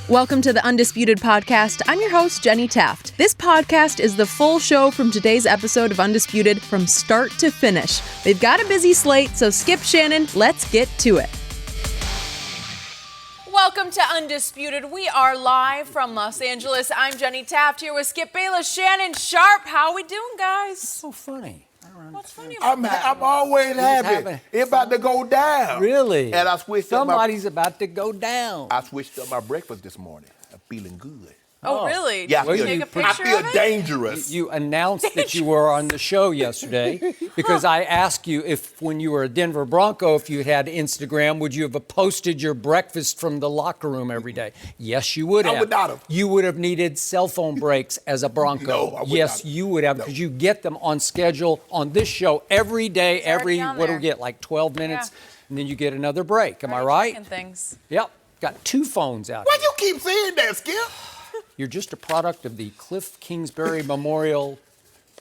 Welcome to the Undisputed podcast. I'm your host, Jenny Taft. This podcast is the full show from today's episode of Undisputed from start to finish. We've got a busy slate, so skip Shannon. Let's get to it. Welcome to Undisputed. We are live from Los Angeles. I'm Jenny Taft here with Skip Bayless, Shannon Sharpe. How we doing, guys? So funny. What's funny about that? I'm always happy. It's about to go down. Really? And I switched Somebody's about to go down. I switched up my breakfast this morning. I'm feeling good. Oh, really? Yeah, Did you take a picture I feel of it? dangerous. You announced that you were on the show yesterday because I asked you if, when you were a Denver Bronco, if you had Instagram, would you have posted your breakfast from the locker room every day? Yes, you would have. I would not have. You would have needed cell phone breaks as a Bronco. No, I would yes, not. you would have because you get them on schedule on this show every day, what do we get, like 12 minutes? Yeah. And then you get another break. Am I Already right? checking things. Yep. Got two phones out Why here. you keep saying that, Skip? You're just a product of the Cliff Kingsbury Memorial.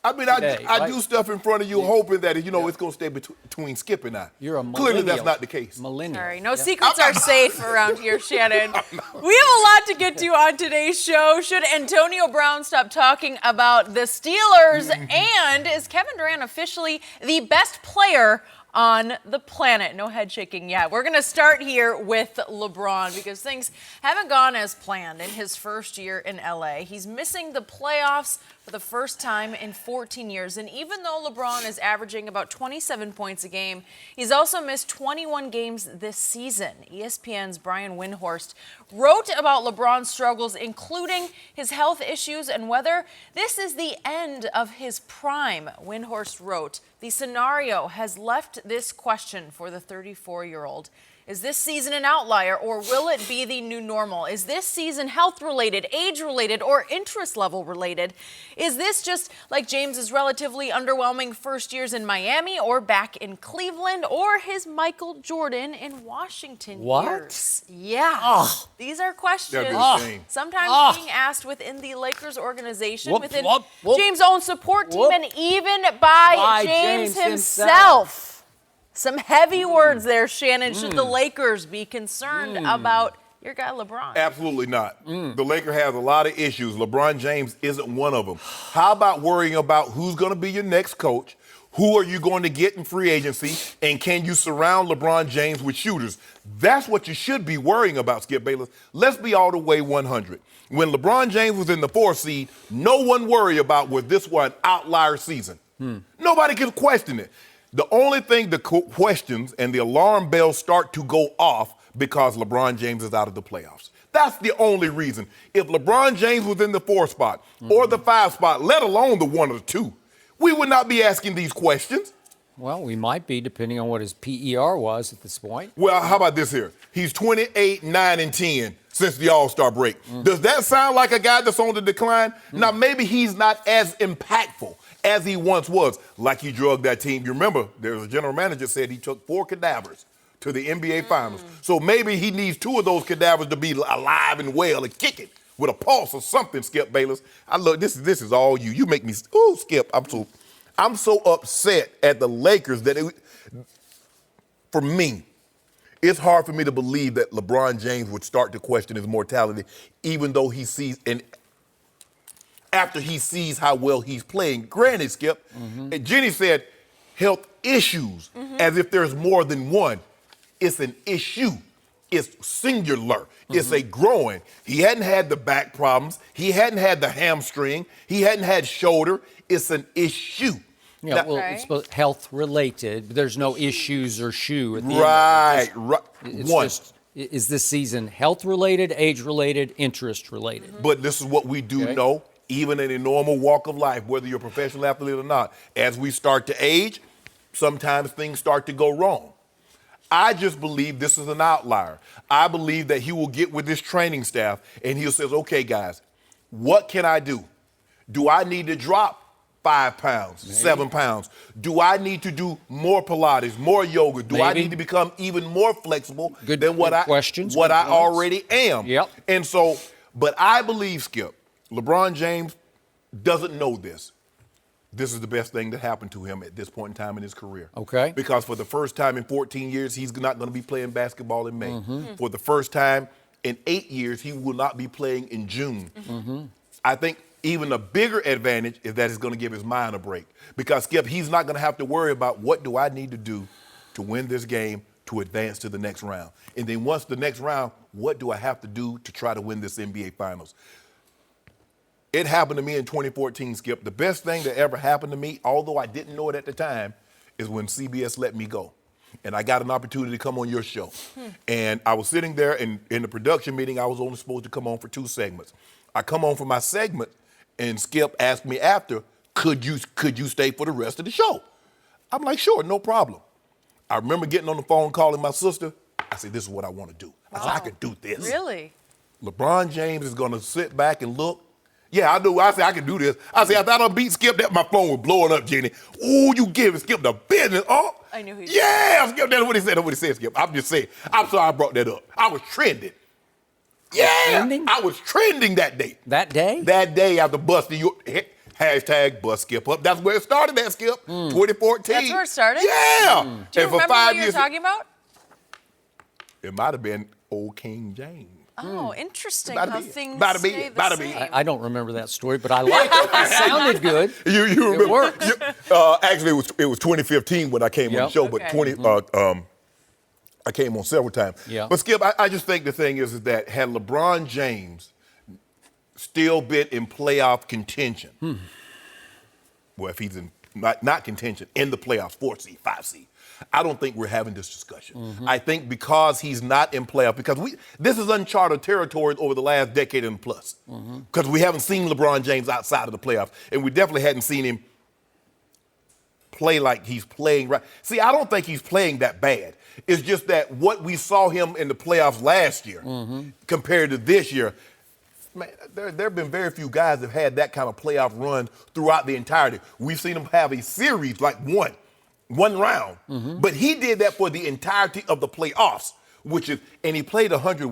I mean, Today, I right? do stuff in front of you hoping that, it's going to stay between Skip and I. You're a Clearly, that's millennial. not the case. Millennial. Sorry, no Yep. secrets are safe around here, Shannon. We have a lot to get to on today's show. Should Antonio Brown stop talking about the Steelers? And is Kevin Durant officially the best player on the planet? No head shaking yet. We're going to start here with LeBron because things haven't gone as planned in his first year in LA. He's missing the playoffs for the first time in 14 years. And even though LeBron is averaging about 27 points a game, he's also missed 21 games this season. ESPN's Brian Windhorst wrote about LeBron's struggles, including his health issues and whether this is the end of his prime. Windhorst wrote, "The scenario has left this question for the 34-year-old. Is this season an outlier, or will it be the new normal? Is this season health-related, age-related, or interest-level related? Is this just like James's relatively underwhelming first years in Miami or back in Cleveland, or his Michael Jordan in Washington What? years?" Yeah. Oh. These are questions That'd be the same. sometimes being asked within the Lakers organization, Whoop, within whoop, whoop. James' own support team, Whoop. and even by James James himself. Some heavy words there, Shannon. Should the Lakers be concerned about your guy LeBron? Absolutely not. The Lakers have a lot of issues. LeBron James isn't one of them. How about worrying about who's going to be your next coach? Who are you going to get in free agency? And can you surround LeBron James with shooters? That's what you should be worrying about, Skip Bayless. Let's be all the way 100. When LeBron James was in the 4th seed, no one worried about was this one outlier season. Nobody can question it. The only thing the questions and the alarm bells start to go off because LeBron James is out of the playoffs. That's the only reason. If LeBron James was in the 4th spot or the 5th spot, let alone the 1 or the 2, we would not be asking these questions. Well, we might be, depending on what his PER was at this point. Well, how about this here? He's 28, 9, and 10 since the All-Star break. Does that sound like a guy that's on the decline? Now, maybe he's not as impactful as he once was, like he drugged that team. You remember, there was a general manager said he took 4 cadavers to the NBA Finals. So maybe he needs 2 of those cadavers to be alive and well and kicking with a pulse or something, Skip Bayless. I look, this is all you. You make me, Skip, I'm so upset at the Lakers that for me, it's hard for me to believe that LeBron James would start to question his mortality, even though he sees, and after he sees how well he's playing. Granted, Skip, and Jenny said health issues as if there's more than one. It's an issue. It's singular. It's a growing. He hadn't had the back problems. He hadn't had the hamstring. He hadn't had shoulder. It's an issue. Yeah, Now- well, it's health related. There's no issues or shoe at the end. Right. It's One. just, is this season health related, age related, interest related? But this is what we do Okay. know, even in a normal walk of life, whether you're a professional athlete or not. As we start to age, sometimes things start to go wrong. I just believe this is an outlier. I believe that he will get with his training staff and he'll say, okay, guys, what can I do? Do I need to drop 5 pounds, 7 pounds? Do I need to do more Pilates, more yoga? Do I Maybe. need to become even more flexible Good than what questions, what good I points. already am? Yep. And so, but I believe, Skip, LeBron James doesn't know this. This is the best thing that happened to him at this point in time in his career. Okay. Because for the first time in 14 years, he's not going to be playing basketball in May. For the first time in 8 years, he will not be playing in June. I think even a bigger advantage is that it's going to give his mind a break. Because, Skip, he's not going to have to worry about what do I need to do to win this game to advance to the next round. And then once the next round, what do I have to do to try to win this NBA Finals? It happened to me in 2014, Skip. The best thing that ever happened to me, although I didn't know it at the time, is when CBS let me go. And I got an opportunity to come on your show. And I was sitting there in the production meeting. I was only supposed to come on for 2 segments. I come on for my segment, and Skip asked me after, could you stay for the rest of the show? I'm like, sure, no problem. I remember getting on the phone, calling my sister. I said, this is what I want to do. I said, I could do this. Really? LeBron James is going to sit back and look. Yeah, I do. I said, I can do this. I said, if I don't beat Skip, that my phone was blowing up, Jenny. Ooh, you giving Skip the business. Oh, I knew he was. Yeah, Skip, that's what he said. That's what he said, Skip. I'm just saying. I'm sorry I brought that up. I was trending. Yeah, trending? I was trending that day. That day? That day after busting your hashtag bust Skip up. That's where it started at, Skip. 2014. That's where it started? Yeah. Do you And for remember 5 what you're years, talking about? it might have been old King James. Oh, interesting About to how be. things About to be. stay About the to be. same. I don't remember that story, but I like it. It sounded good. You remember? It works. Actually, it was 2015 when I came on the Yep. show, but Okay. I came on several times. Yeah. But Skip, I just think the thing is that had LeBron James still been in playoff contention, well, if he's in not contention, in the playoffs, 4 seed, 5 seed, I don't think we're having this discussion. I think because he's not in playoff, because this is uncharted territory over the last decade and plus, because we haven't seen LeBron James outside of the playoffs, and we definitely hadn't seen him play like he's playing right. See, I don't think he's playing that bad. It's just that what we saw him in the playoffs last year compared to this year, man, there have been very few guys that have had that kind of playoff run throughout the entirety. We've seen him have a series like one round, but he did that for the entirety of the playoffs, and he played 102,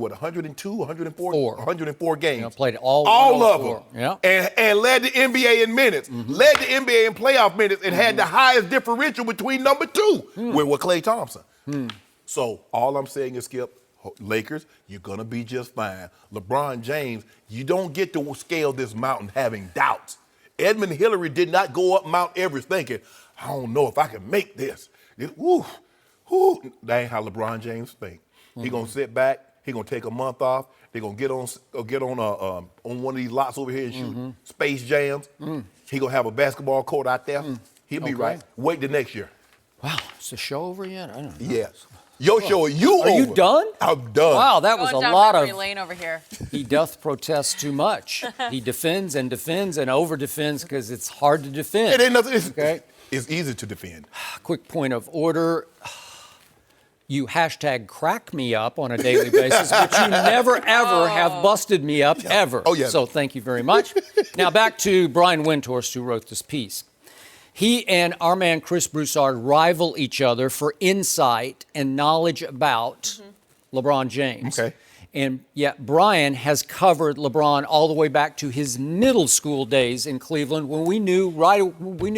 104 games. You know, played all of 104. them. Yeah. And led the NBA in minutes, led the NBA in playoff minutes, and had the highest differential between number 2 with Klay Thompson. So all I'm saying is, Skip, Lakers, you're going to be just fine. LeBron James, you don't get to scale this mountain having doubts. Edmund Hillary did not go up Mount Everest thinking, I don't know if I can make this. That ain't how LeBron James think. He going to sit back. He going to take a month off. They're going to get on one of these lots over here and shoot Space Jams. He going to have a basketball court out there. He'll be right. Wait till next year. Wow, is the show over yet? I don't know. Yes. Your show, you Are you done? I'm done. Wow, that was a Going down lot memory of. lane over here. He doth protest too much. He defends and over defends because it's hard to defend. It ain't nothing. Okay. It's easy to defend. Quick point of order. You hashtag crack me up on a daily basis, but you never, ever have busted me up, ever. Oh, yeah. So thank you very much. Now back to Brian Windhorst, who wrote this piece. He and our man Chris Broussard rival each other for insight and knowledge about LeBron James. Okay. And yet Brian has covered LeBron all the way back to his middle school days in Cleveland when we knew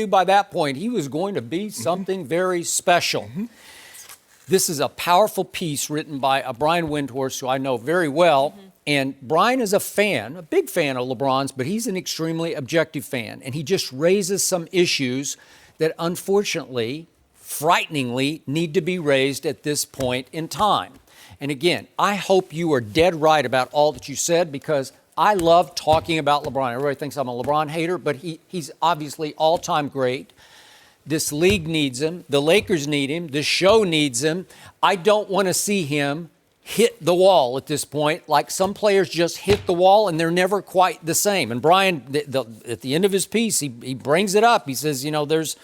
by that point he was going to be something very special. This is a powerful piece written by Brian Windhorst, who I know very well. And Brian is a big fan of LeBron's, but he's an extremely objective fan. And he just raises some issues that unfortunately, frighteningly, need to be raised at this point in time. And again, I hope you are dead right about all that you said, because I love talking about LeBron. Everybody thinks I'm a LeBron hater, but he's obviously all-time great. This league needs him. The Lakers need him. The show needs him. I don't want to see him hit the wall at this point. Like some players just hit the wall and they're never quite the same. And Brian, at the end of his piece, he brings it up. He says, you know, there's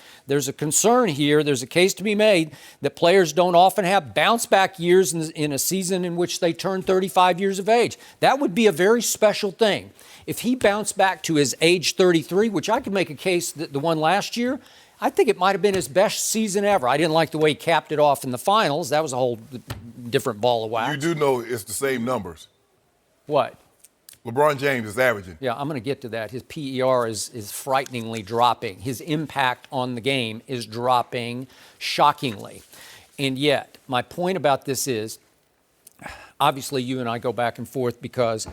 a concern here. There's a case to be made that players don't often have bounce back years in a season in which they turn 35 years of age. That would be a very special thing. If he bounced back to his age 33, which I could make a case that the one last year, I think it might have been his best season ever. I didn't like the way he capped it off in the finals. That was a whole different ball of wax. You do know it's the same numbers. What? LeBron James is averaging. Yeah, I'm going to get to that. His PER is frighteningly dropping. His impact on the game is dropping shockingly. And yet, my point about this is, obviously you and I go back and forth because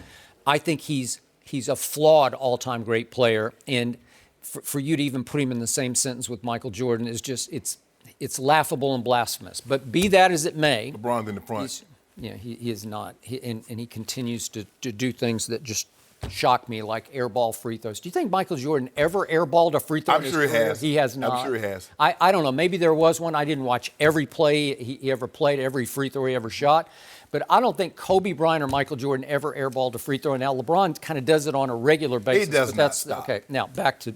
I think he's a flawed all-time great player, and for you to even put him in the same sentence with Michael Jordan is just it's laughable and blasphemous. But be that as it may, LeBron's in the front. He is not, and he continues to do things that just shock me, like airball free throws. Do you think Michael Jordan ever airballed a free throw? I'm sure he has. He has not. I'm sure he has. I don't know. Maybe there was one. I didn't watch every play he ever played, every free throw he ever shot. But I don't think Kobe Bryant or Michael Jordan ever airballed a free throw. Now, LeBron kind of does it on a regular basis. He does not stop. Okay, now back to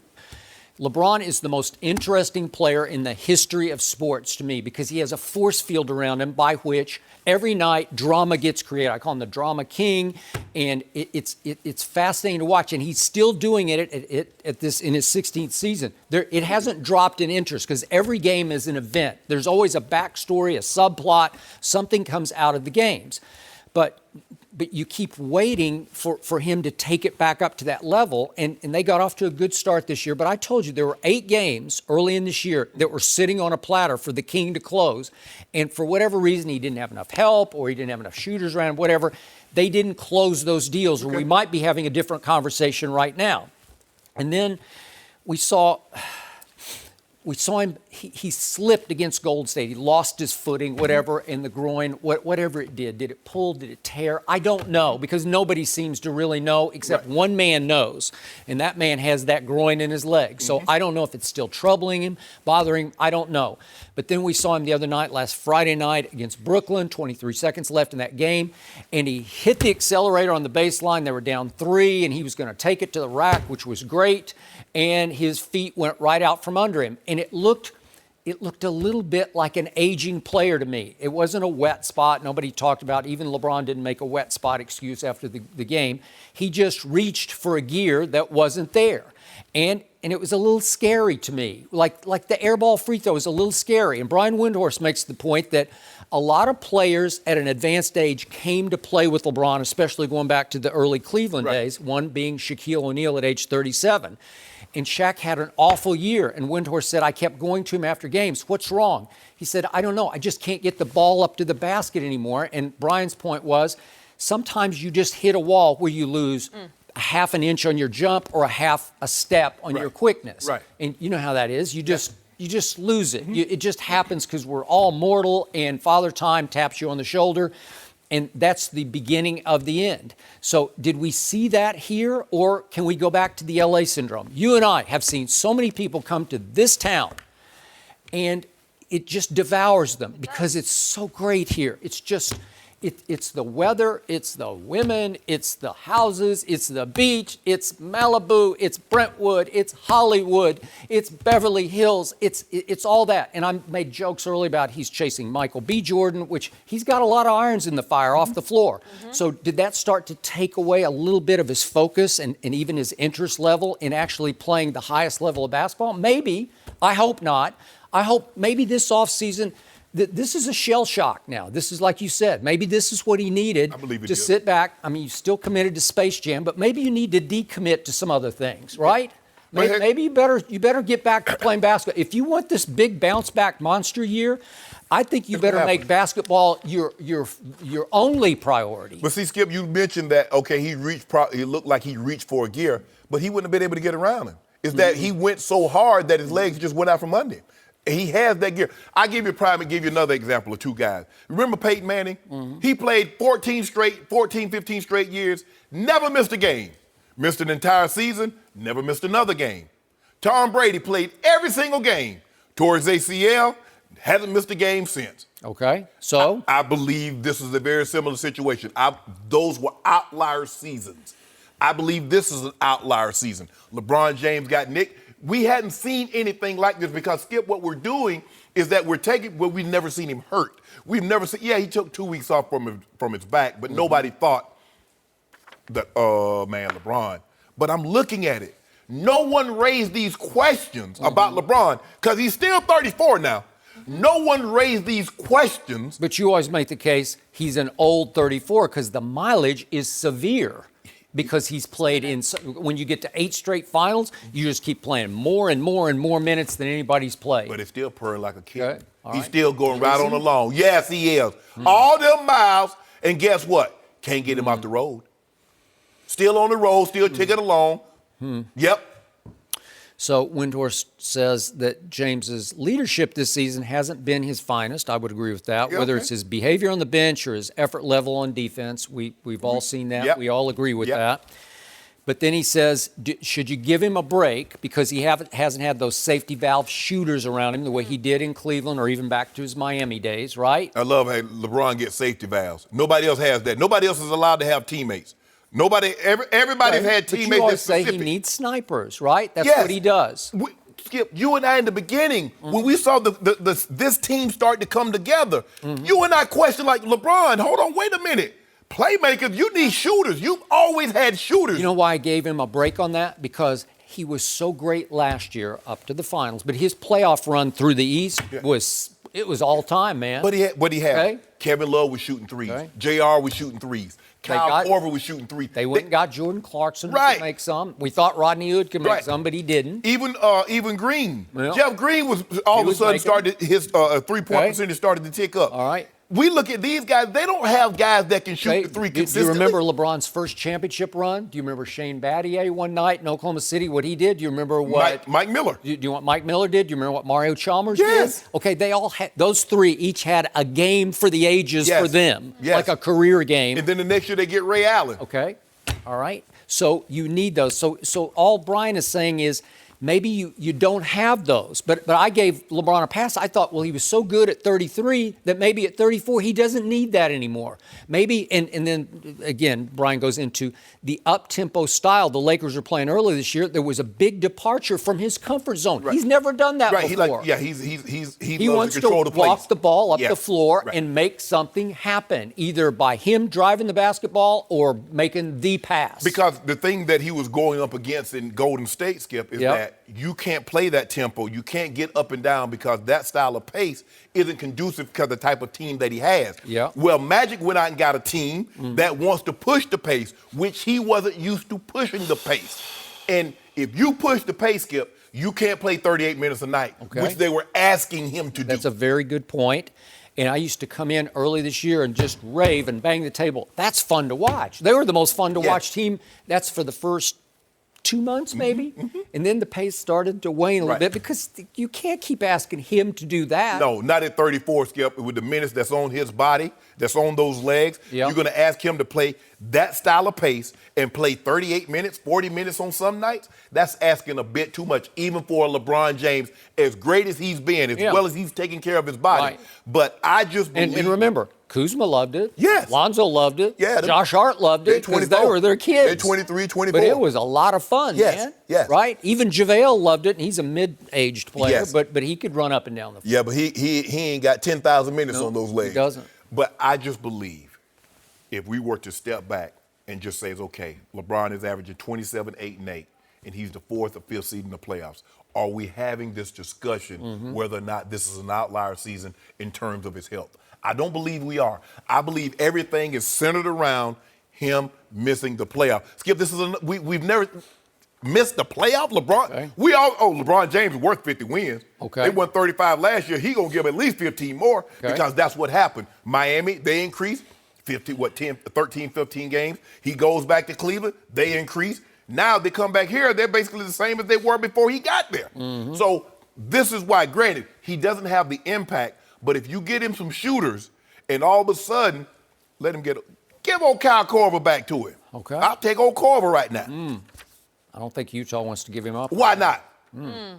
LeBron is the most interesting player in the history of sports to me because he has a force field around him by which every night drama gets created. I call him the drama king, and it's fascinating to watch. And he's still doing it at this in his 16th season. It hasn't dropped in interest because every game is an event. There's always a backstory, a subplot, something comes out of the games. But you keep waiting for him to take it back up to that level, and they got off to a good start this year. But I told you there were 8 games early in this year that were sitting on a platter for the king to close, and for whatever reason, he didn't have enough help or he didn't have enough shooters around him, whatever. They didn't close those deals, or we might be having a different conversation right now. And then we saw him, he slipped against Golden State. He lost his footing, whatever, in the groin, whatever it did. Did it pull? Did it tear? I don't know because nobody seems to really know except one man knows, and that man has that groin in his leg. So I don't know if it's still troubling him, bothering him. I don't know. But then we saw him the other night, last Friday night against Brooklyn, 23 seconds left in that game, and he hit the accelerator on the baseline. They were down 3, and he was going to take it to the rack, which was great, and his feet went right out from under him. And it looked a little bit like an aging player to me. It wasn't a wet spot. Nobody talked about, even LeBron didn't make a wet spot excuse after the game. He just reached for a gear that wasn't there. And it was a little scary to me. Like the airball free throw was a little scary. And Brian Windhorst makes the point that a lot of players at an advanced age came to play with LeBron, especially going back to the early Cleveland days, one being Shaquille O'Neal at age 37. And Shaq had an awful year. And Windhorst said, I kept going to him after games. What's wrong? He said, I don't know. I just can't get the ball up to the basket anymore. And Brian's point was, sometimes you just hit a wall where you lose a half an inch on your jump or a step on your quickness. Right. And you know how that is. You just lose it. It just happens because we're all mortal, and Father Time taps you on the shoulder. And that's the beginning of the end. So did we see that here, or can we go back to the LA syndrome? You and I have seen so many people come to this town, and it just devours them because it's so great here. It's just, it's the weather, it's the women, it's the houses, it's the beach, it's Malibu, it's Brentwood, it's Hollywood, it's Beverly Hills, it's all that. And I made jokes earlier about he's chasing Michael B. Jordan, which he's got a lot of irons in the fire off the floor. So did that start to take away a little bit of his focus and even his interest level in actually playing the highest level of basketball? Maybe. I hope not. I hope maybe this offseason, this is a shell shock now. This is like you said. Maybe this is what he needed to sit back. I mean, you're still committed to Space Jam, but maybe you need to decommit to some other things, right? Maybe you better get back to playing basketball. If you want this big bounce back monster year, I think you better make basketball your only priority. But see, Skip, you mentioned that he looked like he reached for a gear, but he wouldn't have been able to get around him. It's that he went so hard that his legs just went out from under him. He has that gear. I give you a prime and give you another example of 2 guys. Remember Peyton Manning? He played 14, 15 straight years, never missed a game. Missed an entire season, never missed another game. Tom Brady played every single game, tore his ACL, hasn't missed a game since. Okay, so? I believe this is a very similar situation. Those were outlier seasons. I believe this is an outlier season. LeBron James got nicked. We hadn't seen anything like this because, Skip, what we're doing is that we're taking, well, we've never seen him hurt. We've never seen, he took 2 weeks off from his back, but nobody thought that, LeBron. But I'm looking at it. No one raised these questions about LeBron because he's still 34 now. No one raised these questions. But you always make the case he's an old 34 because the mileage is severe. Because he's played when you get to 8 straight finals, you just keep playing more and more and more minutes than anybody's played. But it's still purring like a kid. Okay. He's still going right on along. Yes, he is. All them miles, And guess what? Can't get him off the road. Still on the road, still ticking along. Yep. So Windhorst says that James's leadership this season hasn't been his finest. I would agree with that. Yeah, Whether okay. it's his behavior on the bench or his effort level on defense, we've all seen that. Yep. We all agree with Yep. that. But then he says, should you give him a break because he hasn't had those safety valve shooters around him the way he did in Cleveland or even back to his Miami days, right? I love how LeBron gets safety valves. Nobody else has that. Nobody else is allowed to have teammates. Everybody's had But teammates. you always that's say he specific. needs snipers, right? That's Yes. what he does. Skip, you and I in the beginning, when we saw this team start to come together, you and I questioned like, LeBron, hold on, wait a minute. Playmakers, you need shooters. You've always had shooters. You know why I gave him a break on that? Because he was so great last year up to the finals, but his playoff run through the East was all time, man. But he had Okay. Kevin Love was shooting threes. Okay. JR was shooting threes. Kyle Korver was shooting threes. They went and got Jordan Clarkson Right. to make some. We thought Rodney Hood could make Right. some, but he didn't. Even Green. Yeah. Jeff Green was all of a was sudden making- started his three-point Okay. percentage started to tick up. All right. We look at these guys, they don't have guys that can shoot Okay, the three do you consistently. remember LeBron's first championship run? Do you remember Shane Battier one night in Oklahoma City, what he did? Do you remember what Mike Miller? Do you know what Mike Miller did? Do you remember what Mario Chalmers Yes. did? Okay, they all had, those three each had a game for the ages Yes. for them, Yes. like a career game. And then the next year they get Ray Allen. Okay, all right. So you need those. So all Brian is saying is maybe you don't have those. But I gave LeBron a pass. I thought, well, he was so good at 33 that maybe at 34 he doesn't need that anymore. Maybe, and then again, Brian goes into the up-tempo style the Lakers were playing earlier this year. There was a big departure from his comfort zone. Right. He's never done that Right, before. he He loves wants to to control the place. walk the ball up Yes. the floor Right. and make something happen, either by him driving the basketball or making the pass. Because the thing that he was going up against in Golden State, Skip, is Yep. that you can't play that tempo. You can't get up and down because that style of pace isn't conducive because of the type of team that he has. Yep. Well, Magic went out and got a team that wants to push the pace, which he wasn't used to pushing the pace. And if you push the pace, Skip, you can't play 38 minutes a night, Okay. which they were asking him to do. That's a very good point. And I used to come in early this year and just rave and bang the table. That's fun to watch. They were the most fun to Yes. watch team. That's for the first 2 months, maybe. And then the pace started to wane a little Right. bit because you can't keep asking him to do that. No, not at 34, Skip. With the minutes that's on his body, that's on those legs, Yeah. you're going to ask him to play that style of pace and play 38 minutes, 40 minutes on some nights. That's asking a bit too much, even for LeBron James, as great as he's been, as Yeah. well as he's taking care of his body. Right. But I just believe. And remember, Kuzma loved it. Yes. Lonzo loved it. Yeah, Josh Hart loved they're it because they 24. were their kids. They're 23, 24. But it was a lot of fun, Yes, man. yes. Right? Even JaVale loved it, and he's a mid-aged player, Yes. but he could run up and down the floor. Yeah, but he ain't got 10,000 minutes No, on those he legs. doesn't. But I just believe if we were to step back and just say, okay, LeBron is averaging 27, 8, and 8, and he's the fourth or fifth seed in the playoffs, are we having this discussion whether or not this is an outlier season in terms of his health? I don't believe we are. I believe everything is centered around him missing the playoff. Skip, we've never missed the playoff. LeBron, Okay. LeBron James is worth 50 wins. Okay. They won 35 last year. He gonna give at least 15 more because that's what happened. Miami, they increased 13, 15 games. He goes back to Cleveland, they increase. Now they come back here, they're basically the same as they were before he got there. So this is why, granted, he doesn't have the impact, but if you get him some shooters and all of a sudden let him give old Kyle Korver back to him. Okay. I'll take old Korver right now. I don't think Utah wants to give him up. Why not? I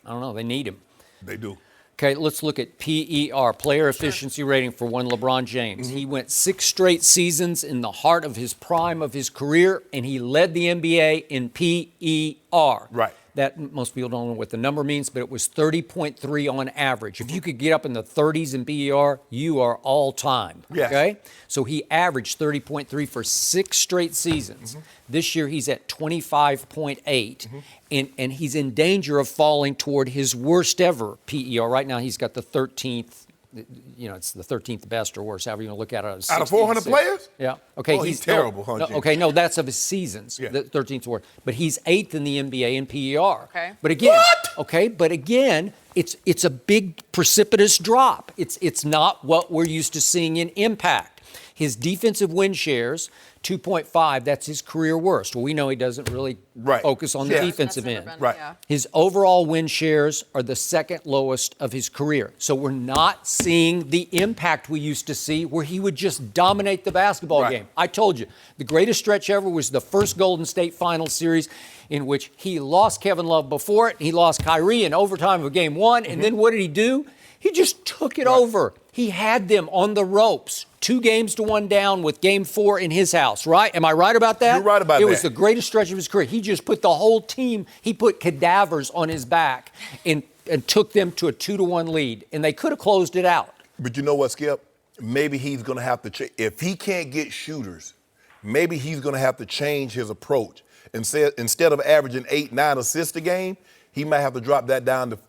don't know. They need him. They do. Okay, let's look at PER, player efficiency rating for one LeBron James. He went 6 straight seasons in the heart of his prime of his career, and he led the NBA in PER. Right. That, most people don't know what the number means, but it was 30.3 on average. If you could get up in the 30s in PER, you are all time. Yes. Okay? So he averaged 30.3 for 6 straight seasons. This year he's at 25.8, and he's in danger of falling toward his worst ever PER. Right now he's got the 13th. It's the 13th best or worse, however you want to look at it. Out of 400 players? Yeah. Okay. Oh, he's terrible, huh, Jim? Okay, no, that's of his seasons. Yeah. The 13th worst. But he's 8th in the NBA in PER. Okay. But again, What? Okay, but again, it's a big precipitous drop. It's not what we're used to seeing in impact. His defensive win shares, 2.5, that's his career worst. Well, we know he doesn't really focus on the defensive end. His overall win shares are the second lowest of his career. So we're not seeing the impact we used to see where he would just dominate the basketball game. I told you, the greatest stretch ever was the first Golden State Finals series in which he lost Kevin Love before it. He lost Kyrie in overtime of game one. And then what did he do? He just took it over. He had them on the ropes, 2 games to 1 down with game 4 in his house, right? Am I right about that? You're right about that. It was the greatest stretch of his career. He just put the whole team, he put cadavers on his back and took them to a 2-1 lead. And they could have closed it out. But you know what, Skip? Maybe he's going to have to if he can't get shooters, maybe he's going to have to change his approach. Instead of averaging 8-9 assists a game, he might have to drop that down to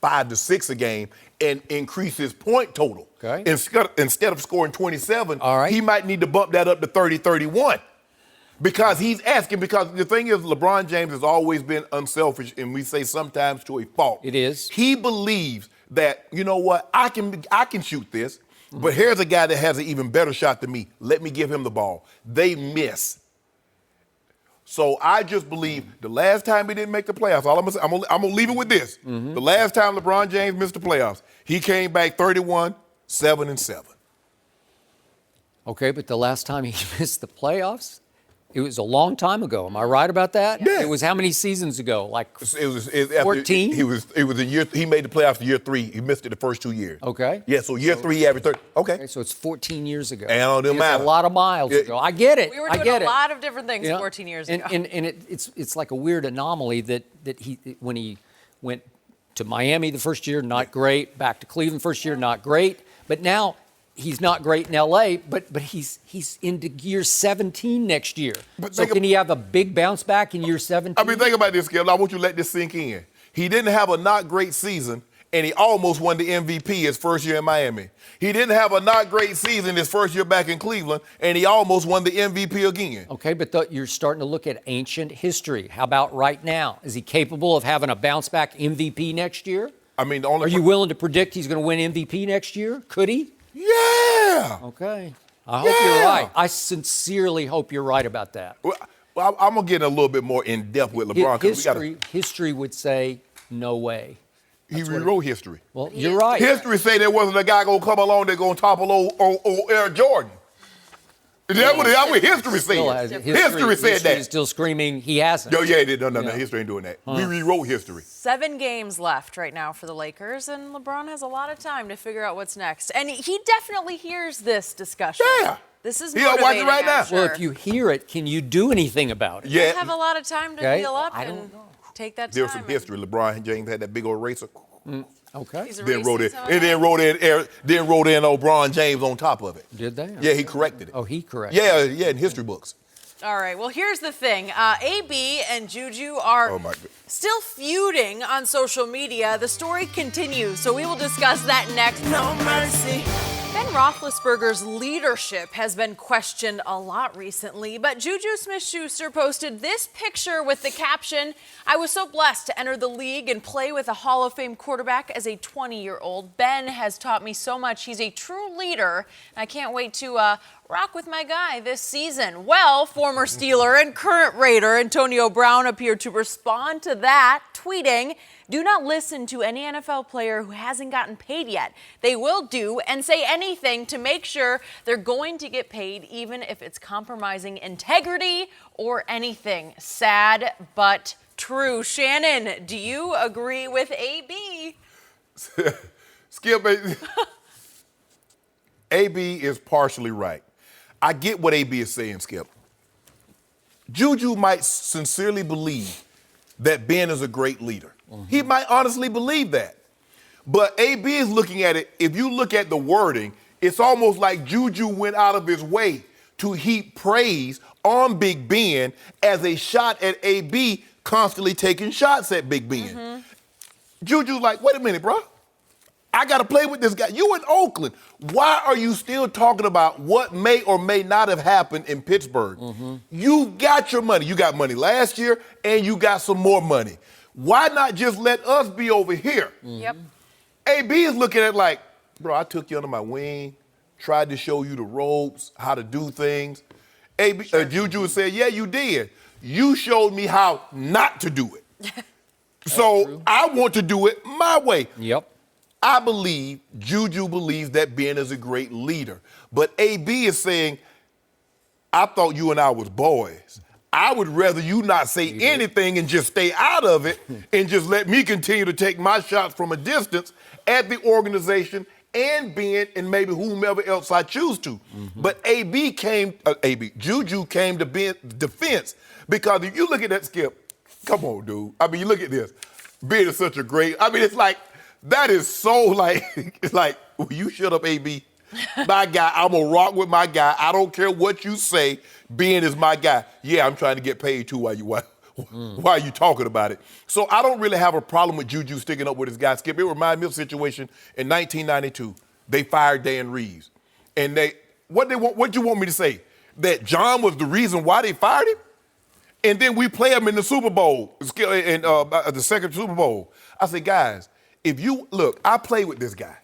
5 to 6 a game and increase his point total. Okay. Instead of scoring 27, he might need to bump that up to 30, 31. Because he's asking, because the thing is, LeBron James has always been unselfish, and we say sometimes to a fault. It is. He believes that, you know what, I can shoot this, but here's a guy that has an even better shot than me. Let me give him the ball. They miss. So I just believe the last time he didn't make the playoffs, all I'm gonna leave it with this. The last time LeBron James missed the playoffs, he came back 31, 7-7. Okay, but the last time he missed the playoffs, it was a long time ago. Am I right about that? Yeah. It was how many seasons ago? Like it was 14? It was a year. He made the playoffs in year 3. He missed it the first 2 years. Okay. Yeah, so year 3, he averaged 30. Okay. So it's 14 years ago. And it don't matter. A lot of miles ago. I get it. We were doing a lot of different things 14 years ago. And it's like a weird anomaly that when he went to Miami the first year, not great. Back to Cleveland first year, not great. But now he's not great in L.A., but he's into year 17 next year. So can he have a big bounce back in year 17? I mean, think about this, Skip. I want you to let this sink in. He didn't have a not great season, and he almost won the MVP his first year in Miami. He didn't have a not great season his first year back in Cleveland, and he almost won the MVP again. Okay, but you're starting to look at ancient history. How about right now? Is he capable of having a bounce back MVP next year? I mean, Are you willing to predict he's going to win MVP next year? Could he? Yeah. Okay. I hope you're right. I sincerely hope you're right about that. Well, I'm going to get a little bit more in-depth with LeBron. History would say no way. He rewrote history. Well, you're right. History say there wasn't a guy going to come along that's going to topple old Air Jordan. That's what history said. History said that. History is still screaming he hasn't. No, history ain't doing that. We rewrote history. 7 games left right now for the Lakers, and LeBron has a lot of time to figure out what's next. And he definitely hears this discussion. Yeah. This is He'll watch it right now. Sure. Well, if you hear it, can you do anything about it? You have a lot of time to heal up and take that time. There's some history. LeBron James had that big old racer. Okay. Then wrote in LeBron James on top of it. Did they? Yeah, he corrected it. Oh, he corrected it. Yeah, in history books. All right, well, here's the thing. AB and JuJu are still feuding on social media. The story continues, so we will discuss that next. No mercy. Ben Roethlisberger's leadership has been questioned a lot recently, but JuJu Smith-Schuster posted this picture with the caption, "I was so blessed to enter the league and play with a Hall of Fame quarterback as a 20-year-old. Ben has taught me so much. He's a true leader, and I can't wait to rock with my guy this season." Well, former Steeler and current Raider Antonio Brown appeared to respond to that, tweeting, "Do not listen to any NFL player who hasn't gotten paid yet. They will do and say anything to make sure they're going to get paid, even if it's compromising integrity or anything." Sad, but true. Shannon, do you agree with AB? Skip, AB is partially right. I get what AB is saying, Skip. JuJu might sincerely believe that Ben is a great leader. He might honestly believe that. But AB is looking at it, if you look at the wording, it's almost like JuJu went out of his way to heap praise on Big Ben as a shot at AB constantly taking shots at Big Ben. JuJu's like, wait a minute, bro. I got to play with this guy. You in Oakland. Why are you still talking about what may or may not have happened in Pittsburgh? You got your money. You got money last year, and you got some more money. Why not just let us be over here? Yep. AB is looking at it like, bro, I took you under my wing, tried to show you the ropes, how to do things. JuJu said, yeah, you did. You showed me how not to do it. So I want to do it my way. Yep. I believe, JuJu believes that Ben is a great leader. But AB is saying, I thought you and I was boys. I would rather you not say anything and just stay out of it and just let me continue to take my shots from a distance at the organization and Ben and maybe whomever else I choose to. But JuJu came to Ben's defense because if you look at that, Skip, come on, dude. I mean, you look at this. Ben is such a great, I mean, it's like, that is so like, it's like, well, you shut up, AB. My guy, I'm going to rock with my guy. I don't care what you say. Ben is my guy. Yeah, I'm trying to get paid too while you talking about it. So I don't really have a problem with JuJu sticking up with his guy, Skip. It reminded me of a situation in 1992. They fired Dan Reeves. And what you want me to say? That John was the reason why they fired him? And then we play him in the Super Bowl, in the second Super Bowl. I said, guys, I play with this guy.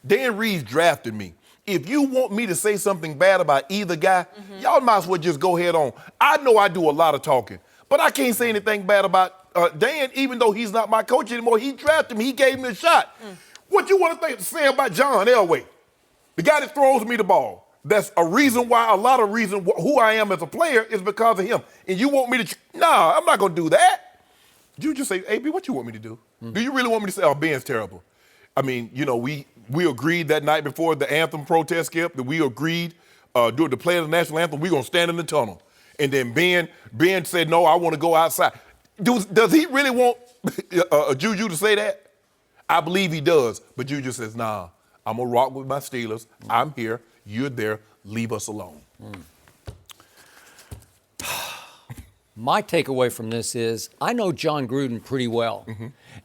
Dan Reeves drafted me. If you want me to say something bad about either guy, y'all might as well just go head on. I know I do a lot of talking, but I can't say anything bad about Dan, even though he's not my coach anymore. He drafted me. He gave me a shot. What you want to say about John Elway, the guy that throws me the ball? That's a reason why, a lot of reason who I am as a player is because of him. And you want me to, nah, I'm not going to do that. You just say, AB, what you want me to do? Do you really want me to say, oh, Ben's terrible? I mean, you know, we agreed that night before the anthem protest, Skip, that we agreed during the play of the national anthem, we're going to stand in the tunnel. And then Ben said, no, I want to go outside. Does he really want JuJu to say that? I believe he does. But JuJu says, nah, I'm going to rock with my Steelers. I'm here. You're there. Leave us alone. My takeaway from this is I know John Gruden pretty well.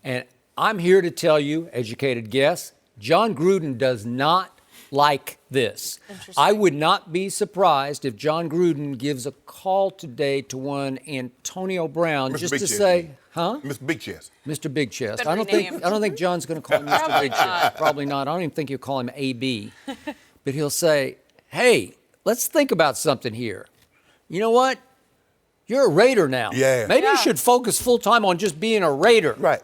And I'm here to tell you, educated guess, John Gruden does not like this. I would not be surprised if John Gruden gives a call today to one Antonio Brown just to say, Mr. Big Chest. Mr. Big Chest. I don't think John's going to call him Mr. Big Chest. Probably not. I don't even think he'll call him AB. But he'll say, hey, let's think about something here. You know what? You're a Raider now. Yeah. Maybe you should focus full time on just being a Raider. Right.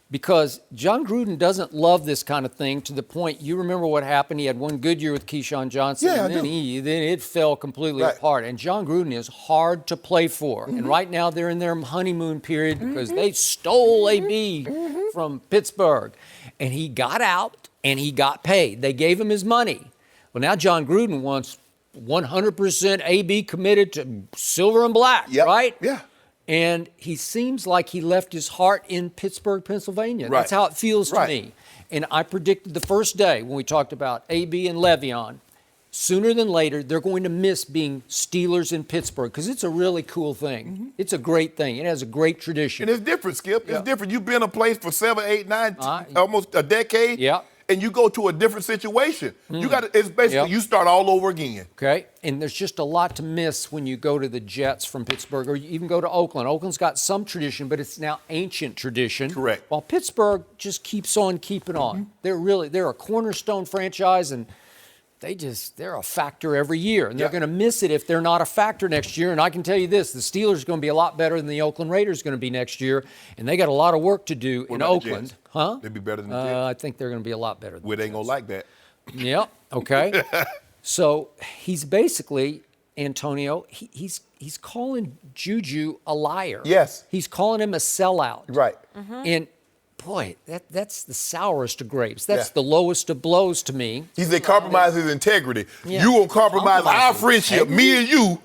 Because John Gruden doesn't love this kind of thing to the point, you remember what happened. He had one good year with Keyshawn Johnson, and then it fell completely apart. And John Gruden is hard to play for. And right now they're in their honeymoon period because they stole AB from Pittsburgh. And he got out and he got paid. They gave him his money. Well, now John Gruden wants 100% AB committed to silver and black, right? Yeah. And he seems like he left his heart in Pittsburgh, Pennsylvania. That's how it feels to me. And I predicted the first day when we talked about AB and Le'Veon, sooner than later, they're going to miss being Steelers in Pittsburgh because it's a really cool thing. It's a great thing. It has a great tradition. And it's different, Skip. It's different. You've been a place for 7, 8, 9, almost a decade. Yeah. And you go to a different situation. It's basically you start all over again. Okay. And there's just a lot to miss when you go to the Jets from Pittsburgh or you even go to Oakland. Oakland's got some tradition, but it's now ancient tradition. Correct. While Pittsburgh just keeps on keeping on. They're a cornerstone franchise and they're a factor every year, and they're going to miss it if they're not a factor next year. And I can tell you this, the Steelers are going to be a lot better than the Oakland Raiders are going to be next year, and they got a lot of work to do in Oakland. They'd be better than the Jets? I think they're going to be a lot better than they ain't going to like that. Yeah, okay. So he's basically, Antonio, he's calling JuJu a liar. Yes. He's calling him a sellout. Right. And boy, that's the sourest of grapes. That's the lowest of blows to me. He said compromise his integrity. You will compromise our friendship, me and you,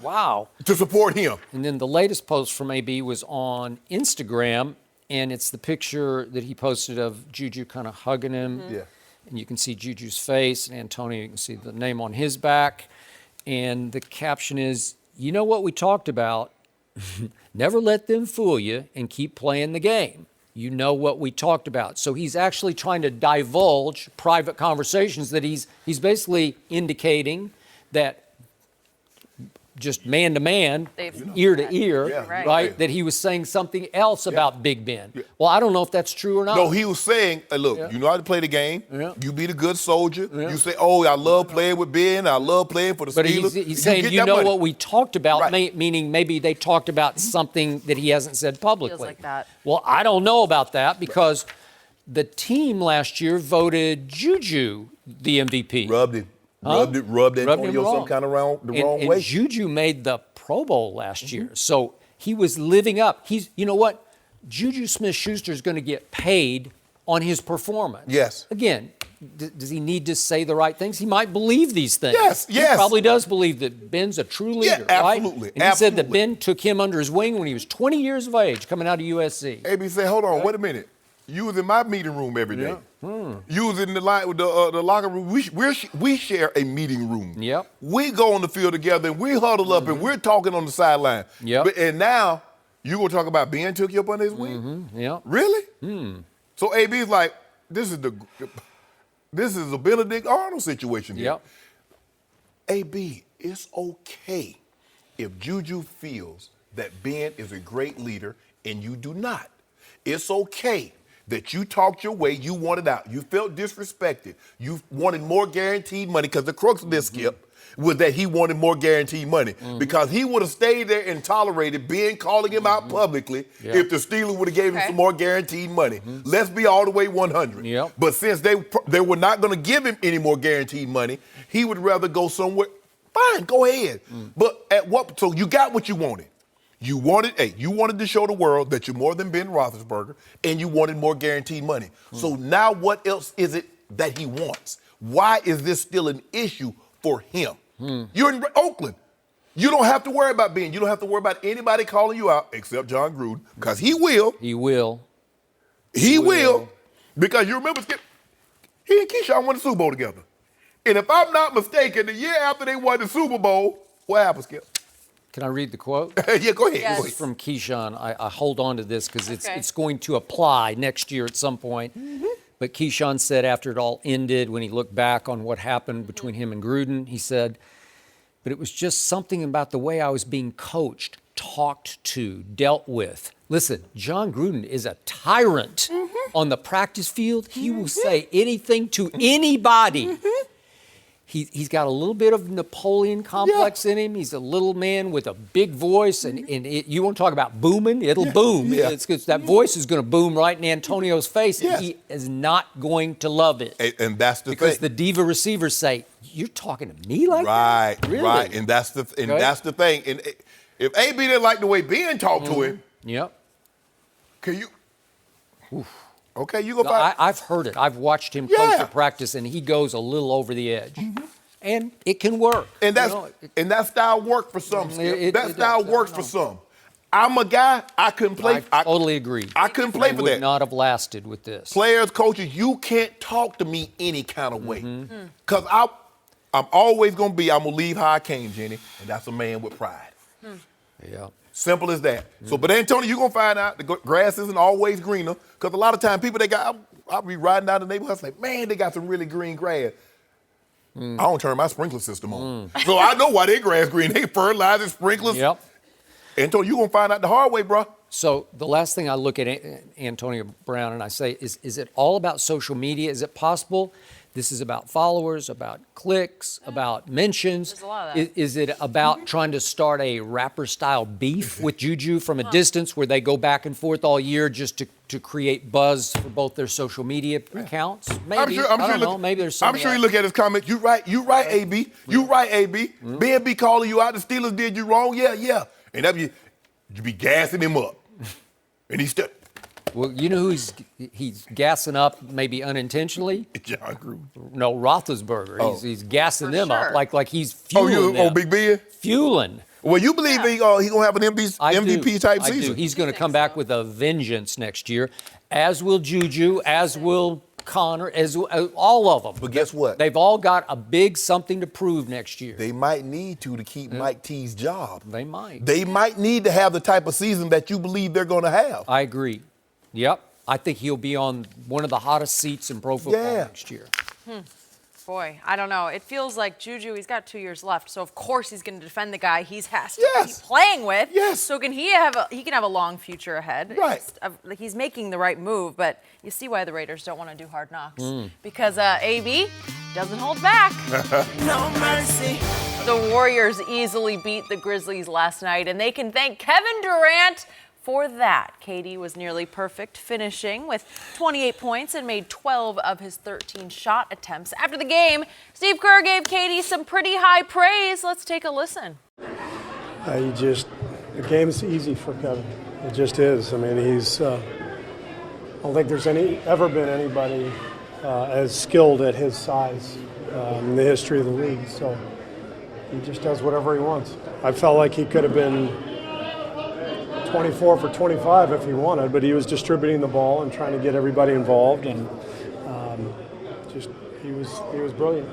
to support him. And then the latest post from AB was on Instagram, and it's the picture that he posted of JuJu kind of hugging him. And you can see JuJu's face, and Antonio, you can see the name on his back. And the caption is, you know what we talked about? Never let them fool you and keep playing the game. You know what we talked about. So he's actually trying to divulge private conversations that he's basically indicating that just man to man, They've- ear to ear, Yeah, right? yeah. That he was saying something else about Big Ben. Well, I don't know if that's true or not. No, he was saying, hey, look, you know how to play the game. You be the good soldier. You say, oh, I love playing with Ben. I love playing for the But Steelers. he's saying, get you that know money. what we talked about, Right. meaning maybe they talked about something that he hasn't said publicly. Feels like that. Well, I don't know about that because the team last year voted JuJu the MVP. Rubbed Rubbed him Antonio wrong. some kind of wrong And way. JuJu made the Pro Bowl last year, so he was living up. You know what? JuJu Smith-Schuster is going to get paid on his performance. Yes. Again, does he need to say the right things? He might believe these things. Yes, yes. He probably does believe that Ben's a true leader, right? absolutely, And he said that absolutely. Ben took him under his wing when he was 20 years of age, coming out of USC. AB said, hold on, wait a minute. You was in my meeting room every day. You was in the line with the locker room. We share a meeting room. Yep. We go on the field together and we huddle up and we're talking on the sideline. Yep. And now you gonna talk about Ben took you up under his wing? Yep. Really? So AB's like, this is a Benedict Arnold situation here. Yep. AB, it's okay if JuJu feels that Ben is a great leader and you do not. It's okay that you talked your way, you wanted out, you felt disrespected, you wanted more guaranteed money, because the crux of this, Skip, was that he wanted more guaranteed money. Because he would have stayed there and tolerated Ben calling him out publicly if the Steelers would have gave him some more guaranteed money. Let's be all the way 100. Yep. But since they were not going to give him any more guaranteed money, he would rather go somewhere. Fine, go ahead. But at what? So you got what you wanted. You wanted to show the world that you're more than Ben Roethlisberger, and you wanted more guaranteed money. So now what else is it that he wants? Why is this still an issue for him? You're in Oakland. You don't have to worry about Ben. You don't have to worry about anybody calling you out except John Gruden, because he will. He will. He will. Because you remember, Skip, he and Keyshawn won the Super Bowl together. And if I'm not mistaken, the year after they won the Super Bowl, what happened, Skip? Can I read the quote? Yeah, go ahead. Yes. Go This is ahead. from Keyshawn. I hold on to this because Okay. it's going to apply next year at some point. But Keyshawn said after it all ended, when he looked back on what happened between him and Gruden, he said, but it was just something about the way I was being coached, talked to, dealt with. Listen, John Gruden is a tyrant on the practice field. He will say anything to anybody. He's got a little bit of Napoleon complex in him. He's a little man with a big voice, and you want to talk about booming? It'll boom. Yeah. It's 'cause that voice is going to boom right in Antonio's face, Yes. and he is not going to love it. And that's the Because thing. the diva receivers say, "You're talking to me like Right, that?" Really? right. And that's the thing. And if AB didn't like the way Ben talked to him, Yep. can you? Okay, you go find. I've heard it. I've watched him coach a practice, and he goes a little over the edge, and it can work. And that's You know, and that style worked for some. Skip. That it style does. works for some. I'm a guy. I couldn't play. I totally agree. I couldn't play It for would that. not have lasted with this. Players, coaches, you can't talk to me any kind of way. Because I'm always going to be, I'm going to leave how I came, Jenny, and that's a man with pride. Yeah. Simple as that. So, but Antonio, you're going to find out the grass isn't always greener, because a lot of times people, I'll be riding down the neighborhood, like, man, they got some really green grass. I don't turn my sprinkler system on. So I know why their grass green. They fertilizer, sprinklers. Yep. Antonio, you're going to find out the hard way, bro. So the last thing I look at Antonio Brown and I say, is it all about social media? Is it possible this is about followers, about clicks, about mentions? There's a lot of that. Is it about trying to start a rapper-style beef with JuJu from a distance where they go back and forth all year just to create buzz for both their social media accounts? Maybe. I don't know. Maybe there's some I'm of sure that. you look at his comment. You right, AB. You right, AB. Ben be calling you out. The Steelers did you wrong. Yeah. And that you be gassing him up. And he's still Well, you know who he's gassing up maybe unintentionally? John Gruden. No, Roethlisberger. He's gassing For them sure. up like he's fueling them. Big Ben? Fueling. Well, you believe he gonna have an MVP type I season? do. He's going to come back with a vengeance next year, as will JuJu, as will Connor, as all of them. But guess what? They've all got a big something to prove next year. They might need to keep Mike T's job. They might. They might need to have the type of season that you believe they're gonna have. I agree. Yep. I think he'll be on one of the hottest seats in pro football Yeah. next year. Boy, I don't know. It feels like JuJu, he's got 2 years left, so of course he's going to defend the guy he's has to be playing with. Yes. So can he have a long future ahead. Right. He's making the right move, but you see why the Raiders don't want to do Hard Knocks. Because AB doesn't hold back. No mercy. The Warriors easily beat the Grizzlies last night, and they can thank Kevin Durant for that. KD was nearly perfect, finishing with 28 points and made 12 of his 13 shot attempts. After the game, Steve Kerr gave KD some pretty high praise. Let's take a listen. The game's easy for Kevin. It just is. I mean, I don't think there's ever been anybody as skilled at his size in the history of the league. So he just does whatever he wants. I felt like he could have been 24 for 25 if he wanted, but he was distributing the ball and trying to get everybody involved, and he was brilliant.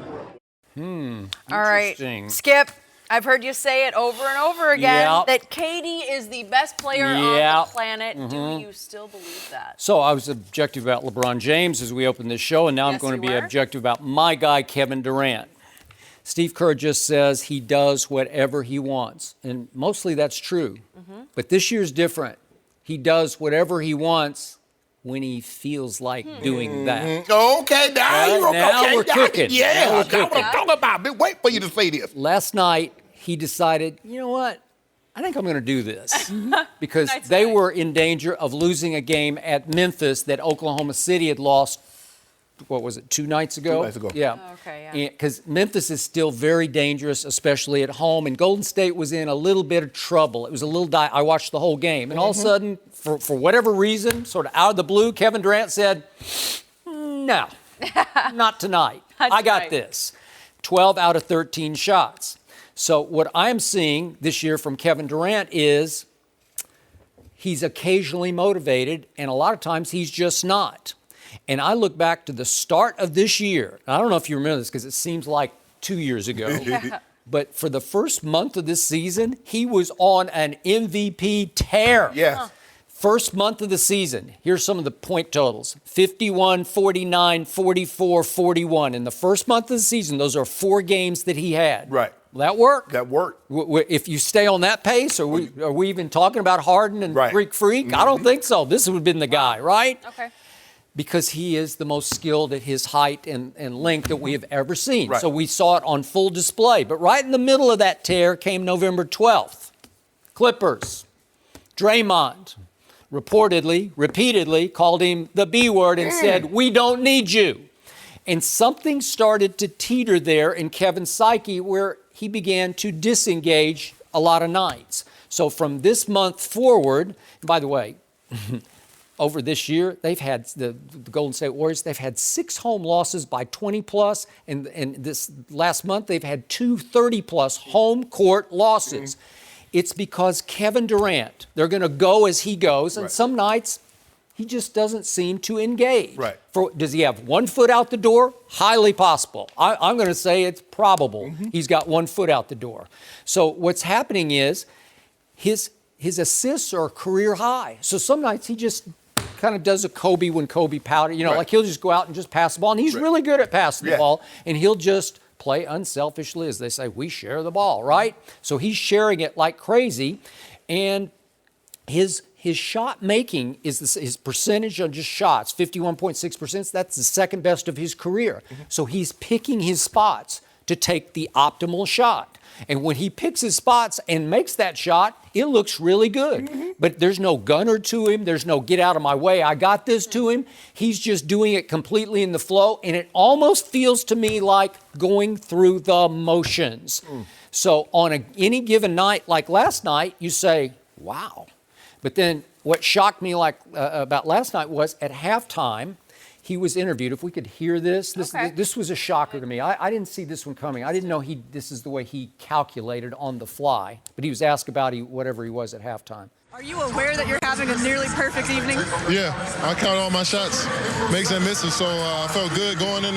All right, Skip, I've heard you say it over and over again that KD is the best player on the planet. Do you still believe that? So I was objective about LeBron James as we opened this show, and now I'm going to be objective about my guy, Kevin Durant. Steve Kerr just says he does whatever he wants, and mostly that's true. But this year's different. He does whatever he wants when he feels like doing that. Okay, now we're cooking. Yeah, that's what I'm talking about. Been waiting for you to say this. Last night, he decided, you know what? I think I'm going to do this. Because they were in danger of losing a game at Memphis that Oklahoma City had lost, what was it, 2 nights ago? 2 nights ago. Yeah. Oh, okay, yeah. Because Memphis is still very dangerous, especially at home. And Golden State was in a little bit of trouble. It was a little I watched the whole game. And all of a sudden, for whatever reason, sort of out of the blue, Kevin Durant said, no, not tonight. I got this. 12 out of 13 shots. So what I'm seeing this year from Kevin Durant is he's occasionally motivated, and a lot of times he's just not. And I look back to the start of this year. I don't know if you remember this because it seems like 2 years ago. But for the first month of this season, he was on an MVP tear. Yeah. First month of the season, here's some of the point totals. 51, 49, 44, 41. In the first month of the season, those are 4 games that he had. Right. Will that work? That worked. If you stay on that pace, are we even talking about Harden and Greek Freak? I don't think so. This would have been the guy, right? Okay. Because he is the most skilled at his height and length that we have ever seen. Right. So we saw it on full display. But right in the middle of that tear came November 12th. Clippers. Draymond repeatedly called him the B word and said, we don't need you. And something started to teeter there in Kevin's psyche where he began to disengage a lot of nights. So from this month forward, by the way, over this year, they've had the Golden State Warriors, they've had 6 home losses by 20 plus, and this last month they've had 2 30 plus home court losses. It's because Kevin Durant, they're going to go as he goes, and some nights he just doesn't seem to engage. Right. Does he have 1 foot out the door? Highly possible. I'm going to say it's probable he's got 1 foot out the door. So what's happening is his assists are career high. So some nights he just kind of does a Kobe when Kobe pouted. Like he'll just go out and just pass the ball. And he's really good at passing the ball. And he'll just play unselfishly, as they say, we share the ball, right? So he's sharing it like crazy. And his shot making is his percentage on just shots, 51.6%. That's the second best of his career. So he's picking his spots to take the optimal shot. And when he picks his spots and makes that shot, it looks really good. But there's no gunner to him. There's no get out of my way, I got this to him. He's just doing it completely in the flow. And it almost feels to me like going through the motions. So on any given night, like last night, you say, wow. But then what shocked me about last night was at halftime, he was interviewed. If we could hear this was a shocker to me. I didn't see this one coming. I didn't know this is the way he calculated on the fly. But he was asked about whatever he was at halftime. Are you aware that you're having a nearly perfect evening? Yeah, I count all my shots, makes and misses, so I felt good going in,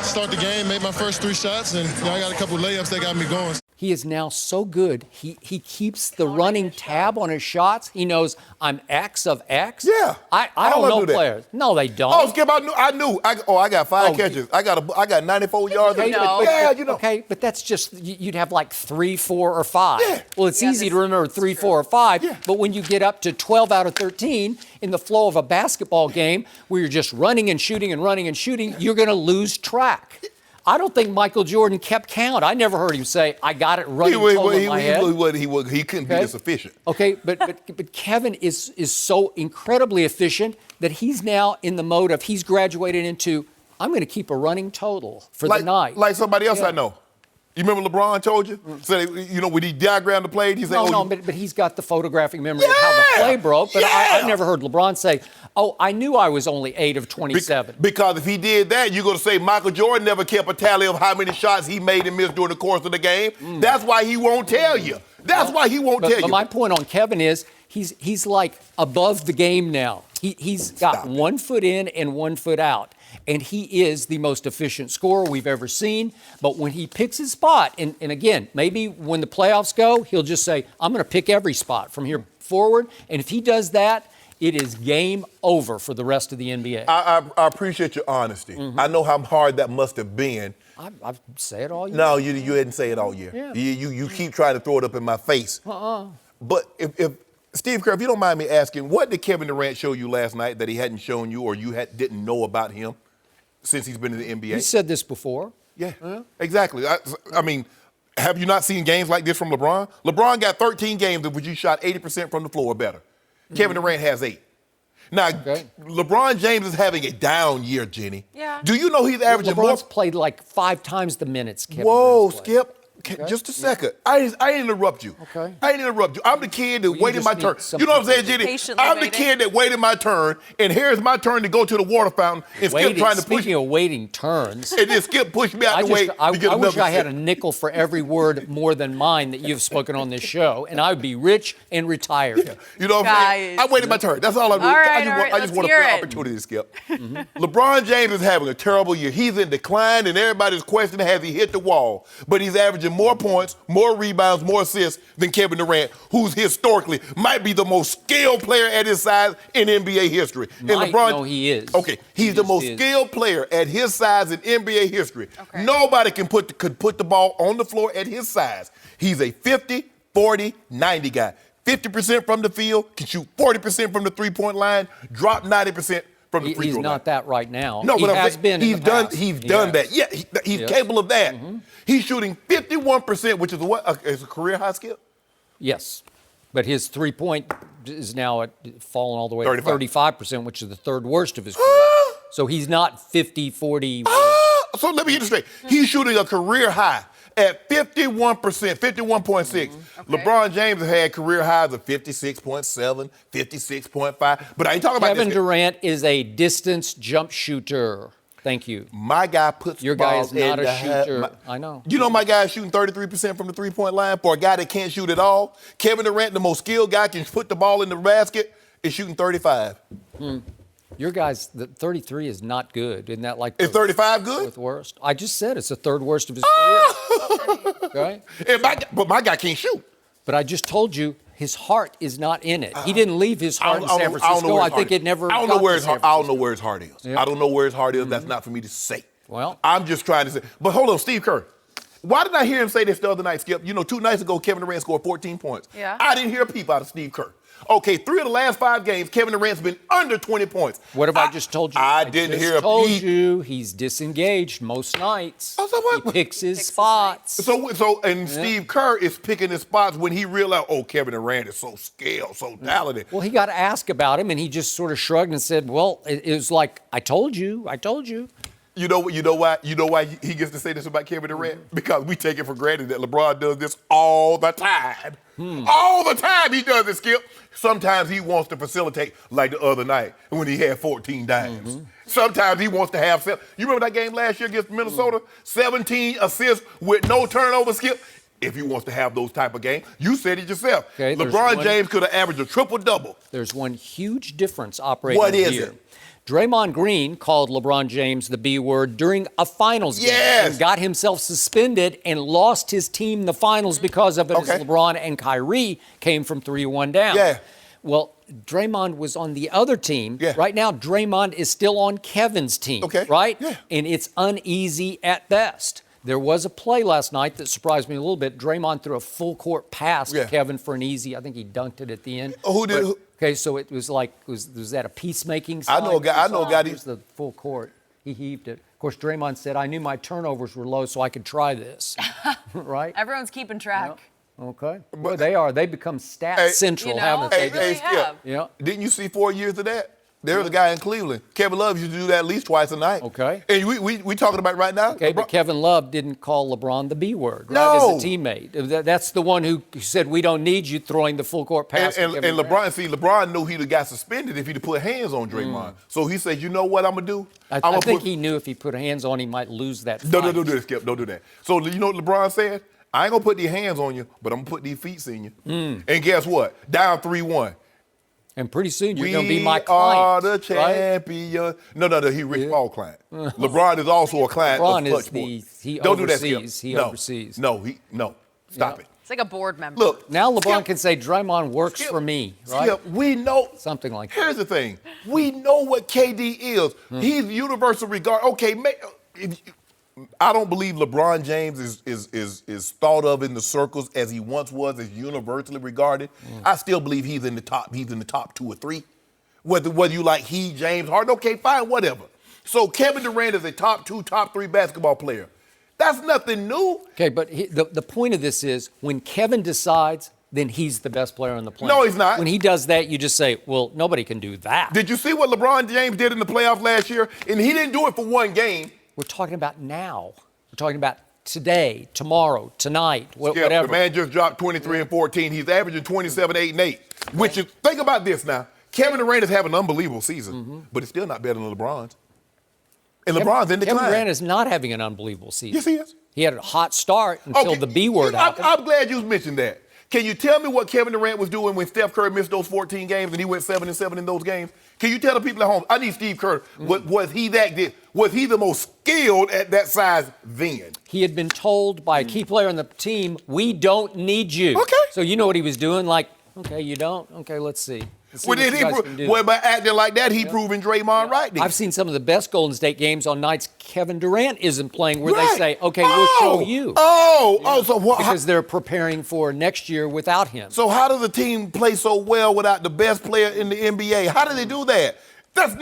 start the game, made my first 3 shots, and I got a couple layups that got me going. He is now so good. He keeps the running tab on his shots. He knows I'm X of X. Yeah. I don't know players. No, they don't. Oh, Skip, I knew. I got 5 catches. I got 94 yards. Okay, but that's just, you'd have like 3, 4, or 5. Yeah. Well, it's easy to remember 3, 4, or 5. Yeah. But when you get up to 12 out of 13 in the flow of a basketball game where you're just running and shooting and running and shooting, you're going to lose track. I don't think Michael Jordan kept count. I never heard him say, I got it running total in my head. He couldn't be this efficient. Okay, but Kevin is so incredibly efficient that he's now in the mode of he's graduated into, I'm going to keep a running total for the night. Like somebody else I know. You remember LeBron told you? Said, when he diagrammed the play, he said, but he's got the photographic memory of how the play broke. But I never heard LeBron say, I knew I was only 8 of 27. Because if he did that, you're going to say Michael Jordan never kept a tally of how many shots he made and missed during the course of the game. That's why he won't tell you. That's why he won't tell you. But my point on Kevin is he's like above the game now. He's got 1 foot in and 1 foot out. And he is the most efficient scorer we've ever seen. But when he picks his spot, and again, maybe when the playoffs go, he'll just say, I'm going to pick every spot from here forward. And if he does that, it is game over for the rest of the NBA. I appreciate your honesty. I know how hard that must have been. I've said it all year. No, you didn't say it all year. Yeah. You keep trying to throw it up in my face. But if Steve Kerr, if you don't mind me asking, what did Kevin Durant show you last night that he hadn't shown you or you didn't know about him since he's been in the NBA? You said this before. Yeah, exactly. I mean, have you not seen games like this from LeBron? LeBron got 13 games in which you shot 80% from the floor or better. Kevin Durant has 8. Now, LeBron James is having a down year, Jenny. Yeah. Do you know he's averaging LeBron's played like 5 times the minutes Kevin Whoa, Durant's played. Skip. Just a second. I didn't interrupt you. Okay. I didn't interrupt you. I'm the kid that waited my turn. some You know what I'm saying, Jenny? Patiently I'm the waiting. kid that waited my turn, and here's my turn to go to the water fountain, and Skip trying to push Speaking of waiting turns, and then Skip pushed me out the way I to get wish another I had a sip. nickel for every word more than mine that you've spoken on this show, and I would be rich and retired. You know what I'm saying? I waited my turn. That's all I do. All right, I just let's want a hear fair it. opportunity to Skip. LeBron James is having a terrible year. He's in decline, and everybody's questioning, has he hit the wall? But he's averaging more points, more rebounds, more assists than Kevin Durant, who's historically might be the most skilled player at his size in NBA history. No, he is. Okay, he's the most skilled player at his size in NBA history. Okay. Nobody could put the ball on the floor at his size. He's a 50, 40, 90 guy. 50% from the field, can shoot 40% from the three-point line, drop 90% from the free throw line. He's not that right now. No, he but has been. He's done that. Yeah, he's capable of that. He's shooting 51%, which is what? Is a career high, Skip? Yes, but his three-point is now fallen all the way to 35%, which is the third worst of his career. So he's not 50, 40. So let me get this straight. He's shooting a career high at 51%, 51.6. LeBron James has had career highs of 56.7, 56.5. But I ain't talking about Kevin this. Durant is a distance jump shooter. Thank you. My guy puts Your the ball guy is not in a shooter. I know. You know my guy is shooting 33% from the three-point line for a guy that can't shoot at all. Kevin Durant, the most skilled guy, can put the ball in the basket, is shooting 35. Your guy's, the 33 is not good. Isn't that like Is 35 good? fourth worst? I just said it's the third worst of his career. Okay? But my guy can't shoot. But I just told you his heart is not in it. He didn't leave his heart in San Francisco. I think it never. I don't know where his heart. I don't know where his heart is. Yeah. I don't know where his heart is. That's not for me to say. Well, I'm just trying to say. But hold on, Steve Kerr. Why did I hear him say this the other night, Skip? 2 nights ago, Kevin Durant scored 14 points. Yeah. I didn't hear a peep out of Steve Kerr. Okay, 3 of the last 5 games, Kevin Durant's been under 20 points. What have I just told you? I didn't hear a peep. told you he's disengaged most nights. He picks his spots. Steve Kerr is picking his spots when he realized, Kevin Durant is so skilled, so talented. Well, he got asked about him, and he just sort of shrugged and said, well, it was like, I told you. You know why he gets to say this about Kevin Durant? Because we take it for granted that LeBron does this all the time. All the time he does this, Skip. Sometimes he wants to facilitate, like the other night when he had 14 dimes. Sometimes he wants to have. You remember that game last year against Minnesota? 17 assists with no turnover, Skip. If he wants to have those type of games, you said it yourself. Okay, LeBron James could have averaged a triple-double. There's one huge difference operating here. What is here. it? Draymond Green called LeBron James the B word during a finals game and got himself suspended and lost his team the finals because of it as LeBron and Kyrie came from 3-1 down. Yeah. Well, Draymond was on the other team. Yeah. Right now, Draymond is still on Kevin's team, right? Yeah. And it's uneasy at best. There was a play last night that surprised me a little bit. Draymond threw a full court pass to Kevin for an easy. I think he dunked it at the end. Who did? Okay, so it was like, was that a peacemaking sign? I know a guy. It was the full court. He heaved it. Of course, Draymond said, I knew my turnovers were low, so I could try this. Right? Everyone's keeping track. Yeah. Okay. Well, they are. They become stat central, haven't they? They really have. Yeah. Didn't you see 4 years of that? There's a guy in Cleveland. Kevin Love used to do that at least twice a night. Okay. And we talking about it right now. Okay, but Kevin Love didn't call LeBron the B word, right, as a teammate. That's the one who said, we don't need you throwing the full court pass. And LeBron knew he'd have got suspended if he'd have put hands on Draymond. So he said, you know what I'm going to do? I think he knew if he put hands on, he might lose that fight. Don't do that, Skip. Don't do that. So you know what LeBron said? I ain't going to put these hands on you, but I'm going to put these feet in you. And guess what? Down 3-1. And pretty soon you're going to be my client. We are the champion. Right? No, he Rich Paul client. LeBron is also a client LeBron of is he Don't oversees. do that, Skip. He oversees. No. Stop it. It's like a board member. Look. Now LeBron can say Draymond works for me, right? Skip, we know. Something like Here's the thing. We know what KD is. He's universal regard. Okay, I don't believe LeBron James is thought of in the circles as he once was, as universally regarded. I still believe he's in the top 2 or 3. Whether you like James Harden, okay, fine, whatever. So Kevin Durant is a top 2, top 3 basketball player. That's nothing new. Okay, but the point of this is when Kevin decides, then he's the best player on the planet. No, he's not. When he does that, you just say, well, nobody can do that. Did you see what LeBron James did in the playoffs last year? And he didn't do it for one game. We're talking about now. We're talking about today, tomorrow, tonight, whatever. The man just dropped 23 and 14. He's averaging 27, 8, and 8. Which is, think about this now. Kevin Durant is having an unbelievable season, but it's still not better than LeBron's. And LeBron's in decline. Kevin Durant is not having an unbelievable season. Yes, he is. He had a hot start until the B word happened. I'm glad you mentioned that. Can you tell me what Kevin Durant was doing when Steph Curry missed those 14 games and he went 7-7 in those games? Can you tell the people at home, I need Steve Kerr, was he that good? Was he the most skilled at that size then? He had been told by a key player on the team, we don't need you. Okay. So you know what he was doing? Like, okay, you don't? Okay, let's see. By acting like that, he proving Draymond right then. I've seen some of the best Golden State games on nights Kevin Durant isn't playing where they say, okay, we'll show you. So what? Because they're preparing for next year without him. So how does a team play so well without the best player in the NBA? How do they do that? That's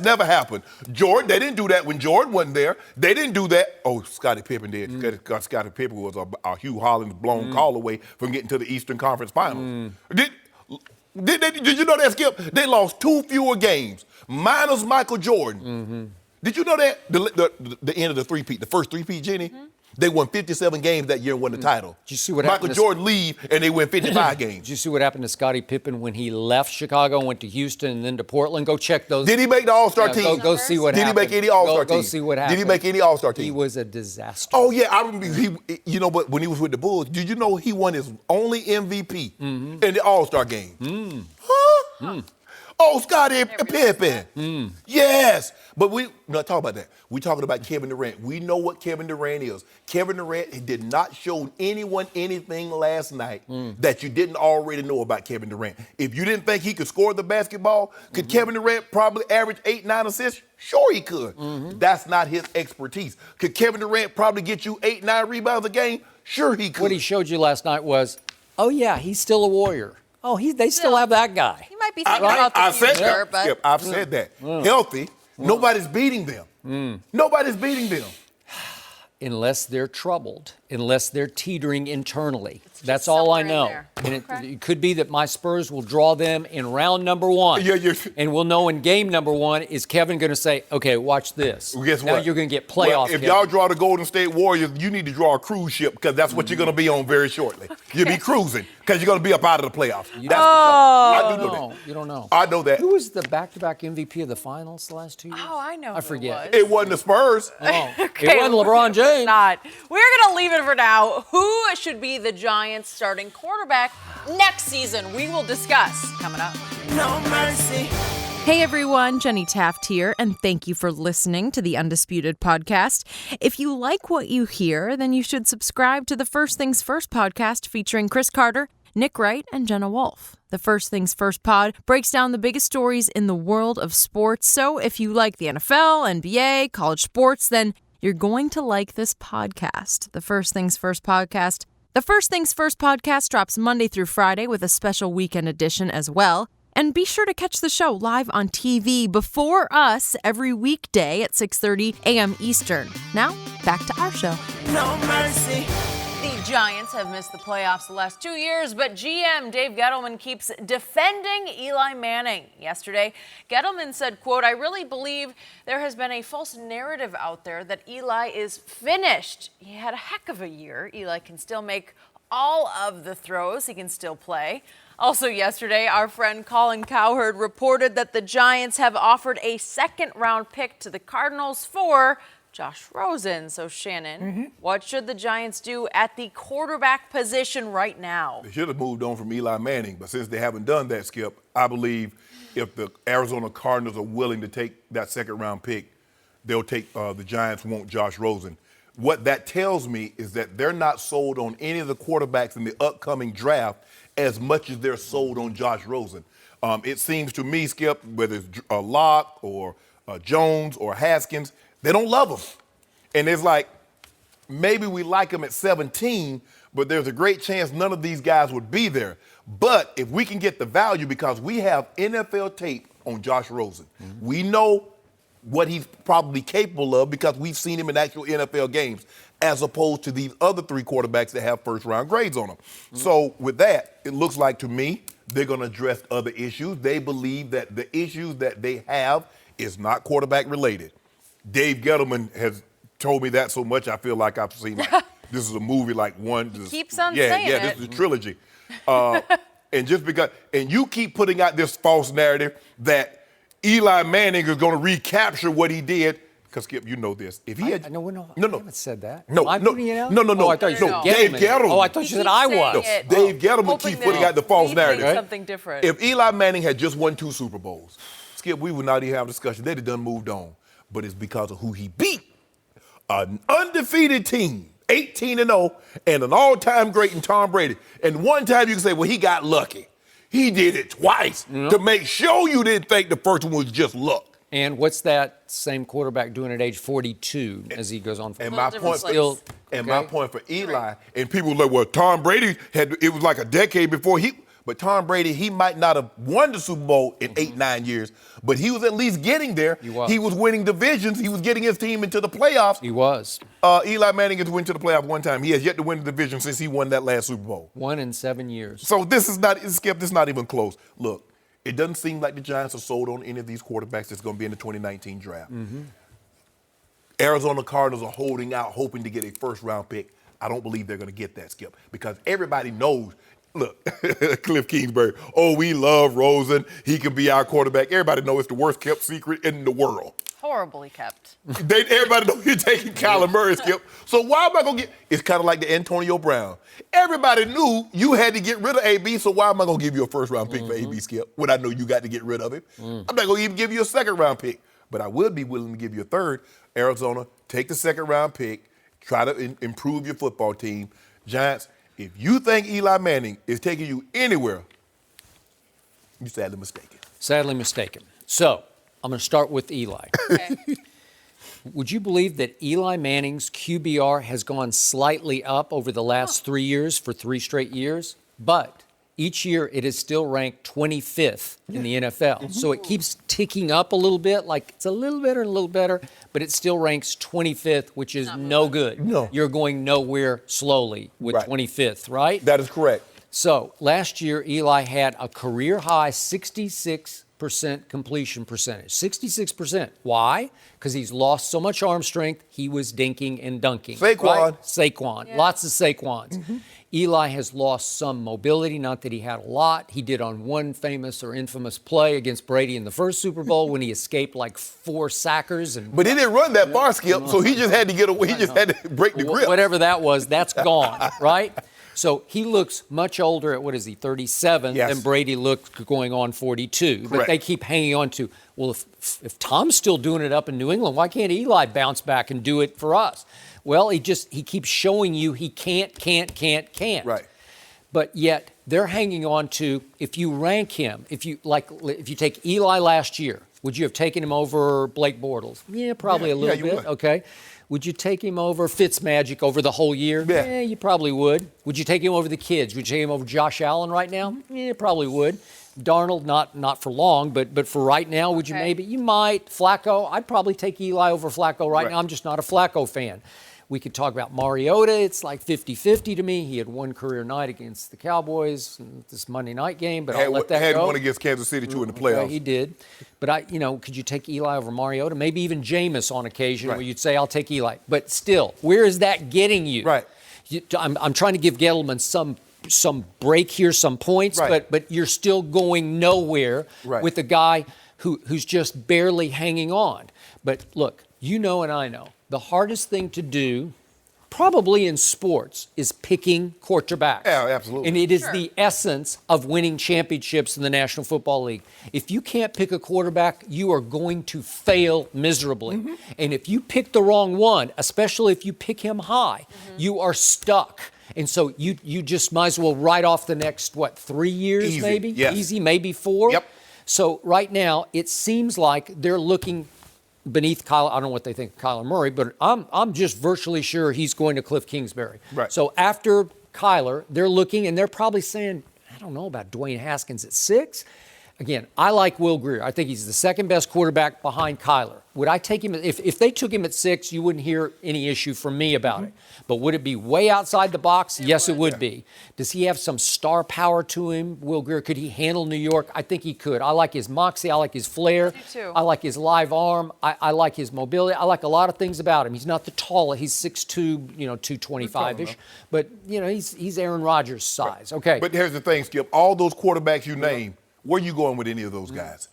never happened. Jordan, they didn't do that when Jordan wasn't there. They didn't do that. Oh, Scottie Pippen did. Scottie Pippen was a Hugh Hollins blown call away from getting to the Eastern Conference Finals. Did you know that, Skip? They lost 2 fewer games, minus Michael Jordan. Did you know that? The end of the three-peat, the first three-peat, Jenny? They won 57 games that year and won the title. Did you see what Michael Jordan leave and they win 55 games. Did you see what happened to Scottie Pippen when he left Chicago, went to Houston, and then to Portland? Go check those. Did he make the All-Star team? Go see what happened. Did he make any All-Star team? Go see what happened. Did he make any All-Star team? He was a disaster. Oh, yeah. I remember but when he was with the Bulls, did you know he won his only MVP in the All-Star game? Huh? Oh, Scottie Pippen. Yes. But we not talking about that. We're talking about Kevin Durant. We know what Kevin Durant is. Kevin Durant did not show anyone anything last night that you didn't already know about Kevin Durant. If you didn't think he could score the basketball, could Kevin Durant probably average 8, 9 assists? Sure he could. That's not his expertise. Could Kevin Durant probably get you 8, 9 rebounds a game? Sure he could. What he showed you last night was, oh, yeah, he's still a Warrior. Oh, they still have that guy. He might be thinking about the future, but... I've said that. Healthy. Nobody's beating them. Nobody's beating them. Unless they're troubled, unless they're teetering internally. That's all I know. And it could be that my Spurs will draw them in round number 1. And we'll know in game number 1, is Kevin going to say, okay, watch this. Well, guess now what? You're going to get playoff. If y'all draw the Golden State Warriors, you need to draw a cruise ship because that's what you're going to be on very shortly. You'll be cruising because you're going to be up out of the playoffs. I do know that. You don't know. I know that. Who was the back-to-back MVP of the finals the last 2 years? Oh, I know. I forget. It wasn't the Spurs. Oh. It wasn't LeBron James. Not. We're going to leave it for now. Who should be the Giants' starting quarterback next season? We will discuss coming up. No mercy. Hey everyone, Jenny Taft here, and thank you for listening to the Undisputed podcast. If you like what you hear, then you should subscribe to the First Things First podcast featuring Chris Carter, Nick Wright, and Jenna Wolfe. The First Things First pod breaks down the biggest stories in the world of sports, so if you like the NFL, NBA, college sports, then you're going to like this podcast, the First Things First podcast. The First Things First podcast drops Monday through Friday with a special weekend edition as well. And be sure to catch the show live on TV before us every weekday at 6:30 a.m. Eastern. Now, back to our show. No mercy. The Giants have missed the playoffs the last 2 years, but GM Dave Gettleman keeps defending Eli Manning. Yesterday, Gettleman said, quote, "I really believe there has been a false narrative out there that Eli is finished. He had a heck of a year. Eli can still make all of the throws. He can still play." Also yesterday, our friend Colin Cowherd reported that the Giants have offered a second-round pick to the Cardinals for Josh Rosen. So, Shannon, what should the Giants do at the quarterback position right now? They should have moved on from Eli Manning, but since they haven't done that, Skip, I believe if the Arizona Cardinals are willing to take that second-round pick, they'll take the Giants want Josh Rosen. What that tells me is that they're not sold on any of the quarterbacks in the upcoming draft as much as they're sold on Josh Rosen. It seems to me, Skip, whether it's Locke or Jones or Haskins, they don't love him. And it's like, maybe we like him at 17, but there's a great chance none of these guys would be there. But if we can get the value, because we have NFL tape on Josh Rosen, we know what he's probably capable of because we've seen him in actual NFL games, as opposed to these other three quarterbacks that have first-round grades on them. So with that, it looks like to me they're going to address other issues. They believe that the issues that they have is not quarterback-related. Dave Gettleman has told me that so much I feel like I've seen like, this is a movie like one. He keeps on saying it. This is a trilogy. And just because, and you keep putting out this false narrative that Eli Manning is going to recapture what he did. Because, Skip, you know this. If he had, No, I haven't said that. No. Oh, I thought you said Dave Gettleman. Oh, I thought you said I was. Dave Gettleman keeps putting out the false narrative. Something different. If Eli Manning had just won 2 Super Bowls, Skip, we would not even have a discussion. They'd have done moved on. But it's because of who he beat. An undefeated team, 18-0, and an all-time great in Tom Brady. And one time you can say, well, he got lucky. He did it twice to make sure you didn't think the first one was just luck. And what's that same quarterback doing at age 42 as he goes on? And my point for Eli, and people were like, well, Tom Brady it was like a decade before but Tom Brady, he might not have won the Super Bowl in 8-9 years, but he was at least getting there. He was winning divisions. He was getting his team into the playoffs. He was. Eli Manning has went to the playoffs one time. He has yet to win the division since he won that last Super Bowl. 1 in 7 years. So this is not, Skip, this is not even close. Look, it doesn't seem like the Giants are sold on any of these quarterbacks that's going to be in the 2019 draft. Arizona Cardinals are holding out, hoping to get a first-round pick. I don't believe they're going to get that, Skip, because everybody knows. Look, Cliff Kingsbury, we love Rosen. He can be our quarterback. Everybody knows it's the worst-kept secret in the world. Horribly kept. Everybody knows you're taking Kyler Murray, Skip. So why am I going to get – it's kind of like the Antonio Brown. Everybody knew you had to get rid of AB, so why am I going to give you a first-round pick for AB, Skip, when I know you got to get rid of him? I'm not going to even give you a second-round pick, but I would be willing to give you a third. Arizona, take the second-round pick, try to improve your football team. Giants, if you think Eli Manning is taking you anywhere, you're sadly mistaken. Sadly mistaken. So I'm going to start with Eli. Okay. Would you believe that Eli Manning's QBR has gone slightly up over the last 3 years for 3 straight years? But each year it is still ranked 25th in the NFL. So it keeps ticking up a little bit, like it's a little better, but it still ranks 25th, which is no good. No. You're going nowhere slowly with 25th, right? That is correct. So last year, Eli had a career high 66% completion percentage. 66%. Why? Because he's lost so much arm strength, he was dinking and dunking. Saquon. Right? Saquon. Yeah. Lots of Saquons. Eli has lost some mobility, not that he had a lot. He did on one famous or infamous play against Brady in the first Super Bowl when he escaped like 4 sackers. But he didn't run that far, Skip, so he just had to get away. He just had to break the grip. Whatever that was, that's gone, right? So he looks much older at, what is he, 37, than Brady looked going on 42. Correct. But they keep hanging on to, well, if Tom's still doing it up in New England, why can't Eli bounce back and do it for us? Well, he keeps showing you he can't. Right. But yet they're hanging on to, if you rank him, if you take Eli last year, would you have taken him over Blake Bortles? Yeah, probably a little bit. Would. Okay. Would you take him over Fitzmagic over the whole year? Yeah. You probably would. Would you take him over the kids? Would you take him over Josh Allen right now? Yeah, probably would. Darnold, not for long, but for right now, would you maybe? You might. Flacco, I'd probably take Eli over Flacco right now. I'm just not a Flacco fan. We could talk about Mariota. It's like 50-50 to me. He had one career night against the Cowboys in this Monday night game, but I'll let that go. Had one against Kansas City, too, in the playoffs. Okay, he did. But, could you take Eli over Mariota? Maybe even Jameis on occasion where you'd say, I'll take Eli. But still, where is that getting you? Right. I'm trying to give Gettleman some break here, some points, but you're still going nowhere with a guy who's just barely hanging on. But look, you know and I know, the hardest thing to do, probably in sports, is picking quarterbacks. Yeah, absolutely. And it is the essence of winning championships in the National Football League. If you can't pick a quarterback, you are going to fail miserably. Mm-hmm. And if you pick the wrong one, especially if you pick him high, you are stuck. And so you just might as well write off the next, 3 years Easy. maybe? Yes. Easy, maybe 4? Yep. So right now, it seems like they're looking beneath Kyler. I don't know what they think of Kyler Murray, but I'm just virtually sure he's going to Cliff Kingsbury. Right. So after Kyler, they're looking and they're probably saying, I don't know about Dwayne Haskins at 6. Again, I like Will Grier. I think he's the second best quarterback behind Kyler. Would I take him? If they took him at 6, you wouldn't hear any issue from me about it. But would it be way outside the box? Yes, it would be. Does he have some star power to him, Will Grier? Could he handle New York? I think he could. I like his moxie. I like his flair. Me too. I like his live arm. I like his mobility. I like a lot of things about him. He's not the tallest. He's 6'2", 225-ish. But, he's Aaron Rodgers' size. Okay. But here's the thing, Skip. All those quarterbacks you named, where are you going with any of those guys?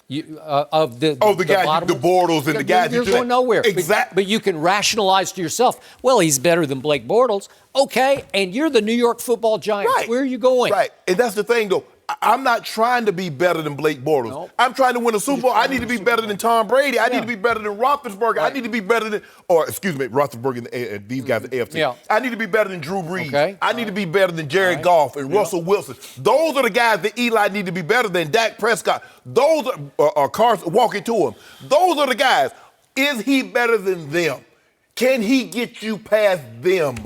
Of the guys, bottom the Bortles and the guys. You're going nowhere. Exactly. But you can rationalize to yourself, well, he's better than Blake Bortles. Okay, and you're the New York Football Giants. Right. Where are you going? Right, and that's the thing, though. I'm not trying to be better than Blake Bortles. Nope. I'm trying to win a Super Bowl. I need to be better than Tom Brady. I need to be better than Roethlisberger. Right. I need to be better than, Roethlisberger and these guys at AFC. Yeah. I need to be better than Drew Brees. Okay. I need to be better than Jared Goff and Russell Wilson. Those are the guys that Eli need to be better than. Dak Prescott. Those are Carson walking to him. Those are the guys. Is he better than them? Can he get you past them?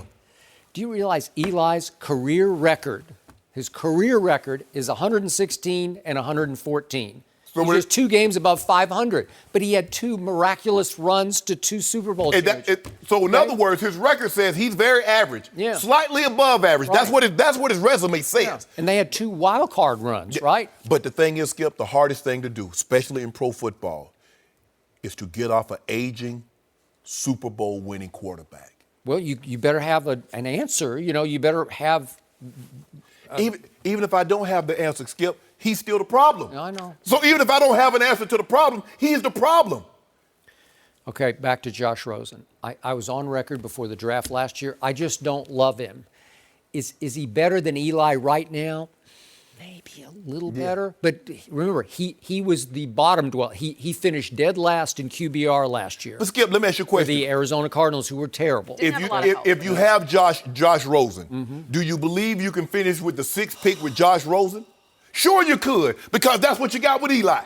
Do you realize Eli's career record? His career record is 116 and 114. So He's just 2 games above 500, but he had 2 miraculous runs to 2 Super Bowl championships. So in other words, his record says he's very average, slightly above average. Right. That's what his resume says. Yeah. And they had 2 wild card runs, right? But the thing is, Skip, the hardest thing to do, especially in pro football, is to get off an aging Super Bowl winning quarterback. Well, you better have an answer. You better have. Even if I don't have the answer, Skip, he's still the problem. I know. So even if I don't have an answer to the problem, he's the problem. Okay, back to Josh Rosen. I was on record before the draft last year. I just don't love him. Is he better than Eli right now? Maybe a little better. But remember, he was the bottom dweller. He finished dead last in QBR last year. But Skip, let me ask you a For question. the Arizona Cardinals, who were terrible. If you have Josh Rosen, do you believe you can finish with the 6th pick with Josh Rosen? Sure you could, because that's what you got with Eli.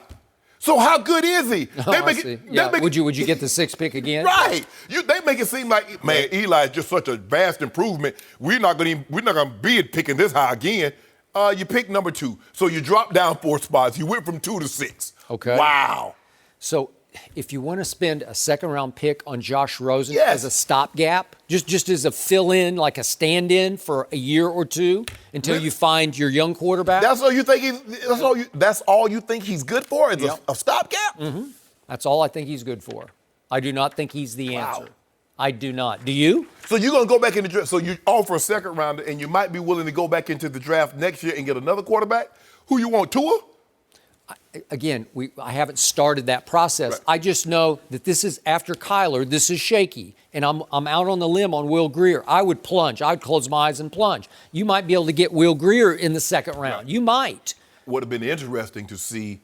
So how good is he? Would you get the 6th pick again? Right. They make it seem like, man, Eli is just such a vast improvement. We're not gonna be picking this high again. You picked number 2, so you dropped down 4 spots. You went from 2 to 6. Okay. Wow. So if you want to spend a 2nd-round pick on Josh Rosen as a stopgap, just as a fill-in, like a stand-in for a year or 2 until you find your young quarterback. That's all you think that's all you think he's good for is a stopgap? Mm-hmm. That's all I think he's good for. I do not think he's the answer. I do not. Do you? So you're going to go back in the draft. So you offer a 2nd rounder, and you might be willing to go back into the draft next year and get another quarterback? Who you want, Tua? Again, I haven't started that process. Right. I just know that this is after Kyler. This is shaky, and I'm out on the limb on Will Grier. I would plunge. I would close my eyes and plunge. You might be able to get Will Grier in the second round. Right. You might. Would have been interesting to see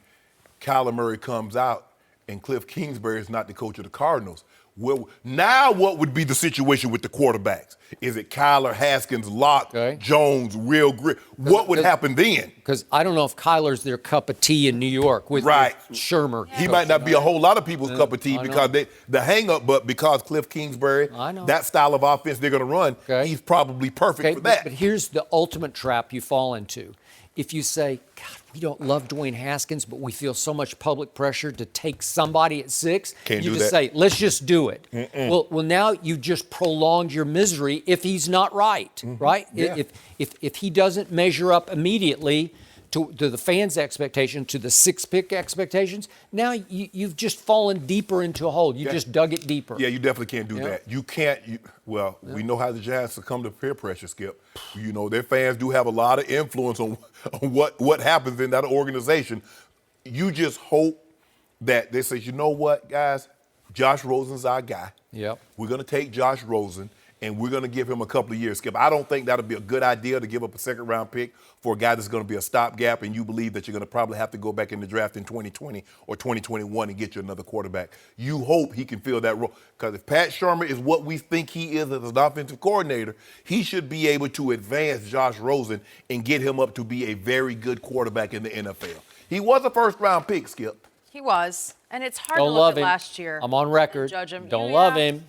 Kyler Murray comes out and Cliff Kingsbury is not the coach of the Cardinals. Well, now what would be the situation with the quarterbacks? Is it Kyler, Haskins, Locke, Jones, Will Grier? What would happen then? Because I don't know if Kyler's their cup of tea in New York with Shermer. He might not be a whole lot of people's cup of tea because the hang-up, but because Cliff Kingsbury, that style of offense they're going to run, he's probably perfect for that. But here's the ultimate trap you fall into. If you say, God, we don't love Dwayne Haskins, but we feel so much public pressure to take somebody at 6, Can't you do just that. say, let's just do it. Well, now you've just prolonged your misery if he's not right, right? Yeah. If he doesn't measure up immediately to the fans' expectation, to the 6-pick expectations, now you've just fallen deeper into a hole. You just dug it deeper. Yeah, you definitely can't do that. You can't. We know how the Giants succumb to peer pressure, Skip. You know, their fans do have a lot of influence on what happens in that organization. You just hope that they say, you know what, guys, Josh Rosen's our guy. Yep. We're going to take Josh Rosen, and we're going to give him a couple of years, Skip. I don't think that would be a good idea to give up a second-round pick for a guy that's going to be a stopgap, and you believe that you're going to probably have to go back in the draft in 2020 or 2021 and get you another quarterback. You hope he can fill that role. Because if Pat Shermer is what we think he is as an offensive coordinator, he should be able to advance Josh Rosen and get him up to be a very good quarterback in the NFL. He was a first-round pick, Skip. He was. And it's hard Don't to look love at him. last year. I'm on record. And judge him. Don't love him.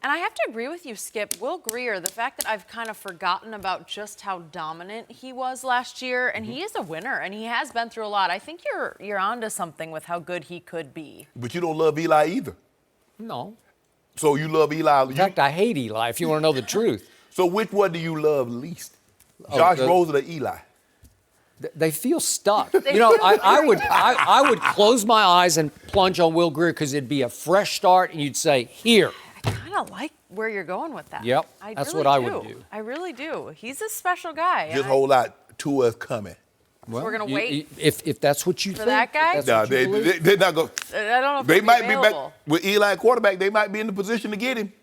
And I have to agree with you, Skip. Will Grier, the fact that I've kind of forgotten about just how dominant he was last year, and he is a winner, and he has been through a lot. I think you're onto something with how good he could be. But you don't love Eli either. No. So you love Eli. In fact, I hate Eli, if you want to know the truth. So which one do you love least? Josh Rosen or Eli? They feel stuck. You know, I would close my eyes and plunge on Will Grier because it'd be a fresh start, and you'd say, here. I kind of like where you're going with that. Yep, that's what I would do. I really do. He's a special guy. Just hold out. Tua's coming. Well, we're going to wait. If that's what you for think. that guy? No, they're not going. I don't know if They he'll might be be available. back with Eli quarterback. They might be in the position to get him.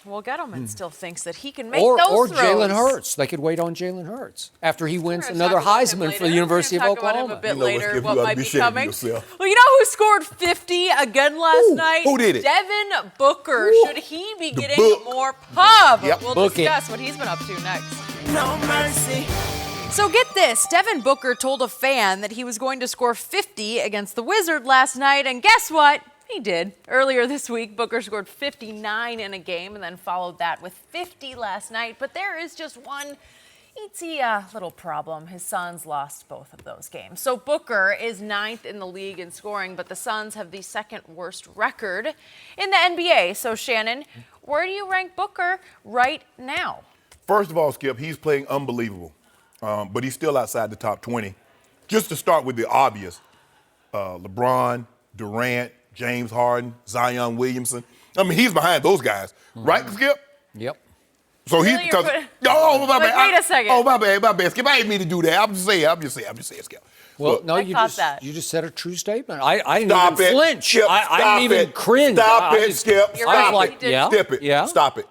Well, Gettleman still thinks that he can make Or those throws. Jalen Hurts. They could wait on Jalen Hurts after he wins another Heisman for the University of Oklahoma. A bit You know what, later, Skip, what you ought to might be be ashamed of coming. yourself. Well, you know who scored 50 again last night? Who did it? Devin Booker. Should he be getting book. more pub? Yep. We'll Book it. discuss what he's been up to next. No mercy. So get this, Devin Booker told a fan that he was going to score 50 against the Wizards last night, and guess what? He did. Earlier this week, Booker scored 59 in a game and then followed that with 50 last night. But there is just one itsy little problem. His Suns lost both of those games. So Booker is 9th in the league in scoring, but the Suns have the second worst record in the NBA. So Shannon, where do you rank Booker right now? First of all, Skip, he's playing unbelievable, but he's still outside the top 20. Just to start with the obvious, LeBron, Durant, James Harden, Zion Williamson. I mean, he's behind those guys, right, Skip? Yep. So Really? he's because my bad. Wait a second. Oh, my bad, Skip. I didn't mean to do that. I'm just saying, Skip. Well, Look, no, I you thought just that. you just said a true statement. I didn't Stop even it. flinch. Skip, I didn't even it. cringe. Stop I it, just- Skip. You're I right. was like, He did. yeah, Skip it. yeah. Stop it.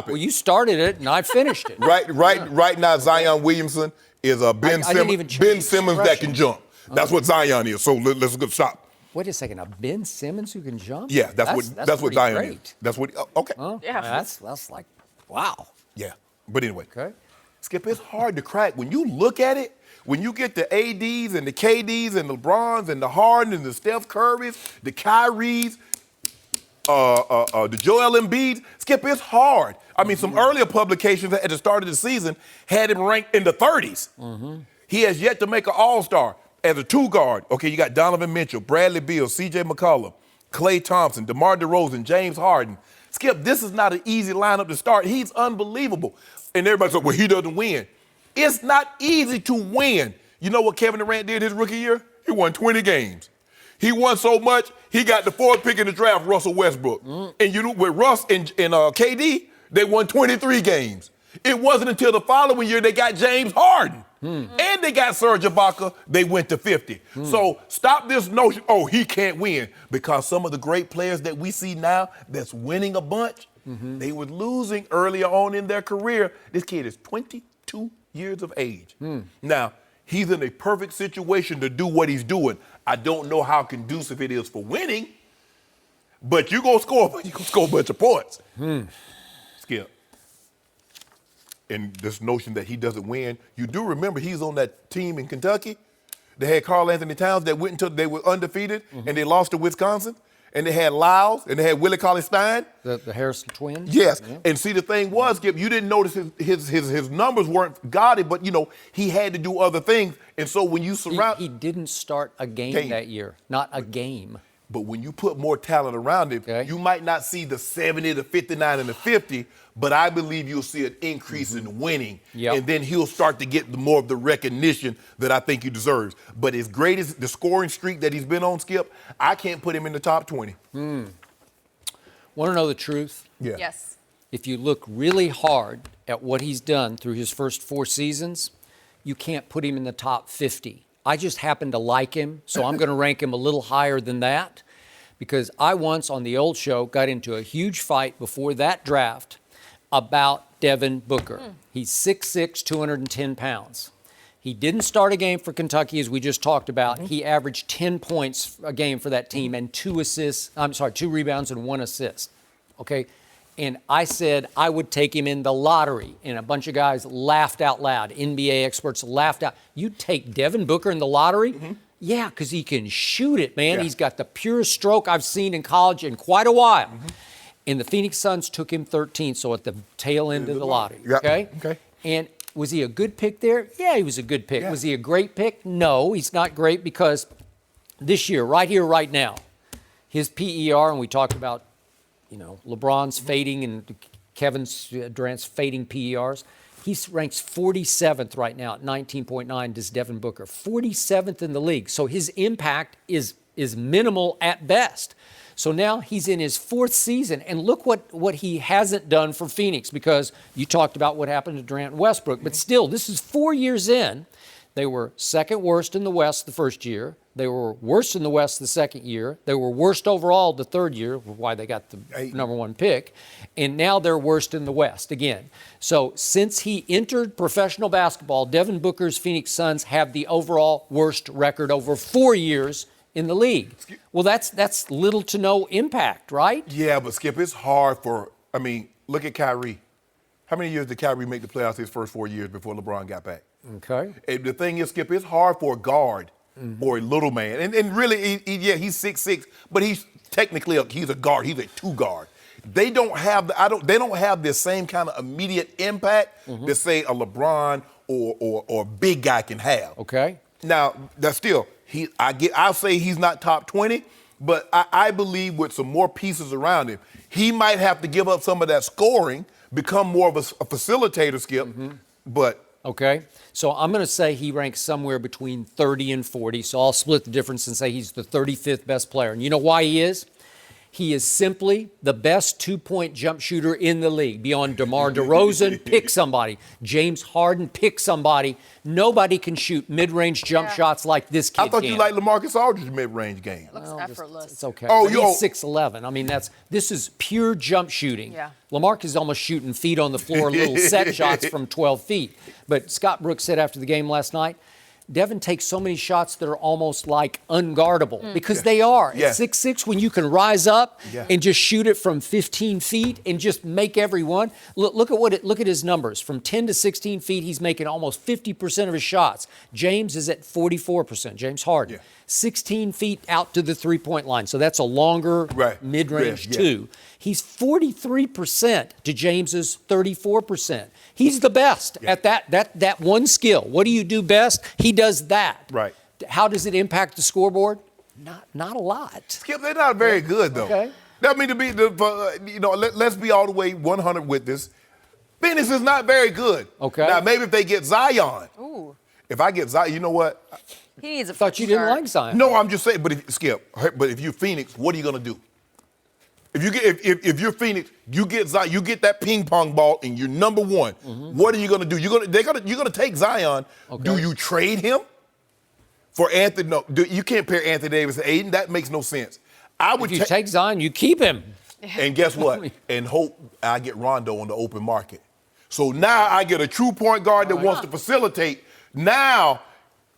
Well, you started it and I finished it. Right now, Zion Williamson is a Ben I didn't even Simmons. change Ben the Simmons that can expression. jump. That's what Zion is. So let's go. Stop. Wait a second, a Ben Simmons who can jump? Yeah, that's what pretty Zion great. is. That's what. Okay. Oh, Yeah. that's like, wow. Yeah. But anyway, Okay. Skip, it's hard to crack when you look at it. When you get the ADs and the KDs and the LeBrons and the Harden and the Steph Currys, the Kyries, the Joel Embiid, Skip, it's hard. I mean, some earlier publications at the start of the season had him ranked in the 30s. He has yet to make an All-Star as a two-guard. Okay, you got Donovan Mitchell, Bradley Beal, C.J. McCollum, Klay Thompson, DeMar DeRozan, James Harden. Skip, this is not an easy lineup to start. He's unbelievable. And everybody's like, well, he doesn't win. It's not easy to win. You know what Kevin Durant did his rookie year? He won 20 games. He won so much, he got the 4th pick in the draft, Russell Westbrook. And you know, with Russ and KD, they won 23 games. It wasn't until the following year they got James Harden. And they got Serge Ibaka, they went to 50. So stop this notion, he can't win. Because some of the great players that we see now that's winning a bunch, they were losing earlier on in their career. This kid is 22 years of age. Now, he's in a perfect situation to do what he's doing. I don't know how conducive it is for winning, but you're going to score a bunch of points. Skip. And this notion that he doesn't win, you do remember he's on that team in Kentucky. They had Karl Anthony Towns that went until they were undefeated, and they lost to Wisconsin. And they had Lyles, and they had Willie Cauley-Stein. The Harrison twins? Yes. Yeah. And see, the thing was, Skip, you didn't notice his numbers weren't gaudy, but, he had to do other things. And so when you surround... He didn't start a game that year. Not a game. But when you put more talent around him, you might not see the 70, the 59, and the 50, but I believe you'll see an increase in winning. And then he'll start to get more of the recognition that I think he deserves. But as great as the scoring streak that he's been on, Skip, I can't put him in the top 20. Want to know the truth? Yeah. Yes. If you look really hard at what he's done through his first 4 seasons, you can't put him in the top 50. I just happen to like him, so I'm going to rank him a little higher than that, because I once on the old show got into a huge fight before that draft about Devin Booker. He's 6'6", 210 pounds. He didn't start a game for Kentucky, as we just talked about. He averaged 10 points a game for that team and 2 rebounds and 1 assist. Okay? And I said I would take him in the lottery, and a bunch of guys laughed out loud. NBA experts laughed out. You take Devin Booker in the lottery? Yeah, because he can shoot it, man. He's got the purest stroke I've seen in college in quite a while. And the Phoenix Suns took him 13th, so at the tail end of the lottery. Okay? And was he a good pick there? Yeah, he was a good pick. Was he a great pick? No, he's not great, because this year, right here, right now, his PER, and we talked about LeBron's fading and Durant's fading PERs. He ranks 47th right now at 19.9 does Devin Booker. 47th in the league. So his impact is minimal at best. So now he's in his 4th season, and look what he hasn't done for Phoenix, because you talked about what happened to Durant and Westbrook, but still, this is 4 years in. They were second worst in the West the first year. They were worst in the West the second year. They were worst overall the third year, why they got the number 1 pick. And now they're worst in the West again. So since he entered professional basketball, Devin Booker's Phoenix Suns have the overall worst record over 4 years in the league. Well, that's little to no impact, right? Yeah, but Skip, it's hard look at Kyrie. How many years did Kyrie make the playoffs his first 4 years before LeBron got back? Okay. And the thing is, Skip, it's hard for a guard or a little man. And really, he's 6'6", but he's technically he's a guard. He's a 2 guard. They don't have the same kind of immediate impact that, say, a LeBron or a big guy can have. Okay. Now, that's still, I'll say he's not top 20, but I believe with some more pieces around him, he might have to give up some of that scoring, become more of a facilitator, Skip, but... Okay, so I'm going to say he ranks somewhere between 30 and 40, so I'll split the difference and say he's the 35th best player. And you know why he is? He is simply the best 2-point jump shooter in the league. Beyond DeMar DeRozan, pick somebody. James Harden, pick somebody. Nobody can shoot mid-range jump shots like this kid I thought can. you liked LaMarcus Aldridge's mid-range game. Looks effortless. It's okay. Oh, he's 6'11". I mean, this is pure jump shooting. Yeah. LaMarcus is almost shooting feet on the floor, little set shots from 12 feet. But Scott Brooks said after the game last night, Devin takes so many shots that are almost like unguardable because they are. At 6'6", when you can rise up and just shoot it from 15 feet and just make every one. Look at his numbers. From 10 to 16 feet, he's making almost 50% of his shots. James is at 44%. James Harden. 16 feet out to the three-point line. So that's a longer mid-range too. He's 43% to James's 34%. He's the best at that one skill. What do you do best? He does that. Right. How does it impact the scoreboard? Not a lot. Skip, they're not very good though. Okay. That mean to be let's be all the way 100 with this. Phoenix is not very good. Okay. Now maybe if they get Zion. Ooh. If I get Zion, you know what? He needs a Thought you didn't like Zion. No, I'm just saying. But if you're Phoenix, what are you gonna do? If you're Phoenix, you get Zion, you get that ping pong ball, and you're number one. What are you gonna do? You're gonna take Zion. Okay. Do you trade him for Anthony? No, you can't pair Anthony Davis and Aiden. That makes no sense. If you take Zion, you keep him. And guess what? And hope I get Rondo on the open market. So now I get a true point guard that wants to facilitate. Now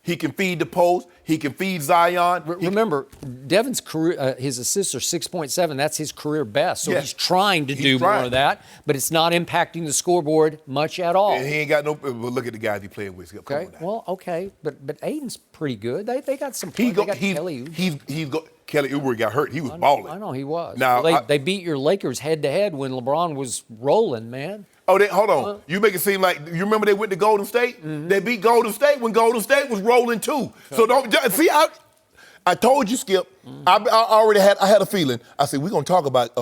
he can feed the post. He can feed Zion. Remember, Devin's career, his assists are 6.7. That's his career best. So he's trying to do more of that, but it's not impacting the scoreboard much at all. And he ain't got no. Well, look at the guys he playing with. Okay. Well, okay, but Aiden's pretty good. They got some. They got Kelly. Kelly Oubre got hurt. He was balling. I know he was. Now they beat your Lakers head to head when LeBron was rolling, man. Oh, hold on. You make it seem like, you remember they went to Golden State? They beat Golden State when Golden State was rolling too. Okay. So don't, see, I told you, Skip, I had a feeling. I said, we're going to talk about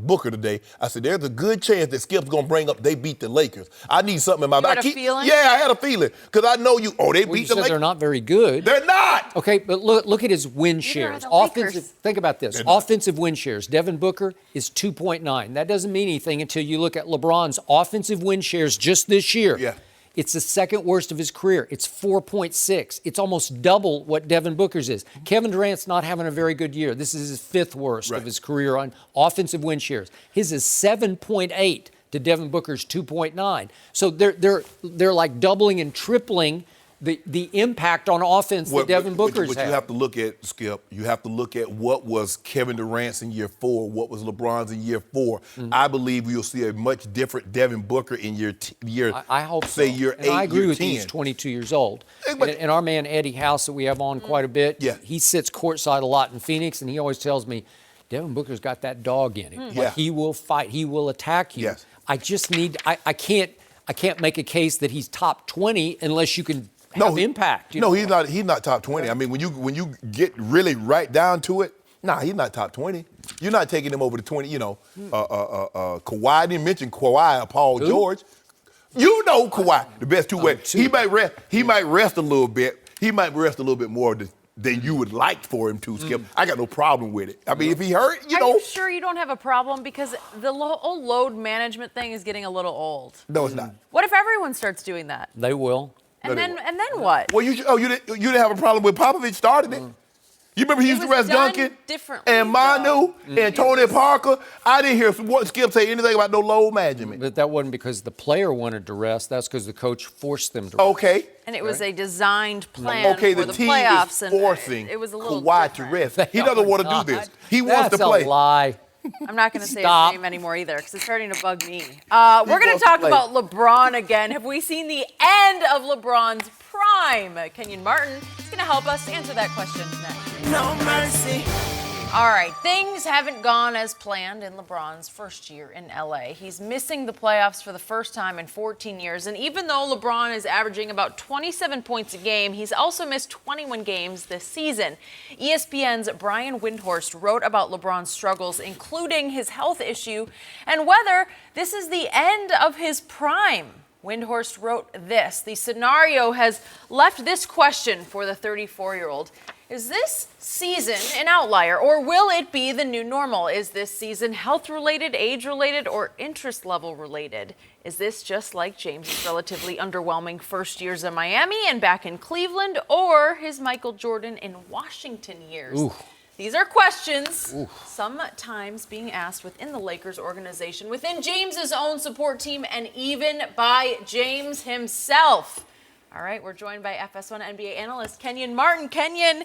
Booker today. I said, there's a good chance that Skip's going to bring up they beat the Lakers. I need something in my back. You had a feeling? Yeah, I had a feeling. Because I know they beat the Lakers. They're not very good. They're not. Okay, but look at his win shares. Think about this. Offensive win shares. Devin Booker is 2.9. That doesn't mean anything until you look at LeBron's offensive win shares just this year. Yeah. It's the second worst of his career. It's 4.6. It's almost double what Devin Booker's is. Kevin Durant's not having a very good year. This is his fifth worst of his career on offensive win shares. His is 7.8 to Devin Booker's 2.9. So they're like doubling and tripling the impact on offense that Devin Booker's had. But you have to look at, Skip, you have to look at what was Kevin Durant's in year 4, what was LeBron's in year 4. I believe you'll see a much different Devin Booker in year I hope say so. year 8, I agree with 10. you. He's 22 years old. And our man Eddie House that we have on quite a bit, he sits courtside a lot in Phoenix, and he always tells me, Devin Booker's got that dog in him. Like he will fight. He will attack you. Yes. I just need I can't make a case that he's top 20 unless you can have impact. No, he's not top 20. I mean, when you get really right down to it, he's not top 20. You're not taking him over to 20, Kawhi, didn't mention Kawhi or Paul George. You know Kawhi, the best two-way. He might rest a little bit. He might rest a little bit more than you would like for him to, Skip. I got no problem with it. I mean, if he hurt, Are you sure you don't have a problem? Because the whole load management thing is getting a little old. No, it's not. What if everyone starts doing that? They will. And then what? Well, you didn't have a problem with Popovich started it. You remember he used to rest Duncan and Manu and Tony Parker. I didn't hear Skip say anything about no load management. But that wasn't because the player wanted to rest. That's because the coach forced them to rest. Okay. And it was a designed plan for the team playoffs. Is forcing it was a little Kawhi different. to rest. He doesn't want to do this. He wants to play. That's a lie. I'm not going to say his name anymore either because it's starting to bug me. We're going to talk about LeBron again. Have we seen the end of LeBron's prime? Kenyon Martin is going to help us answer that question next. No mercy. All right, things haven't gone as planned in LeBron's first year in LA. He's missing the playoffs for the first time in 14 years. And even though LeBron is averaging about 27 points a game, he's also missed 21 games this season. ESPN's Brian Windhorst wrote about LeBron's struggles, including his health issue, and whether this is the end of his prime. Windhorst wrote this: the scenario has left this question for the 34-year-old. Is this season an outlier, or will it be the new normal? Is this season health-related, age-related, or interest level-related? Is this just like James's relatively underwhelming first years in Miami and back in Cleveland, or his Michael Jordan in Washington years? Ooh. These are questions sometimes being asked within the Lakers organization, within James's own support team, and even by James himself. All right, we're joined by FS1 NBA analyst Kenyon Martin. Kenyon,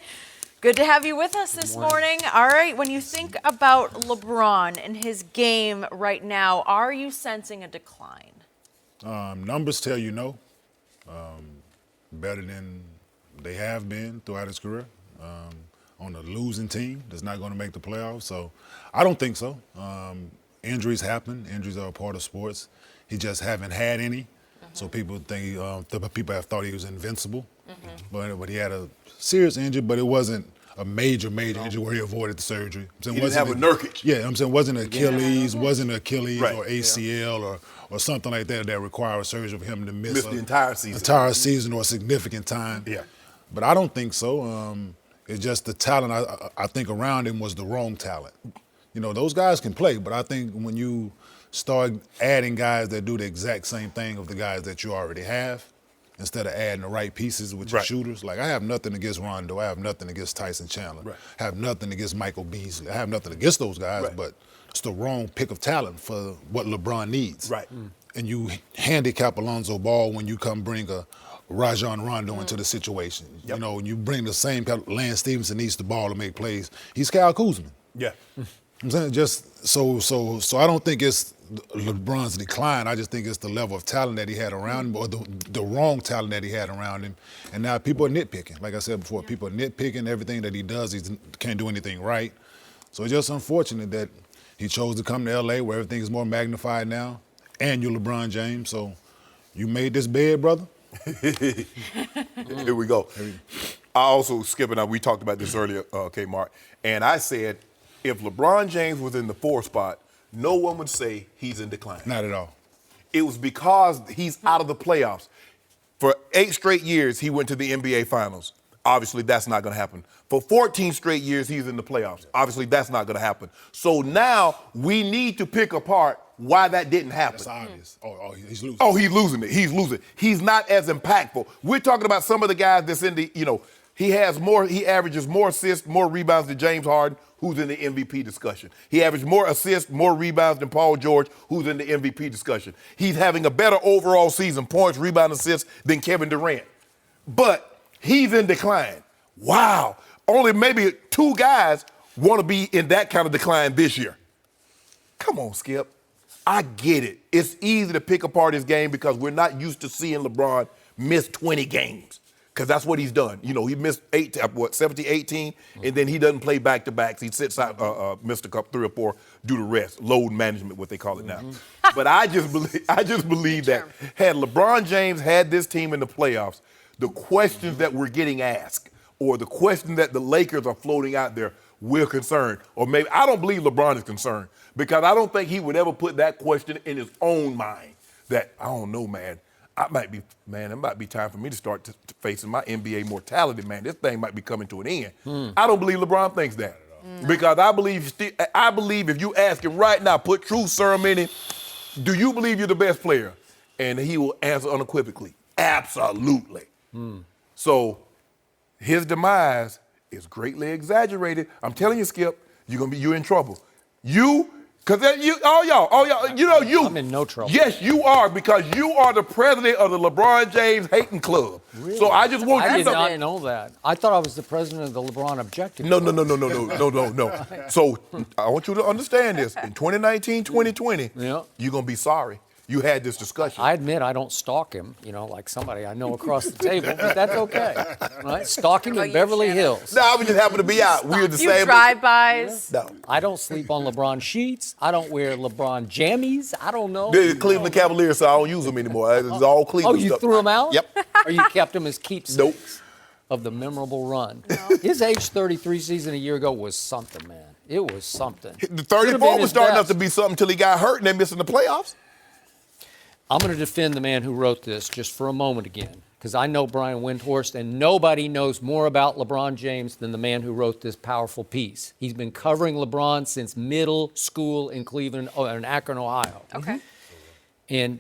good to have you with us this morning. All right, when you think about LeBron and his game right now, are you sensing a decline? Numbers tell you no. Better than they have been throughout his career. On a losing team that's not going to make the playoffs. So I don't think so. Injuries happen. Injuries are a part of sports. He just haven't had any. So people think people have thought he was invincible, but he had a serious injury, but it wasn't a major injury where he avoided the surgery. He didn't have a Nurkic. Yeah, I'm saying wasn't Achilles, wasn't Achilles or ACL or something like that required surgery for him to miss the entire season or a significant time. Yeah, but I don't think so. It's just the talent I think around him was the wrong talent. those guys can play, but I think when you start adding guys that do the exact same thing of the guys that you already have, instead of adding the right pieces with your shooters. Like, I have nothing against Rondo. I have nothing against Tyson Chandler. I have nothing against Michael Beasley. I have nothing against those guys, but it's the wrong pick of talent for what LeBron needs. And you handicap Lonzo Ball when you come bring a Rajon Rondo into the situation. When you bring the same Lance Stevenson needs the ball to make plays. He's Kyle Kuzma. I'm saying just so I don't think it's LeBron's decline. I just think it's the level of talent that he had around him, or the wrong talent that he had around him. And now people are nitpicking. Like I said before, people are nitpicking everything that he does. He can't do anything right. So it's just unfortunate that he chose to come to L.A. where everything is more magnified now, and you're LeBron James. So you made this bed, brother. Here we go. I also, Skip and I, we talked about this earlier, Mark, and I said if LeBron James was in the 4th spot, no one would say he's in decline. Not at all. It was because he's out of the playoffs. For 8 straight years, he went to the NBA Finals. Obviously, that's not going to happen. For 14 straight years, he's in the playoffs. Obviously, that's not going to happen. So now we need to pick apart why that didn't happen. That's obvious. Oh, he's losing. Oh, he's losing it. He's losing. He's not as impactful. We're talking about some of the guys that's in the, he averages more assists, more rebounds than James Harden, who's in the MVP discussion. He averaged more assists, more rebounds than Paul George, who's in the MVP discussion. He's having a better overall season, points, rebound, assists, than Kevin Durant. But he's in decline. Wow. Only maybe 2 guys want to be in that kind of decline this year. Come on, Skip. I get it. It's easy to pick apart his game because we're not used to seeing LeBron miss 20 games. Because that's what he's done. He missed 17, 18, and then he doesn't play back-to-backs. He sits out, missed a couple, 3 or 4 due to rest, load management, what they call it now. But I just believe that had LeBron James had this team in the playoffs, the questions that we're getting asked, or the question that the Lakers are floating out there, we're concerned. Or maybe, I don't believe LeBron is concerned, because I don't think he would ever put that question in his own mind that, I don't know, man. It might be time for me to start facing my NBA mortality, man. This thing might be coming to an end. I don't believe LeBron thinks that. Because I believe if you ask him right now, put truth serum in him, do you believe you're the best player? And he will answer unequivocally, absolutely. So his demise is greatly exaggerated. I'm telling you, Skip, you're in trouble. Because I'm in no trouble. Yes, you are, because you are the president of the LeBron James hating club. Really? So I just want I you did to not know that. I thought I was the president of the LeBron Objective. No. So I want you to understand this. In 2019, 2020, you're going to be sorry you had this discussion. I admit I don't stalk him, like somebody I know across the table, but that's okay. Right? Stalking in Beverly Hills. No, I just happen to be out. We're the same. Drive-bys. No. I don't sleep on LeBron sheets. I don't wear LeBron jammies. I don't know. They're the Cleveland Cavaliers, so I don't use them anymore. It's all Cleveland you stuff. threw them out? Yep. Or you kept them as keepsakes? Nope. Of the memorable run. His age 33 season a year ago was something, man. It was something. The 34 was starting up to be something until he got hurt and then missing the playoffs. I'm going to defend the man who wrote this just for a moment again, because I know Brian Windhorst, and nobody knows more about LeBron James than the man who wrote this powerful piece. He's been covering LeBron since middle school in Cleveland, in Akron, Ohio. Okay. And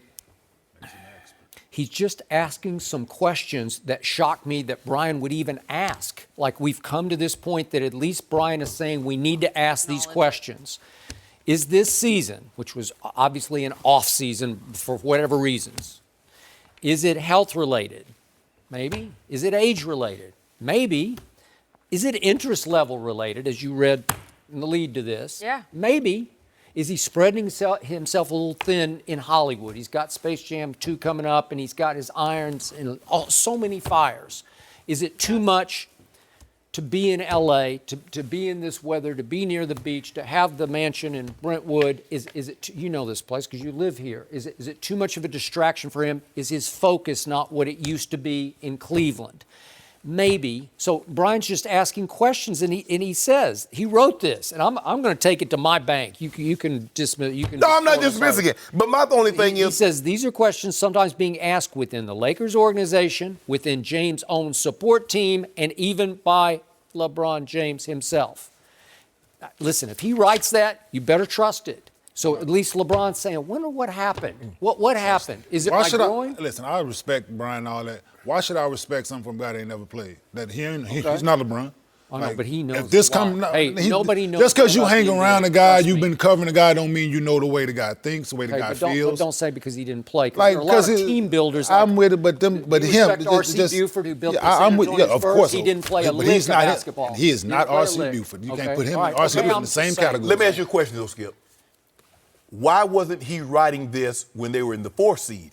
he's just asking some questions that shock me that Brian would even ask. Like, we've come to this point that at least Brian is saying we need to ask these questions. Is this season, which was obviously an off season for whatever reasons, is it health related? Maybe. Is it age related? Maybe. Is it interest level related, as you read in the lead to this? Yeah. Maybe. Is he spreading himself a little thin in Hollywood? He's got Space Jam 2 coming up, and he's got his irons in so many fires. Is it too much to be in L.A., to be in this weather, to be near the beach, to have the mansion in Brentwood? Is it, you know this place because you live here. Is it too much of a distraction for him? Is his focus not what it used to be in Cleveland? Maybe. So Brian's just asking questions, and he says, he wrote this, and I'm going to take it to my bank. You can dismiss. No, I'm not dismissing it. But my only thing is, he says these are questions sometimes being asked within the Lakers organization, within James' own support team, and even by LeBron James himself. listen, if he writes that, you better trust it. So at least LeBron's saying, wonder what happened. What happened? Is it my groin? Listen, I respect Brian and all that. Why should I respect something from a guy that ain't never played? That he's not LeBron. Oh, no, but he knows. If this nobody knows. Just because you hang around a guy, you've been covering a guy, don't mean you know the way the guy thinks, the way the guy feels. But don't say because he didn't play. Like, there are a lot of team builders. I'm with it, but him. R.C. Buford, who built the San Antonio Spurs, he didn't play a lick of basketball. He is not R.C. Buford. You can't put him and R.C. Buford in the same category. Let me ask you a question, though, Skip. Why wasn't he writing this when they were in the 4th seed?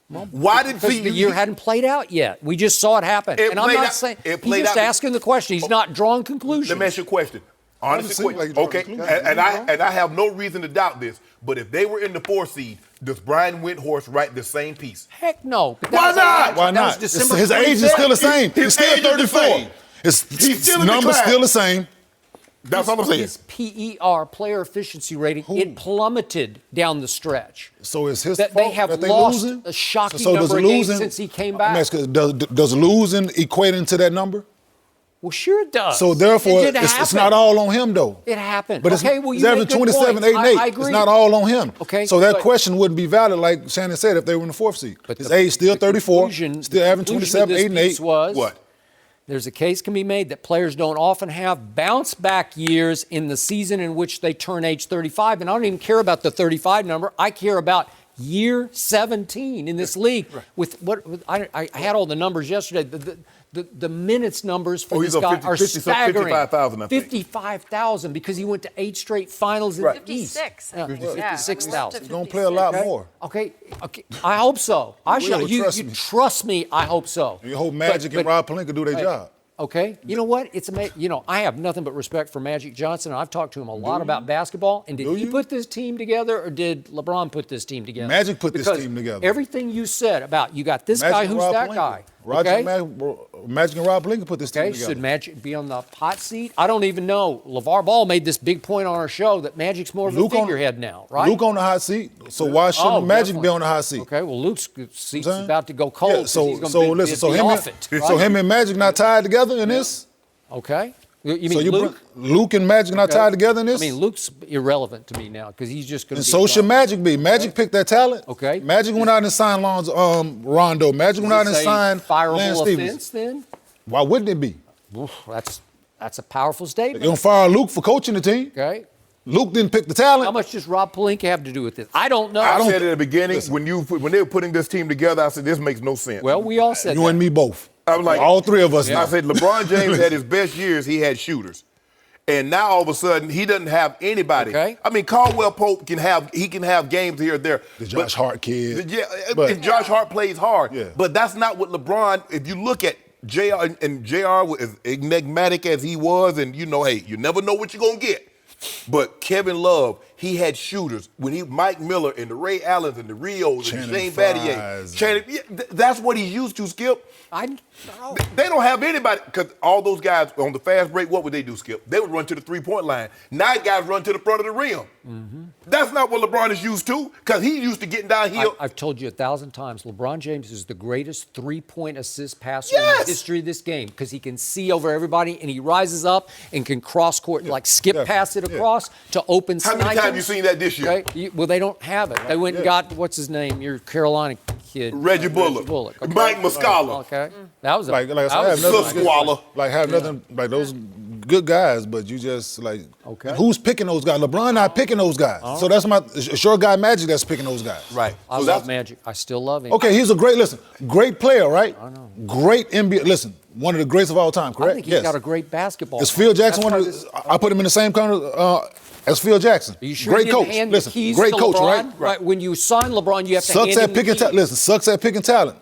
Why did the year hadn't played out yet? We just saw it happen. And I'm not saying he's just asking the question. He's not drawing conclusions. Let me ask you a question. Honestly, okay, and I have no reason to doubt this, but if they were in the 4th seed, does Brian Windhorst write the same piece? Heck no. Why not? Why not? His age is still the same. He's still 34. His number's still the same. That's what I'm saying. His PER, player efficiency rating, it plummeted down the stretch. So it's his fault they have that they lost losing? a shocking So number of games since he came back. Does losing equate into that number? Well, sure it does. So therefore, it's not all on him, though. It happened. But okay, he's averaging 27, 8, and 8. I agree. It's not all on him. Okay, so that question wouldn't be valid, like Shannon said, if they were in the 4th seed. But his age still 34, still averaging 27, 8, and 8. What? There's a case can be made that players don't often have bounce-back years in the season in which they turn age 35. And I don't even care about the 35 number. I care about year 17 in this league. Right. I had all the numbers yesterday. The minutes numbers for this guy are staggering. 55,000, I think. 55,000 because he went to 8 straight finals in the East. 56,000. He's going to play a lot more. Okay. I hope so. You trust me, I hope so. You hope Magic and Rob Pelinka do their job. Okay. You know what? It's amazing. I have nothing but respect for Magic Johnson. I've talked to him a lot about basketball. And did he put this team together or did LeBron put this team together? Magic put this team together. Everything you said about you got this guy, who's that guy? Magic and Rob Pelinka put this team together. Should Magic be on the hot seat? I don't even know. LeVar Ball made this big point on our show that Magic's more of a figurehead now, right? Luke on the hot seat. So why shouldn't Magic be on the hot seat? Okay, well, Luke's seat's about to go cold. Yeah, so him and Magic not tied together in this? Okay. You mean Luke? Luke and Magic not tied together in this? I mean, Luke's irrelevant to me now because he's just going to be. And so should Magic be. Magic picked that talent. Okay. Magic went out and signed Rondo. Magic went out and signed Lance Stevens. Offense then? Why wouldn't it be? Oof, that's a powerful statement. They're going to fire Luke for coaching the team. Okay. Luke didn't pick the talent. How much does Rob Pelinka have to do with this? I don't know. I said at the beginning, when they were putting this team together, I said, this makes no sense. Well, we all said you that. and me both. I was like, all three of us. I said, LeBron James had his best years, he had shooters. And now all of a sudden, he doesn't have anybody. Okay. I mean, Caldwell Pope can have games here or there. The Josh Hart kid. Josh Hart plays hard. Yeah. But that's not what LeBron, if you look at JR, and JR was as enigmatic as he was, and hey, you never know what you're going to get. But Kevin Love, he had shooters. Mike Miller and the Ray Allens and the Rios and the Shane Battier. That's what he's used to, Skip. They don't have anybody, because all those guys on the fast break, what would they do, Skip? They would run to the three-point line. Now guys run to the front of the rim. Mm-hmm. That's not what LeBron is used to, because he's used to getting downhill. I've told you 1,000 times, LeBron James is the greatest three-point assist passer in the history of this game, because he can see over everybody, and he rises up and can cross-court, skip past it across to open How many times have you seen that this year? Okay? Well, they don't have it. They went and got, what's his name, your Carolina kid. Reggie Bullock. Okay. Mike Muscala. Okay. That was like those good guys, but you just who's picking those guys? LeBron not picking those guys. Oh. So that's it's your guy Magic that's picking those guys. Right. I love Magic. I still love him. Okay, he's a great player, right? I know. Great NBA. Listen, one of the greats of all time, correct? I think he's got a great basketball. Is Phil Jackson I put him in the same kind of as Phil Jackson. Are you sure great coach. Hand listen, the keys great to coach, LeBron? right? When you sign LeBron, you have to hand him the keys. Sucks at picking talent.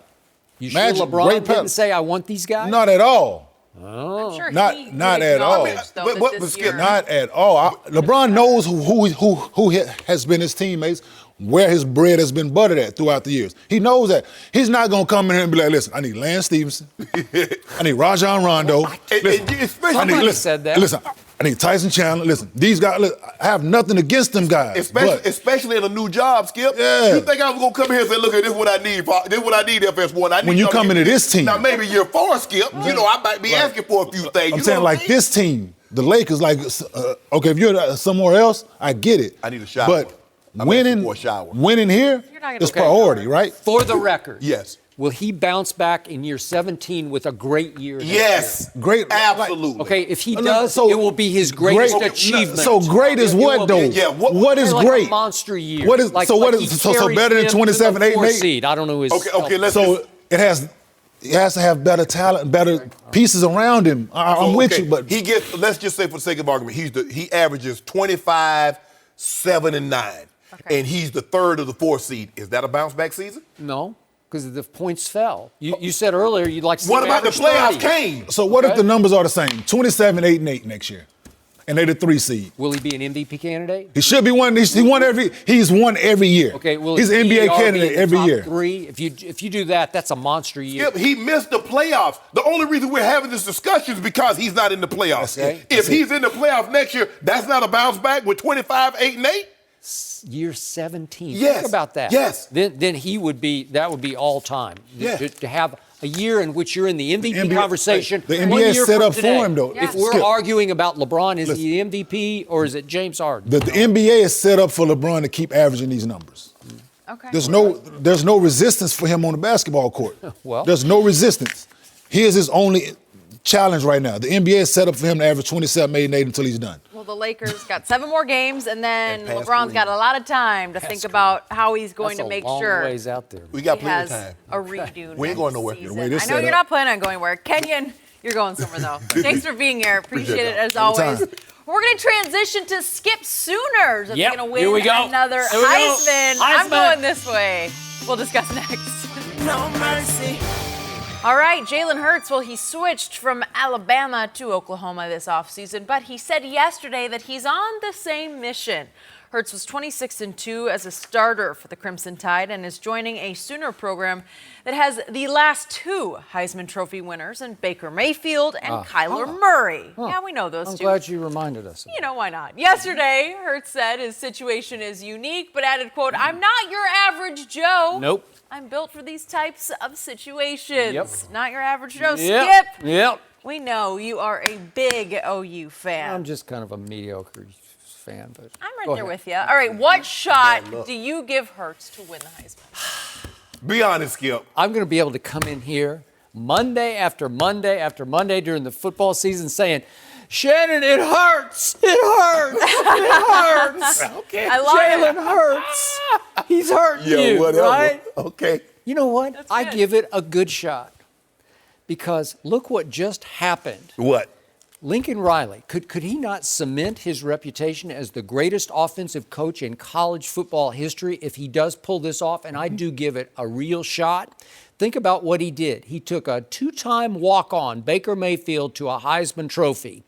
You sure LeBron didn't say, I want these guys? Not at all. I'm sure not at all. Not at all. LeBron knows who has been his teammates, where his bread has been buttered at throughout the years. He knows that. He's not going to come in here and be like, listen, I need Lance Stevenson. I need Rajon Rondo. Somebody said that. Listen, I need Tyson Chandler. Listen, these guys, I have nothing against them guys. Especially in a new job, Skip. Yeah. You think I was going to come here and say, look, this is what I need. This is what I need, FS1. When you come into this team. Now, maybe year 4, Skip, I might be asking for a few things. I'm saying this team, the Lakers, like, okay, if you're somewhere else, I get it. I need a shower. But I'm asking for a shower. winning here is priority, right? For the record. Yes. Will he bounce back in year 17 with a great year? Yes. Great. Absolutely. Okay, if he No, does, so it will be his greatest great- achievement. So great is It will what, be- though? Yeah, what is like great? A monster year. What is like, so? What like is he so carries better than them to 27, the 8, and 8? seed. I don't know his. Okay, let's So just, it has to have better talent, better pieces around him. I'm with okay, you, but he gets. Let's just say, for the sake of argument, he averages 25, 7, and 9, and he's the third of the 4th seed. Is that a bounce back season? No, because the points fell. You said earlier you'd like to see What him about the average playoffs 30. came? so what if the numbers are the same? 27, 8, and 8 next year, and they're the 3 seed. Will he be an MVP candidate? He should be one. He's won every year. Okay, well, he's an NBA candidate every year. 3. If you do that, that's a monster year. Yep, he missed the playoffs. The only reason we're having this discussion is because he's not in the playoffs. Okay. If he's in the playoffs next year, that's not a bounce back with 25, 8, and 8? Year 17. Yes. Think about that. Yes. Then he would be, that would be all time. Yeah. To have a year in which you're in the MVP NBA conversation. the 1 NBA year set from up today. for him, though. If we're Skip. arguing about LeBron, is he the MVP or is it James Harden? The NBA is set up for LeBron to keep averaging these numbers. Okay. There's no resistance for him on the basketball court. Well. There's no resistance. Here's his only challenge right now. The NBA is set up for him to average 27, 8, and 8 until he's done. Well, the Lakers got 7 more games, and then And past LeBron's Kareem. got a lot of time to think about how he's going That's to make a long sure ways out there. We got he plenty has of time. a redo. We ain't going nowhere. next The way season. this I know set you're up. not planning on going where. Kenyon, you're going somewhere though. Thanks for being here. Appreciate it as Anytime. always. We're going to transition to Skip Sooners. If Yep, you're going to here we win go. another Here we go. Heisman. I'm Heisman. going this way. We'll discuss next. No mercy. All right, Jalen Hurts, well, he switched from Alabama to Oklahoma this offseason, but he said yesterday that he's on the same mission. Hurts was 26-2 as a starter for the Crimson Tide and is joining a Sooner program that has the last 2 Heisman Trophy winners in Baker Mayfield and Kyler Murray. Yeah, we know those I'm two. glad you reminded us. You know, why not? Yesterday, Hurts said his situation is unique, but added, quote, "I'm not your average Joe. Nope. I'm built for these types of situations. Yep. Not your average Joe." Yep. Skip, Yep. we know you are a big OU fan. I'm just kind of a mediocre fan, but I'm go right there ahead. with you. All right, what shot do you give Hurts to win the Heisman? Be honest, Skip. I'm going to be able to come in here Monday after Monday after Monday during the football season saying, Shannon, it hurts. It hurts. It hurts. Okay. I love Jalen it. Hurts. He's hurting Yeah, you, whatever. right? Okay. You know what? I good. give it a good shot because look what just happened. What? Lincoln Riley, could he not cement his reputation as the greatest offensive coach in college football history if he does pull this off? And I do give it a real shot. Think about what he did. He took a 2-time walk-on, Baker Mayfield, to a Heisman Trophy.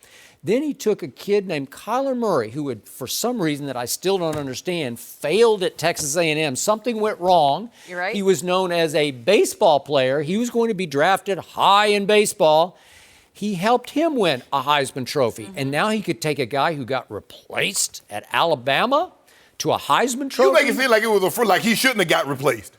Then he took a kid named Kyler Murray, who had, for some reason that I still don't understand, failed at Texas A&M. Something went wrong. You're right. He was known as a baseball player. He was going to be drafted high in baseball. He helped him win a Heisman Trophy. And now he could take a guy who got replaced at Alabama to a Heisman Trophy. You make it seem like it was like he shouldn't have got replaced.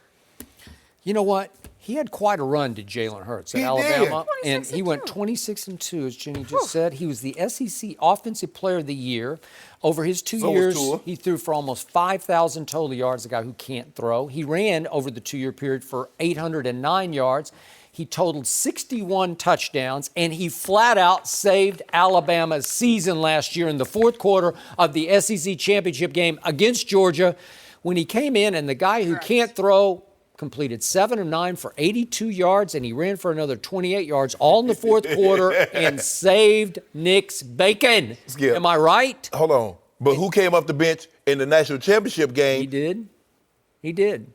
You know what? He had quite a run, did Jalen Hurts at He Alabama. did. And he went 26-2, as Jenny just said. He was the SEC Offensive Player of the Year. Over his 2 So was years, Tua. he threw for almost 5,000 total yards, a guy who can't throw. He ran over the 2-year period for 809 yards. He totaled 61 touchdowns, and he flat out saved Alabama's season last year in the fourth quarter of the SEC championship game against Georgia when he came in, and the guy who can't throw completed 7 of 9 for 82 yards, and he ran for another 28 yards all in the fourth quarter and saved Nick's bacon. Skip. Am I right? Hold on. But who came off the bench in the national championship game? He did. He did.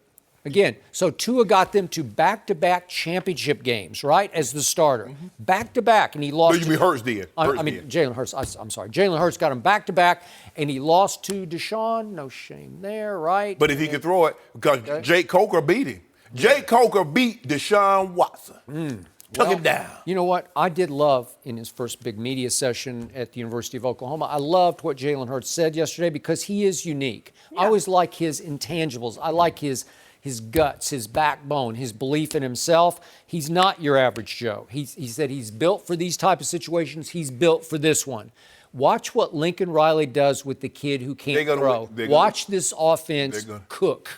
Again, so Tua got them to back-to-back championship games, right, as the starter. Back-to-back, and he lost. No, you mean Hurts did. I mean, Jalen Hurts. I'm sorry. Jalen Hurts got him back-to-back, and he lost to Deshaun. No shame there, right? But if he could throw it, because Jake Coker beat him. Jake Coker beat Deshaun Watson. Took him down. You know what? I did love in his first big media session at the University of Oklahoma, I loved what Jalen Hurts said yesterday because he is unique. I always like his intangibles. I like his guts, his backbone, his belief in himself. He's not your average Joe. He said he's built for these type of situations. He's built for this one. Watch what Lincoln Riley does with the kid who can't throw. Watch this offense cook.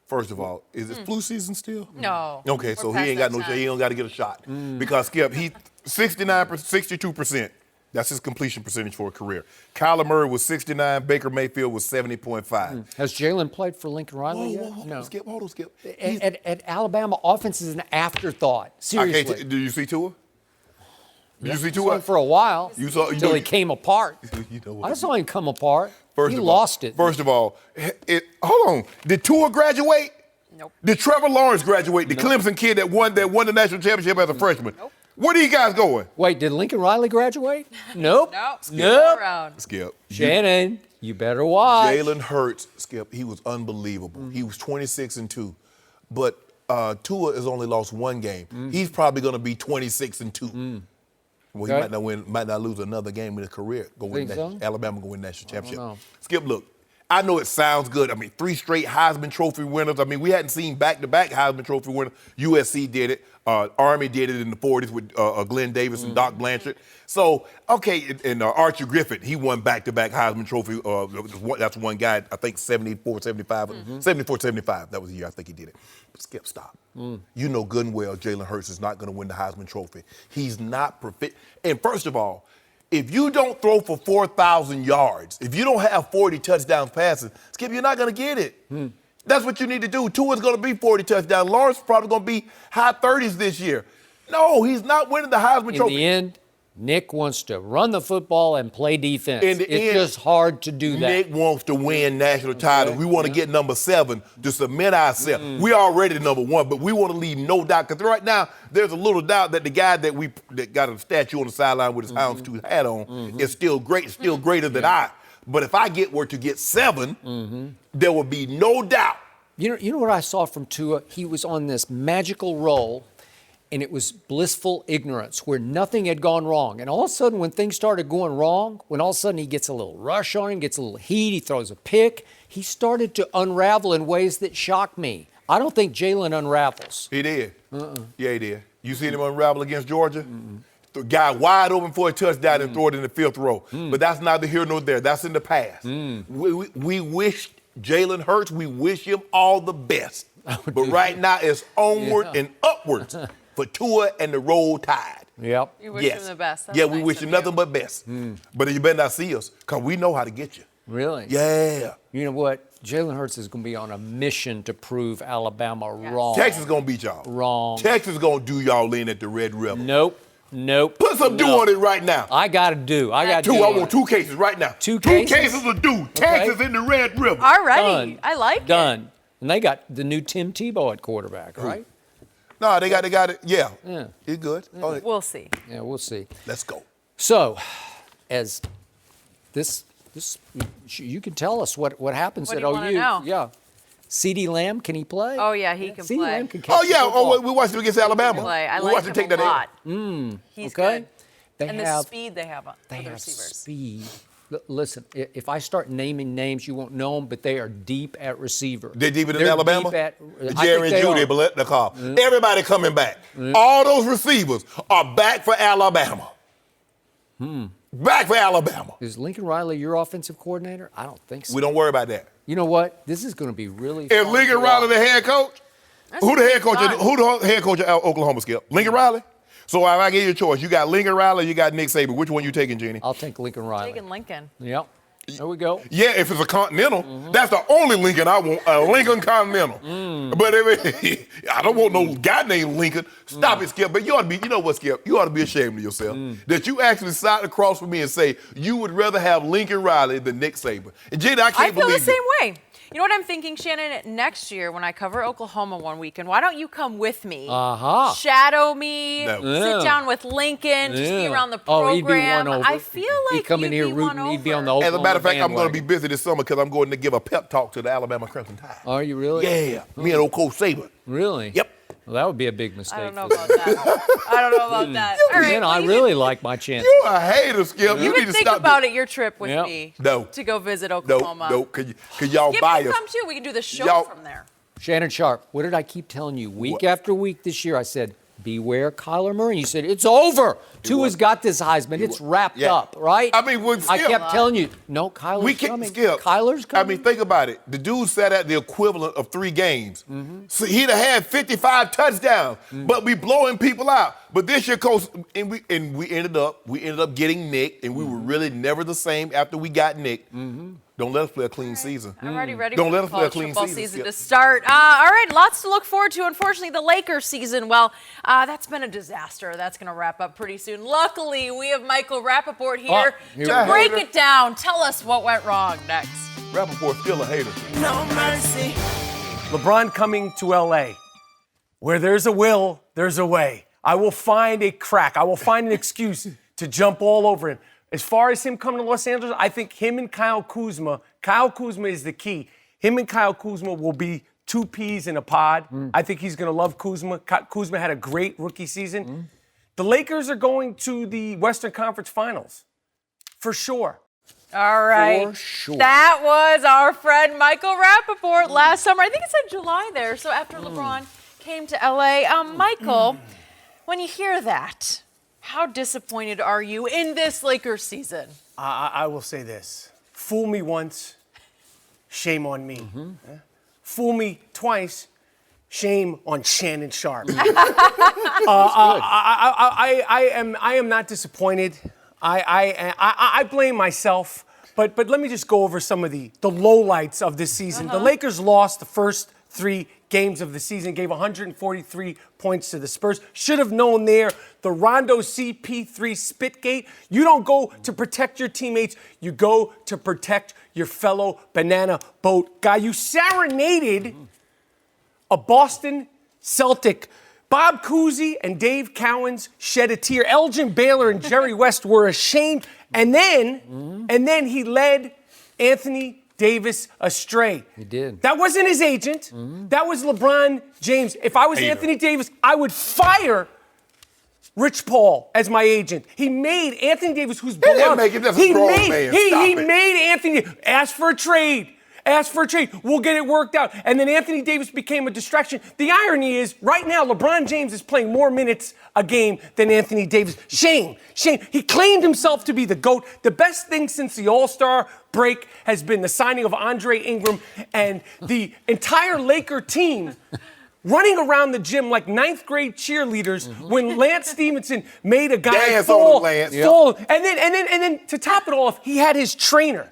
First of all, is it flu season still? No. Okay, so he ain't got he don't got to get a shot. Because Skip, he 62%. That's his completion percentage for a career. Kyler Murray was 69. Baker Mayfield was 70.5. Has Jalen played for Lincoln Riley yet? Hold on, Skip. Hold on, Skip. At Alabama, offense is an afterthought. Seriously. Do you see Tua? You see Tua for a while until he came apart. I saw him come apart. He lost it. First of all, hold on. Did Tua graduate? Nope. Did Trevor Lawrence graduate? The Clemson kid that won the national championship as a freshman? Nope. Where are you guys going? Wait, did Lincoln Riley graduate? Nope. Nope. Around. Skip. Shannon, you better watch. Jalen Hurts, Skip, he was unbelievable. He was 26-2. But Tua has only lost one game. He's probably going to be 26-2. Well, he might not lose another game in his career. Alabama going to win the national championship. Skip, look, I know it sounds good. I mean, 3 straight Heisman Trophy winners. I mean, we hadn't seen back-to-back Heisman Trophy winners. USC did it. Army did it in the 40s with Glenn Davis and Doc Blanchard. So, okay, and Archie Griffin, he won back-to-back Heisman Trophy. That's one guy, I think 74, 75. 74, 75, that was the year I think he did it. But Skip, stop. You know good and well Jalen Hurts is not going to win the Heisman Trophy. He's not perfect. And first of all, if you don't throw for 4,000 yards, if you don't have 40 touchdowns passing, Skip, you're not going to get it. That's what you need to do. Tua's going to be 40 touchdowns. Lawrence is probably going to be high 30s this year. No, he's not winning the Heisman Trophy. In the end, Nick wants to run the football and play defense. It's just hard to do that. Nick wants to win national titles. We want to get number 7 to cement ourselves. We already number 1, but we want to leave no doubt. Because right now, there's a little doubt that the guy that got a statue on the sideline with his houndstooth hat on is still great, still greater than I. But if I were to get 7, there will be no doubt. You know what I saw from Tua? He was on this magical roll, and it was blissful ignorance where nothing had gone wrong. And all of a sudden, when things started going wrong, when all of a sudden he gets a little rush on him, gets a little heat, he throws a pick, he started to unravel in ways that shocked me. I don't think Jalen unravels. He did. Yeah, he did. You seen him unravel against Georgia? The guy wide open for a touchdown and throw it in the 5th row. But that's neither here nor there. That's in the past. We wish Jalen Hurts, we wish him all the best. But right now it's onward and upwards for Tua and the Roll Tide. Yep. You wish him the best. That's we nice wish him nothing but best. But you better not see us, because we know how to get you. Really? Yeah. You know what? Jalen Hurts is going to be on a mission to prove Alabama wrong. Texas is going to beat y'all. Wrong. Texas is going to do y'all in at the Red River. Nope. Put some do on it right now. I got to do. I got 2. I want 2 cases right now. 2 cases? 2 cases of do. Texas in the Red River. All right. I like it. Done. And they got the new Tim Tebow at quarterback, right? No, they got it. Yeah. He's good. We'll see. Yeah, we'll see. Let's go. So, as this you can tell us what happens What at do you OU. wanna know? Yeah. CeeDee Lamb, can he play? Oh, yeah, he can CeeDee play. Lamb can catch Oh, yeah. the football. We watched him against Alabama. I We like watched him take a that lot. He's Okay. good. And the speed they have on They other have receivers. speed. Listen, if I start naming names, you won't know them, but they are deep at receiver. They're deeper than Alabama? Jerry and Judy, the call. Everybody coming back. All those receivers are back for Alabama. Back for Alabama. Is Lincoln Riley your offensive coordinator? I don't think so. We don't worry about that. You know what? This is going to be really If fun Lincoln to Riley watch. the head coach, who the head coach of Oklahoma, Skip? Lincoln Riley? So if I give you a choice, you got Lincoln Riley, you got Nick Saban. Which one you taking, Jeannie? I'll take Lincoln Riley. Taking Lincoln. Yep. There we go. Yeah, if it's a Continental, that's the only Lincoln I want, a Lincoln Continental. But I don't want no guy named Lincoln. Stop it, Skip. But you ought to be, you know what, Skip? You ought to be ashamed of yourself that you actually sat across from me and say you would rather have Lincoln Riley than Nick Saban. And Jeannie, I can't believe I feel the you. same way. You know what I'm thinking, Shannon? Next year when I cover Oklahoma one weekend, why don't you come with me? Shadow me, sit down with Lincoln, just be around the program. Oh, he'd be won over. I feel like he'd come in here rooting. He'd be on the Oklahoma As a matter of fact, I'm going to be bandwagon. busy this summer because I'm going to give a pep talk to the Alabama Crimson Tide. Are you really? Yeah, me and old Coach Saban. Really? Yep. Well, that would be a big mistake. I don't know about that. I don't know about that. All right, Man, I well, really like my chances. You a hater, Skip. You You need can to think stop about it, your trip with Yep. me No. to go visit Oklahoma. No, could y'all Skip buy can us? come too. We can do the show Y'all- from there. Shannon Sharpe, what did I keep telling you? Week after week this year, I said, beware Kyler Murray. You said, it's over. Tua's got this Heisman. It's wrapped up, right? I mean, I kept telling you, no, Kyler's coming. Kyler's coming. I mean, think about it. The dude sat at the equivalent of 3 games. So he'd have had 55 touchdowns, but we blowing people out. But this year, coach, and we ended up getting nicked, and we were really never the same after we got nicked. Don't let us play a clean season. I'm already ready Don't for let the us play a college clean football season. season to start. All right, lots to look forward to. Unfortunately, the Lakers season, well, that's been a disaster. That's going to wrap up pretty soon. Luckily, we have Michael Rappaport here to break it down. Tell us what went wrong next. Rappaport's still a hater. No mercy. LeBron coming to L.A. Where there's a will, there's a way. I will find a crack. I will find an excuse to jump all over him. As far as him coming to Los Angeles, I think him and Kyle Kuzma is the key. Him and Kyle Kuzma will be 2 peas in a pod. I think he's going to love Kuzma. Kuzma had a great rookie season. The Lakers are going to the Western Conference Finals, for sure. All right. For sure. That was our friend Michael Rappaport last summer. I think it said July there, so after LeBron came to L.A. Michael, when you hear that, how disappointed are you in this Lakers season? I will say this. Fool me once, shame on me. Fool me twice, shame on Shannon Sharpe. I am not disappointed. I blame myself. But let me just go over some of the lowlights of this season. The Lakers lost the first 3 games of the season, gave 143 points to the Spurs. Should have known there, the Rondo CP3 Spitgate. You don't go to protect your teammates, you go to protect your fellow banana boat guy. You serenaded a Boston Celtic. Bob Cousy and Dave Cowens shed a tear. Elgin Baylor and Jerry West were ashamed. And then he led Anthony Davis astray. He did. That wasn't his agent. That was LeBron James. If I was Anthony Davis, I would fire Rich Paul as my agent. He made Anthony Davis, who's beloved. He made Anthony ask for a trade. We'll get it worked out. And then Anthony Davis became a distraction. The irony is, right now, LeBron James is playing more minutes a game than Anthony Davis. Shame. He claimed himself to be the GOAT. The best thing since the All-Star break has been the signing of Andre Ingram and the entire Laker team running around the gym like 9th grade cheerleaders when Lance Stevenson made a guy fall. And then to top it all off, he had his trainer.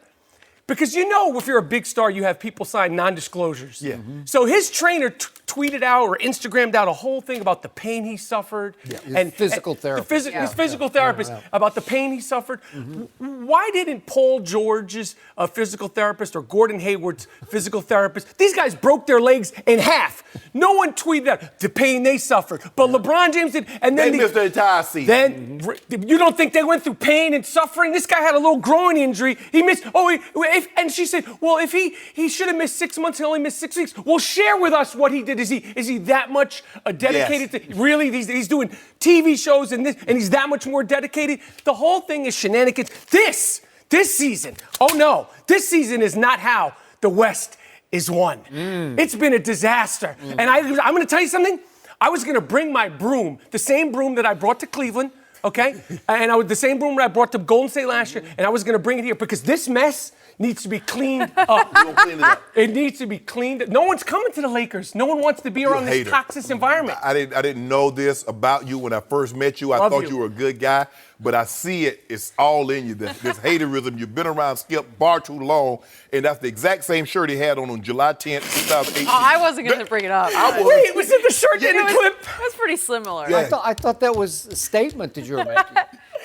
Because you know, if you're a big star, you have people sign non-disclosures. So his trainer tweeted out or Instagrammed out a whole thing about the pain he suffered. His physical therapist. His physical therapist about the pain he suffered. Why didn't Paul George's physical therapist or Gordon Hayward's physical therapist, these guys broke their legs in half. No one tweeted out the pain they suffered. But LeBron James did. And then they missed the entire season. Then you don't think they went through pain and suffering? This guy had a little groin injury. He missed. And she said, well, if he should have missed 6 months, he only missed 6 weeks. Well, share with us what he did. Is he that much dedicated to really? He's doing TV shows and he's that much more dedicated. The whole thing is shenanigans. This season, oh no, this season is not how the West is won. It's been a disaster. And I'm going to tell you something. I was going to bring my broom, the same broom that I brought to Cleveland. Okay? And the same broom that I brought to Golden State last year, and I was going to bring it here because this mess needs to be cleaned up. It needs to be cleaned up. No one's coming to the Lakers. No one wants to be around this toxic environment. I didn't know this about you when I first met you. I thought you were a good guy, but I see it. It's all in you, this haterism. You've been around Skip bar too long, and that's the exact same shirt he had on July 10th, 2018. I wasn't going to bring it up. Wait, was it the shirt in the clip? It was pretty similar. Yeah. I thought that was a statement that you were making.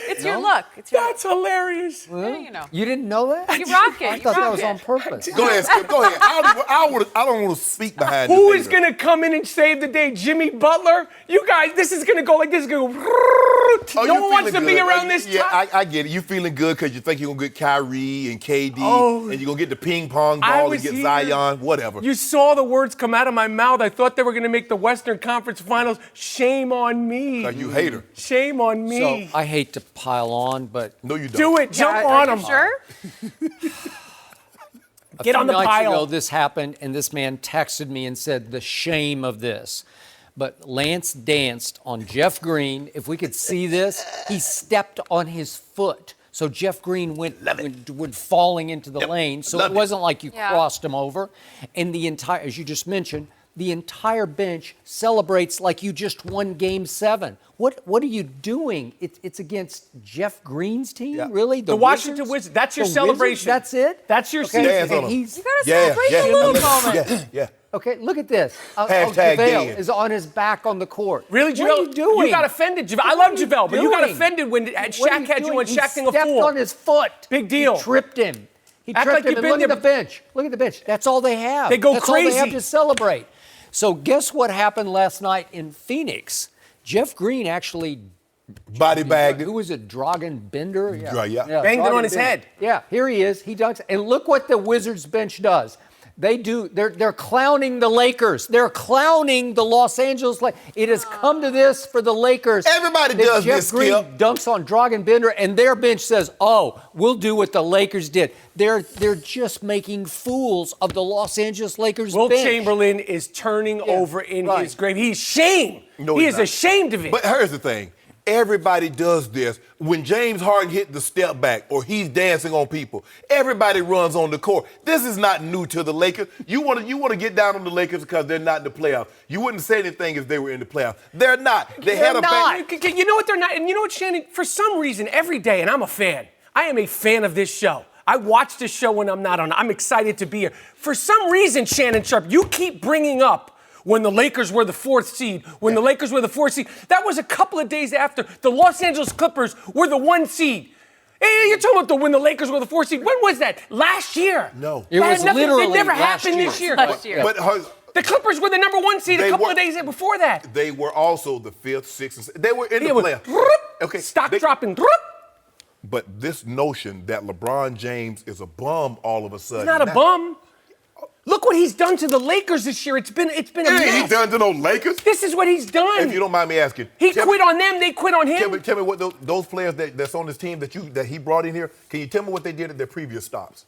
It's your look. That's hilarious. Yeah, you know. You didn't know that? You rock it. I thought that was on purpose. Go ahead, Skip. Go ahead. I don't want to speak behind Who is going to come in and save the day? Jimmy Butler? You guys, this is going to go like this. No one wants to be around this. Yeah, I get it. You feeling good because you think you're going to get Kyrie and KD and you're going to get the ping pong ball and get Zion, whatever. You saw the words come out of my mouth. I thought they were going to make the Western Conference Finals. Shame on me. Like you hater. Shame on me. So I hate to pile on, but no, you don't. Do it. Jump on them. Sure. Get on the pile. A few nights pile. ago, this happened, and this man texted me and said, the shame of this. but Lance danced on Jeff Green. If we could see this, he stepped on his foot. So Jeff Green went falling into the lane. So it wasn't like you crossed him over. And the entire, as you just mentioned, the entire bench celebrates like you just won Game 7. What are you doing? It's against Jeff Green's team, really? The Washington Wizards. That's your celebration. That's it. That's your season. You gotta celebrate the little moment. Yeah. Okay, look at this. Hashtag JaVale is on his back on the court. Really, JaVale? What are you doing? You got offended, JaVale. I love JaVale, but you got offended when Shaq had you on Shaq thing a fool. He stepped on his foot. Big deal. He tripped him. Act like you've And been look there. at the bench. Look at the bench. That's all they have. They go That's crazy. all they have to celebrate. So guess what happened last night in Phoenix? Jeff Green actually body bagged it. Who was it? Dragan Bender? Yeah. Banged it on his head. Yeah, here he is. He dunks. And look what the Wizards bench does. They're clowning the Lakers. They're clowning the Los Angeles Lakers. It has come to this for the Lakers. Everybody does Jeff this, Green Skip. dunks on Dragan Bender, and their bench says, "Oh, we'll do what the Lakers did." They're just making fools of the Los Angeles Lakers Will bench. Chamberlain is turning over in his grave. He's ashamed. No, he he's is not. ashamed of it. But here's the thing. Everybody does this. When James Harden hit the step back or he's dancing on people, everybody runs on the court. This is not new to the Lakers. You want to get down on the Lakers because they're not in the playoffs. You wouldn't say anything if they were in the playoffs. They're not. You know what they're not? And you know what, Shannon? For some reason, every day, and I'm a fan. I am a fan of this show. I watch this show when I'm not on. I'm excited to be here. For some reason, Shannon Sharpe, you keep bringing up when the Lakers were the 4th seed, That was a couple of days after the Los Angeles Clippers were the 1 seed. Hey, you're talking about when the Lakers were the 4th seed. When was that? Last year. No. It was literally It never last happened year. this year. Last year. But the Clippers were the number 1 seed a couple of days before that. They were also the 5th, 6th, and 7th. They were in the playoffs. Okay. Stock dropping. But this notion that LeBron James is a bum all of a sudden. He's not a bum. Look what he's done to the Lakers this year. It's been a mess. He's done to those Lakers? This is what he's done. If you don't mind me asking. He quit on them, they quit on him. Tell me what those players that's on this team that he brought in here, can you tell me what they did at their previous stops?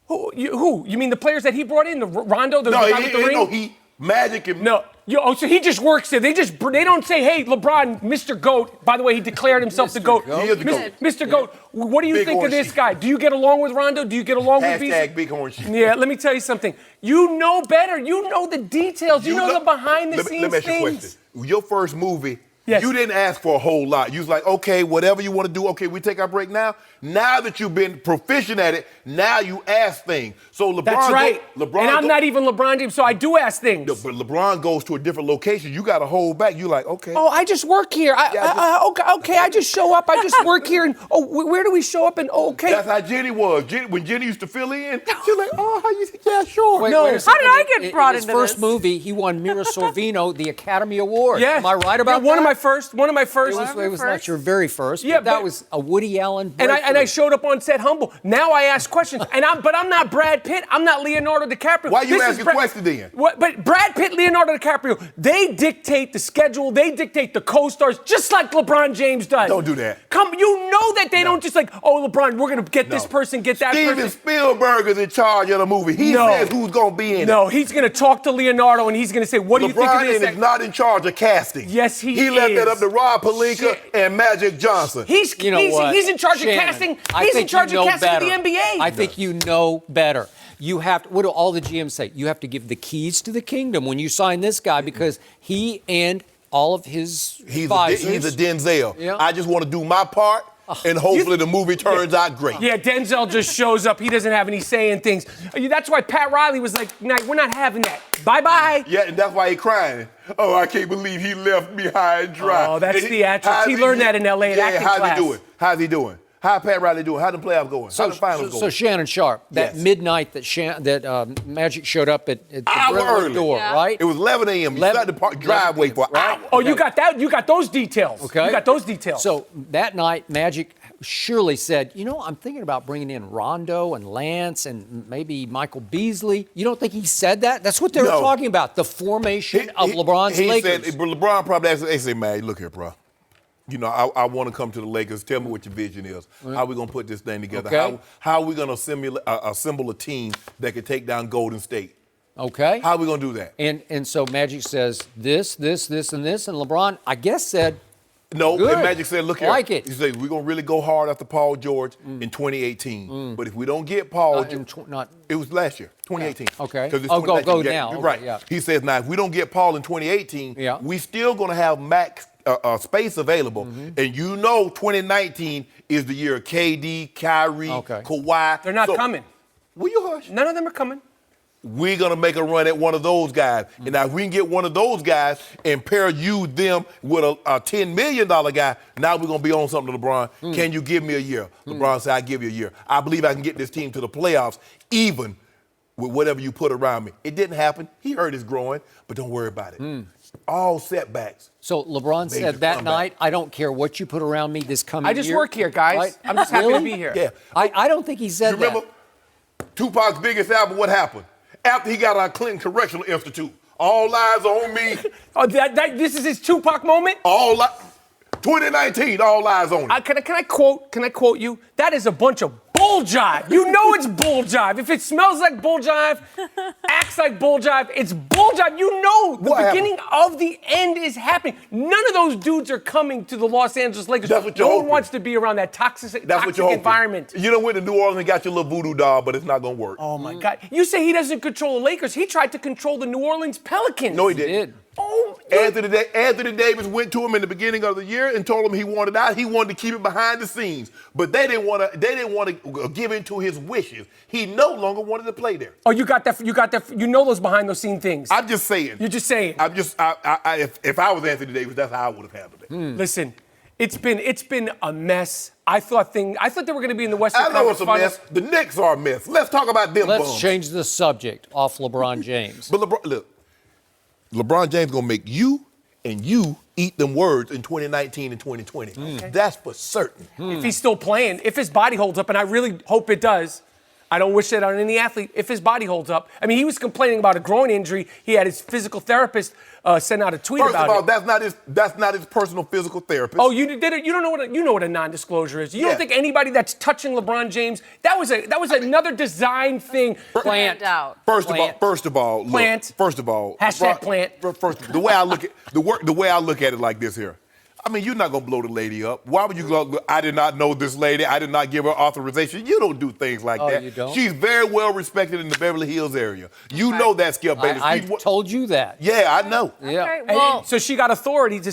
Who? You mean the players that he brought in? The Rondo, the guy with the ring? Magic and... No. So he just works there. They don't say, hey, LeBron, Mr. GOAT. By the way, he declared himself the GOAT. He is the GOAT. Mr. GOAT, what do you Big think of this guy? Do you get along with Rondo? Do you get along with Beasley? Big horn sheep. Yeah, let me tell you something. You know better. You know the details. You know the behind-the-scenes Let me ask you a things. question. Your first movie, Yes. you didn't ask for a whole lot. You was like, okay, whatever you want to do, okay, we take our break now. Now that you've been proficient at it, now you ask things. So LeBron... That's right. And I'm not even LeBron James, so I do ask things. No, but LeBron goes to a different location. You got to hold back. You like, okay. Oh, I just work here. Okay, I just show up. I just work here. And where do we show up? And okay. That's how Jenny was. When Jenny used to fill in, she was like, oh, how you? Yeah, sure. Wait How did I get brought into his first this? movie, he won Mira Sorvino the Academy Award. Yeah. Am I right about that? One of my first. It was not your very first, Yeah, but that but- was a Woody Allen And breakthrough. I showed up on set humble. Now I ask questions. But I'm not Brad Pitt. I'm not Leonardo DiCaprio. Why you This is asking questions then? But Brad Pitt, Leonardo DiCaprio, they dictate the schedule. They dictate the co-stars, just like LeBron James does. Don't do that. You know that they don't just like, oh, LeBron, we're going to get this person, get that Steven person. Spielberg is in charge of the movie. He says who's going to be in it. No, he's going to talk to Leonardo and he's going to say, what do you think of this? LeBron is not in charge of casting. Yes, he is. He left that up to Rob Pelinka and Magic Johnson. He's in charge of Shannon, casting. I He's think in charge you of know casting better. for the NBA. I think you know better. You have to, what do all the GMs say? You have to give the keys to the kingdom when you sign this guy because he and all of his advisors. He's a Denzel. Yeah. I just want to do my part, and hopefully the movie turns out great. Yeah, Denzel just shows up. He doesn't have any say in things. That's why Pat Riley was like, nah, we're not having that. Bye-bye. Yeah, and that's why he's crying. Oh, I can't believe he left me high and dry. Oh, that's And theatrics. He learned that in L.A. at acting how's class. he doing? How's he doing? How Pat Riley doing? How the playoffs going? How the finals going? So Shannon Sharpe, that Yes. midnight that Magic showed up at the Hour Brentwood early. door, Yeah. right? It was 11 a.m. You started the driveway for an hour. Oh, you got that? You got those details. Okay. You got those details. So that night, Magic surely said, I'm thinking about bringing in Rondo and Lance and maybe Michael Beasley. You don't think he said that? That's what they were talking about, the formation of LeBron's Lakers. Said, but LeBron probably asked, they said, man, look here, bro. I want to come to the Lakers. Tell me what your vision is. How are we going to put this thing together? Okay. How are we going to assemble a team that can take down Golden State? Okay. How are we going to do that? And so Magic says this, and this, and LeBron, I guess, said, no, good. And Magic said, look here. Like it. He said, we're going to really go hard after Paul George in 2018. But if we don't get Paul, it was last year, 2018. Yeah. Okay. Go now. Right. Okay, yeah. He says, now, if we don't get Paul in 2018, we still going to have max space available. And 2019 is the year of KD, Kyrie, Kawhi. They're not coming. Will you hush? None of them are coming. We're going to make a run at one of those guys. And now if we can get one of those guys and pair them with a $10 million guy, now we're going to be on something to LeBron. Can you give me a year? LeBron said, I'll give you a year. I believe I can get this team to the playoffs even with whatever you put around me. It didn't happen. He hurt his groin, but don't worry about it. All setbacks. So LeBron said that night, I don't care what you put around me this coming year. I just work here, guys. Right? I'm just happy to be here. Yeah. I don't think he said that. You remember Tupac's biggest album, what happened? After he got out of Clinton Correctional Institute. All eyes on me. Oh, this is his Tupac moment? 2019, all eyes on me. Can I quote you? That is a bunch of bull jive. You know it's bull jive. If it smells like bull jive, acts like bull jive, it's bull jive. You know the beginning of the end is happening. None of those dudes are coming to the Los Angeles Lakers. That's what you're No hoping. one wants to be around that toxic environment. You done went to New Orleans and got your little voodoo doll, but it's not going to work. Oh, my God. You say he doesn't control the Lakers. He tried to control the New Orleans Pelicans. No, he didn't. Oh, Anthony Davis went to him in the beginning of the year and told him he wanted out. He wanted to keep it behind the scenes, but they didn't want to give in to his wishes. He no longer wanted to play there. Oh, you got that. You know those behind the scene things. I'm just saying. You're just saying. If I was Anthony Davis, that's how I would have handled it. Listen, it's been a mess. I thought they were going to be in the Western Conference Finals. I know it's a mess. The Knicks are a mess. Let's talk about them. Let's change the subject off LeBron James. But LeBron James gonna make you and you eat them words in 2019 and 2020. That's for certain. If he's still playing, if his body holds up, and I really hope it does. I don't wish that on any athlete. If his body holds up, I mean, he was complaining about a groin injury. He had his physical therapist send out a tweet about it. First of all, that's not his personal physical therapist. Oh, you did it. You don't know what a non-disclosure is. You don't think anybody that's touching LeBron James that was another design thing. Plant out. First of all, Hashtag plant. The way I look at it like this here. I mean, you're not going to blow the lady up. Why would you go, I did not know this lady. I did not give her authorization. You don't do things like that. You don't? She's very well respected in the Beverly Hills area. You know that, Skip Bayless. I told you that. Yeah, I know. Yeah. Okay, well, So she got authority. Why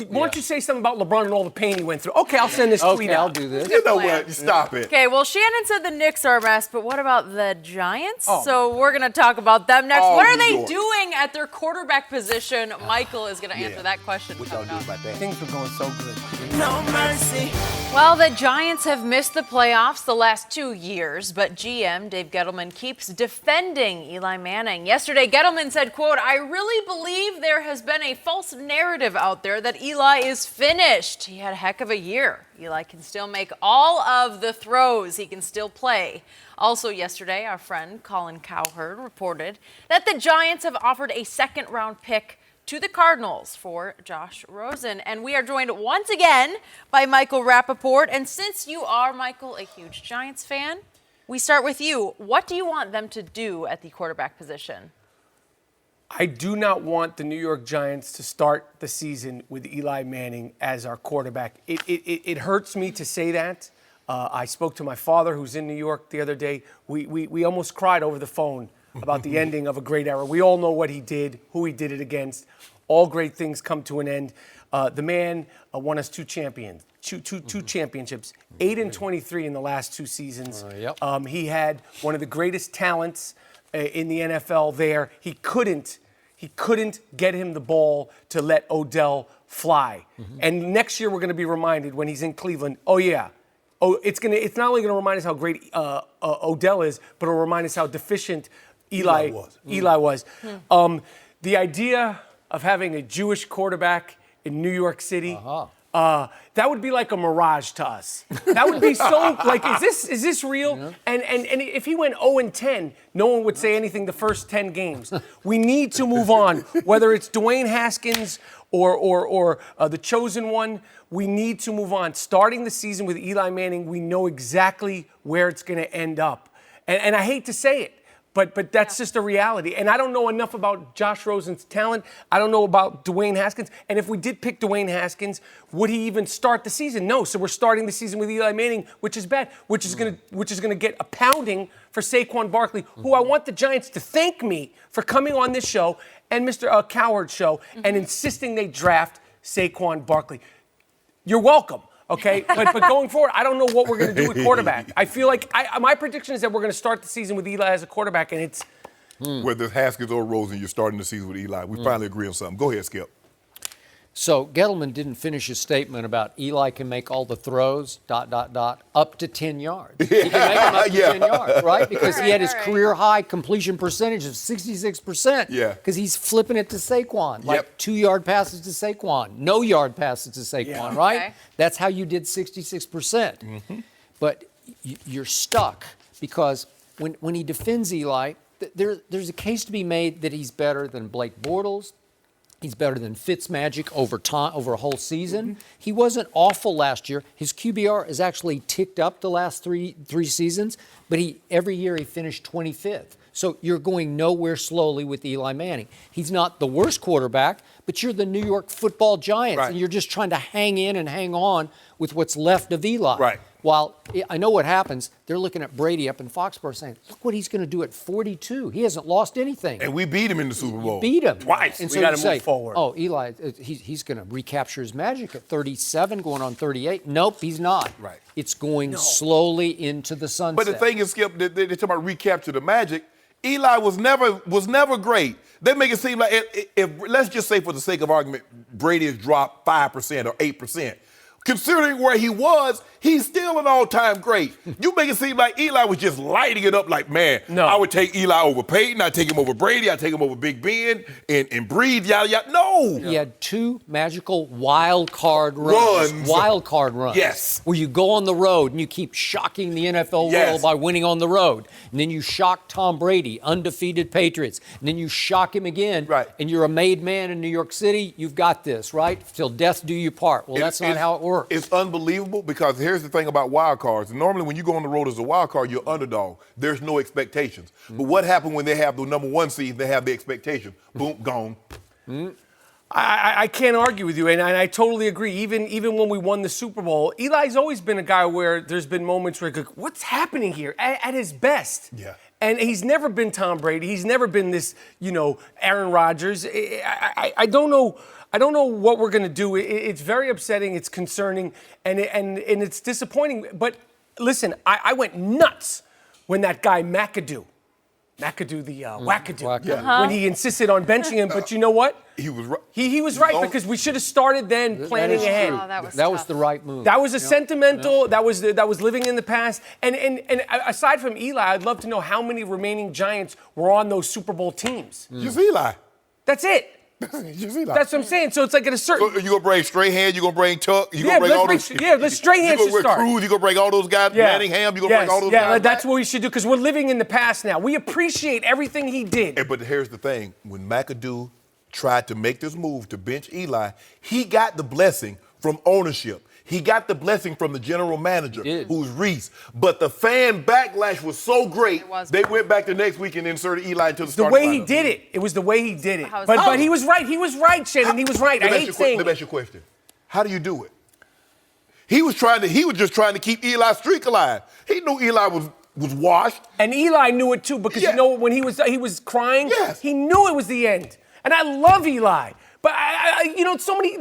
don't you say something about LeBron and all the pain he went through? Okay, I'll send this tweet out. I'll do this. You know what? Stop it. Okay, well, Shannon said the Knicks are a mess, but what about the Giants? So we're going to talk about them next. What are they doing at their quarterback position? Michael is going to answer that question. What y'all do about that? Things were going so good. No mercy. Well, the Giants have missed the playoffs the last 2 years, but GM Dave Gettleman keeps defending Eli Manning. Yesterday, Gettleman said, quote, I really believe there has been a false narrative out there that Eli is finished. He had a heck of a year. Eli can still make all of the throws. He can still play. Also yesterday, our friend Colin Cowherd reported that the Giants have offered a second-round pick to the Cardinals for Josh Rosen. And we are joined once again by Michael Rappaport. And since you are, Michael, a huge Giants fan, we start with you. What do you want them to do at the quarterback position? I do not want the New York Giants to start the season with Eli Manning as our quarterback. It hurts me to say that. I spoke to my father, who's in New York, the other day. We almost cried over the phone about the ending of a great era. We all know what he did, who he did it against. All great things come to an end. The man won us two championships, 8 and 23 in the last 2 seasons. He had one of the greatest talents in the NFL there. He couldn't get him the ball to let Odell fly. And next year we're going to be reminded when he's in Cleveland, it's not only going to remind us how great Odell is, but it'll remind us how deficient Eli was. The idea of having a Jewish quarterback in New York City, that would be like a mirage to us. That would be so like, is this real? Yeah. And if he went 0-10, no one would say anything the first 10 games. We need to move on. Whether it's Dwayne Haskins or the chosen one, we need to move on. Starting the season with Eli Manning, we know exactly where it's going to end up. And I hate to say it, But that's just a reality. And I don't know enough about Josh Rosen's talent. I don't know about Dwayne Haskins. And if we did pick Dwayne Haskins, would he even start the season? No. So we're starting the season with Eli Manning, which is bad, which is gonna get a pounding for Saquon Barkley, who I want the Giants to thank me for coming on this show and Mr. Coward's show and insisting they draft Saquon Barkley. You're welcome. Okay, but going forward, I don't know what we're going to do with quarterback. I feel like my prediction is that we're going to start the season with Eli as a quarterback, and it's whether it's Haskins or Rosen, you're starting the season with Eli. We finally agree on something. Go ahead, Skip. So Gettleman didn't finish his statement about Eli can make all the throws, ... up to 10 yards. He can make them up to 10 yards, right? Because he had his career high completion percentage of 66%. Yeah. Because he's flipping it to Saquon, like 2-yard passes to Saquon, no yard passes to Saquon, right? Okay. That's how you did 66%. But you're stuck because when he defends Eli, there's a case to be made that he's better than Blake Bortles. He's better than Fitzmagic over a whole season. He wasn't awful last year. His QBR has actually ticked up the last three seasons, but every year he finished 25th. So you're going nowhere slowly with Eli Manning. He's not the worst quarterback, but you're the New York Football Giants, and you're just trying to hang in and hang on with what's left of Eli. Right. While I know what happens, they're looking at Brady up in Foxborough saying, look what he's going to do at 42. He hasn't lost anything. And we beat him in the Super Bowl. Beat him. Twice. And We so gotta you say, move forward. oh, Eli, he's going to recapture his magic at 37, going on 38. Nope, he's not. Right. It's going slowly into the sunset. But the thing is, Skip, they talk about recapture the magic. Eli was never great. They make it seem like if let's just say for the sake of argument, Brady has dropped 5% or 8%. Considering where he was, he's still an all-time great. You make it seem like Eli was just lighting it up like, man, I would take Eli over Peyton, I'd take him over Brady, I'd take him over Big Ben and Breed, yada, yada. No! He had 2 magical wild card runs. Wild card runs. Yes. Where you go on the road and you keep shocking the NFL world by winning on the road. And then you shock Tom Brady, undefeated Patriots. And then you shock him again. Right. And you're a made man in New York City. You've got this, right? Till death do you part. Well, that's not how it works. It's unbelievable because here's the thing about wild cards. Normally when you go on the road as a wild card, you're underdog. There's no expectations. But what happened when they have the number 1 seed, they have the expectation. Boom, gone. I can't argue with you, and I totally agree. Even when we won the Super Bowl, Eli's always been a guy where there's been moments where you go, what's happening here? At his best. Yeah. And he's never been Tom Brady. He's never been this, Aaron Rodgers. I don't know. I don't know what we're going to do. It's very upsetting. It's concerning, and it's disappointing. But listen, I went nuts when that guy McAdoo the wackadoo, when he insisted on benching him. But you know what? He was right. He was right because we should have started then planning ahead. Oh, that was the right move. That was a sentimental. That was living in the past. And aside from Eli, I'd love to know how many remaining Giants were on those Super Bowl teams. Just Eli. That's it. Just Eli. That's what I'm saying. So it's like at a certain. So you gonna bring Strahan? You gonna bring Tuck? You gonna bring all those? Let's Strahan should start. Cruz? You gonna bring all those guys? Manningham? You gonna bring all those guys? Yeah, that's what we should do because we're living in the past now. We appreciate everything he did. But here's the thing: when McAdoo tried to make this move to bench Eli, he got the blessing from ownership. He got the blessing from the general manager, who's Reese. But the fan backlash was so great, they went back the next week and inserted Eli into the starting The way he lineup. did it. It was the way he did it. But he was right. He was right, Shannon. He was right. I hate saying Let me ask you a question. How do you do it? He was just trying to keep Eli's streak alive. He knew Eli was washed. And Eli knew it too because when he was crying, he knew it was the end. And I love Eli. But, so many,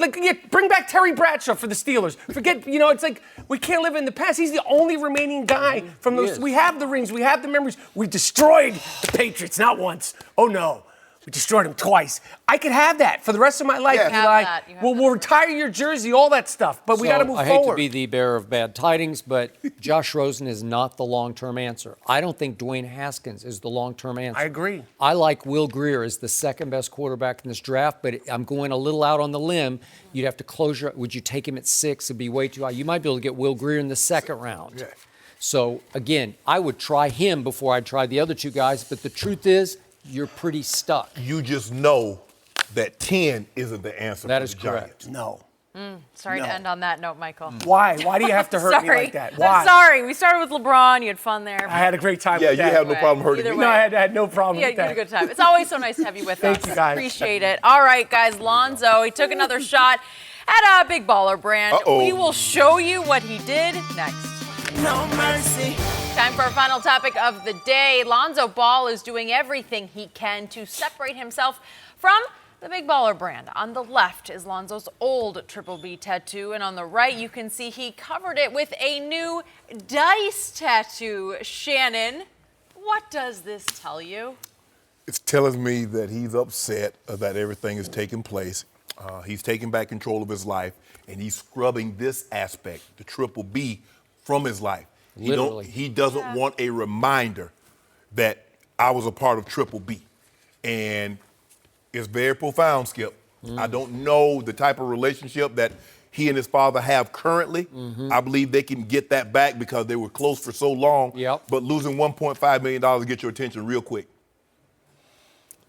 bring back Terry Bradshaw for the Steelers. Forget, it's like we can't live in the past. He's the only remaining guy from those. We have the rings. We have the memories. We destroyed the Patriots, not once. Oh, no. We destroyed them twice. I could have that for the rest of my life, Eli. We'll retire your jersey, all that stuff. But we got to move forward. I hate to be the bearer of bad tidings, but Josh Rosen is not the long-term answer. I don't think Dwayne Haskins is the long-term answer. I agree. I like Will Grier as the second-best quarterback in this draft, but I'm going a little out on the limb. You'd have to close your – would you take him at 6? It'd be way too high. You might be able to get Will Grier in the second round. Yeah. So, again, I would try him before I'd try the other 2 guys, but the truth is you're pretty stuck. You just know that 10 isn't the answer. That for is the correct. Giants. No. Sorry to end on that note, Michael. Why? Why do you have to hurt me like that? Why? I'm sorry. We started with LeBron. You had fun there. I had a great time Yeah, with that. you have no problem hurting me. No, I had no problem You with had that. a good time. It's always so nice to have you with us. Thank you, guys. Appreciate it. All right, guys. Lonzo, he took another shot at a Big Baller brand. We will show you what he did next. No mercy. Time for our final topic of the day. Lonzo Ball is doing everything he can to separate himself from the Big Baller brand. On the left is Lonzo's old Triple B tattoo, and on the right you can see he covered it with a new dice tattoo. Shannon, what does this tell you? It's telling me that he's upset that everything is taking place. He's taking back control of his life, and he's scrubbing this aspect, the Triple B, from his life. Literally. He doesn't want a reminder that I was a part of Triple B. And it's very profound, Skip. I don't know the type of relationship that he and his father have currently. I believe they can get that back because they were close for so long. But losing $1.5 million to get your attention real quick.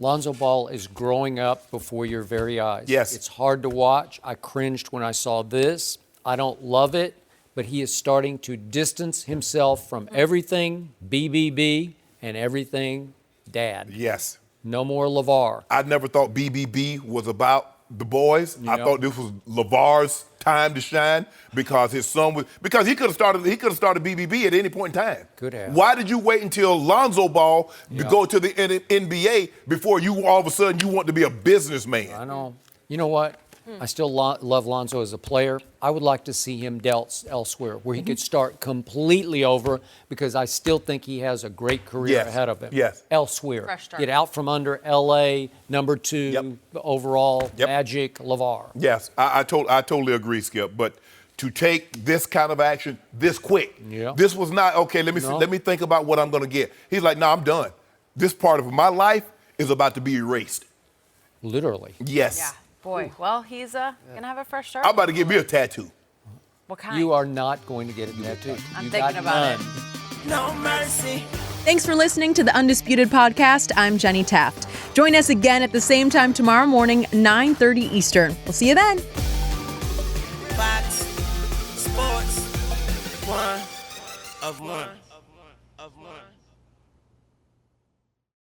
Lonzo Ball is growing up before your very eyes. Yes. It's hard to watch. I cringed when I saw this. I don't love it, but he is starting to distance himself from everything BBB and everything Dad. Yes. No more LeVar. I never thought BBB was about the boys. I thought this was LeVar's time to shine because his son was he could have started BBB at any point in time. Could have. Why did you wait until Lonzo Ball to go to the NBA before you all of a sudden you want to be a businessman? I know. You know what? I still love Lonzo as a player. I would like to see him dealt elsewhere where he could start completely over because I still think he has a great career ahead of him. Elsewhere. Fresh start. Get out from under L.A., number 2 overall, Magic, LeVar. Yes, I totally agree, Skip. But to take this kind of action this quick, this was not, okay, let me think about what I'm going to get. He's like, no, I'm done. This part of my life is about to be erased. Literally. Yes. Yeah. Boy, well, he's going to have a fresh start. I'm about to get me a tattoo. What kind? You are not going to get a tattoo. I'm thinking about it. No mercy. Thanks for listening to the Undisputed Podcast. I'm Jenny Taft. Join us again at the same time tomorrow morning, 9:30 Eastern. We'll see you then. Fox Sports. One of one.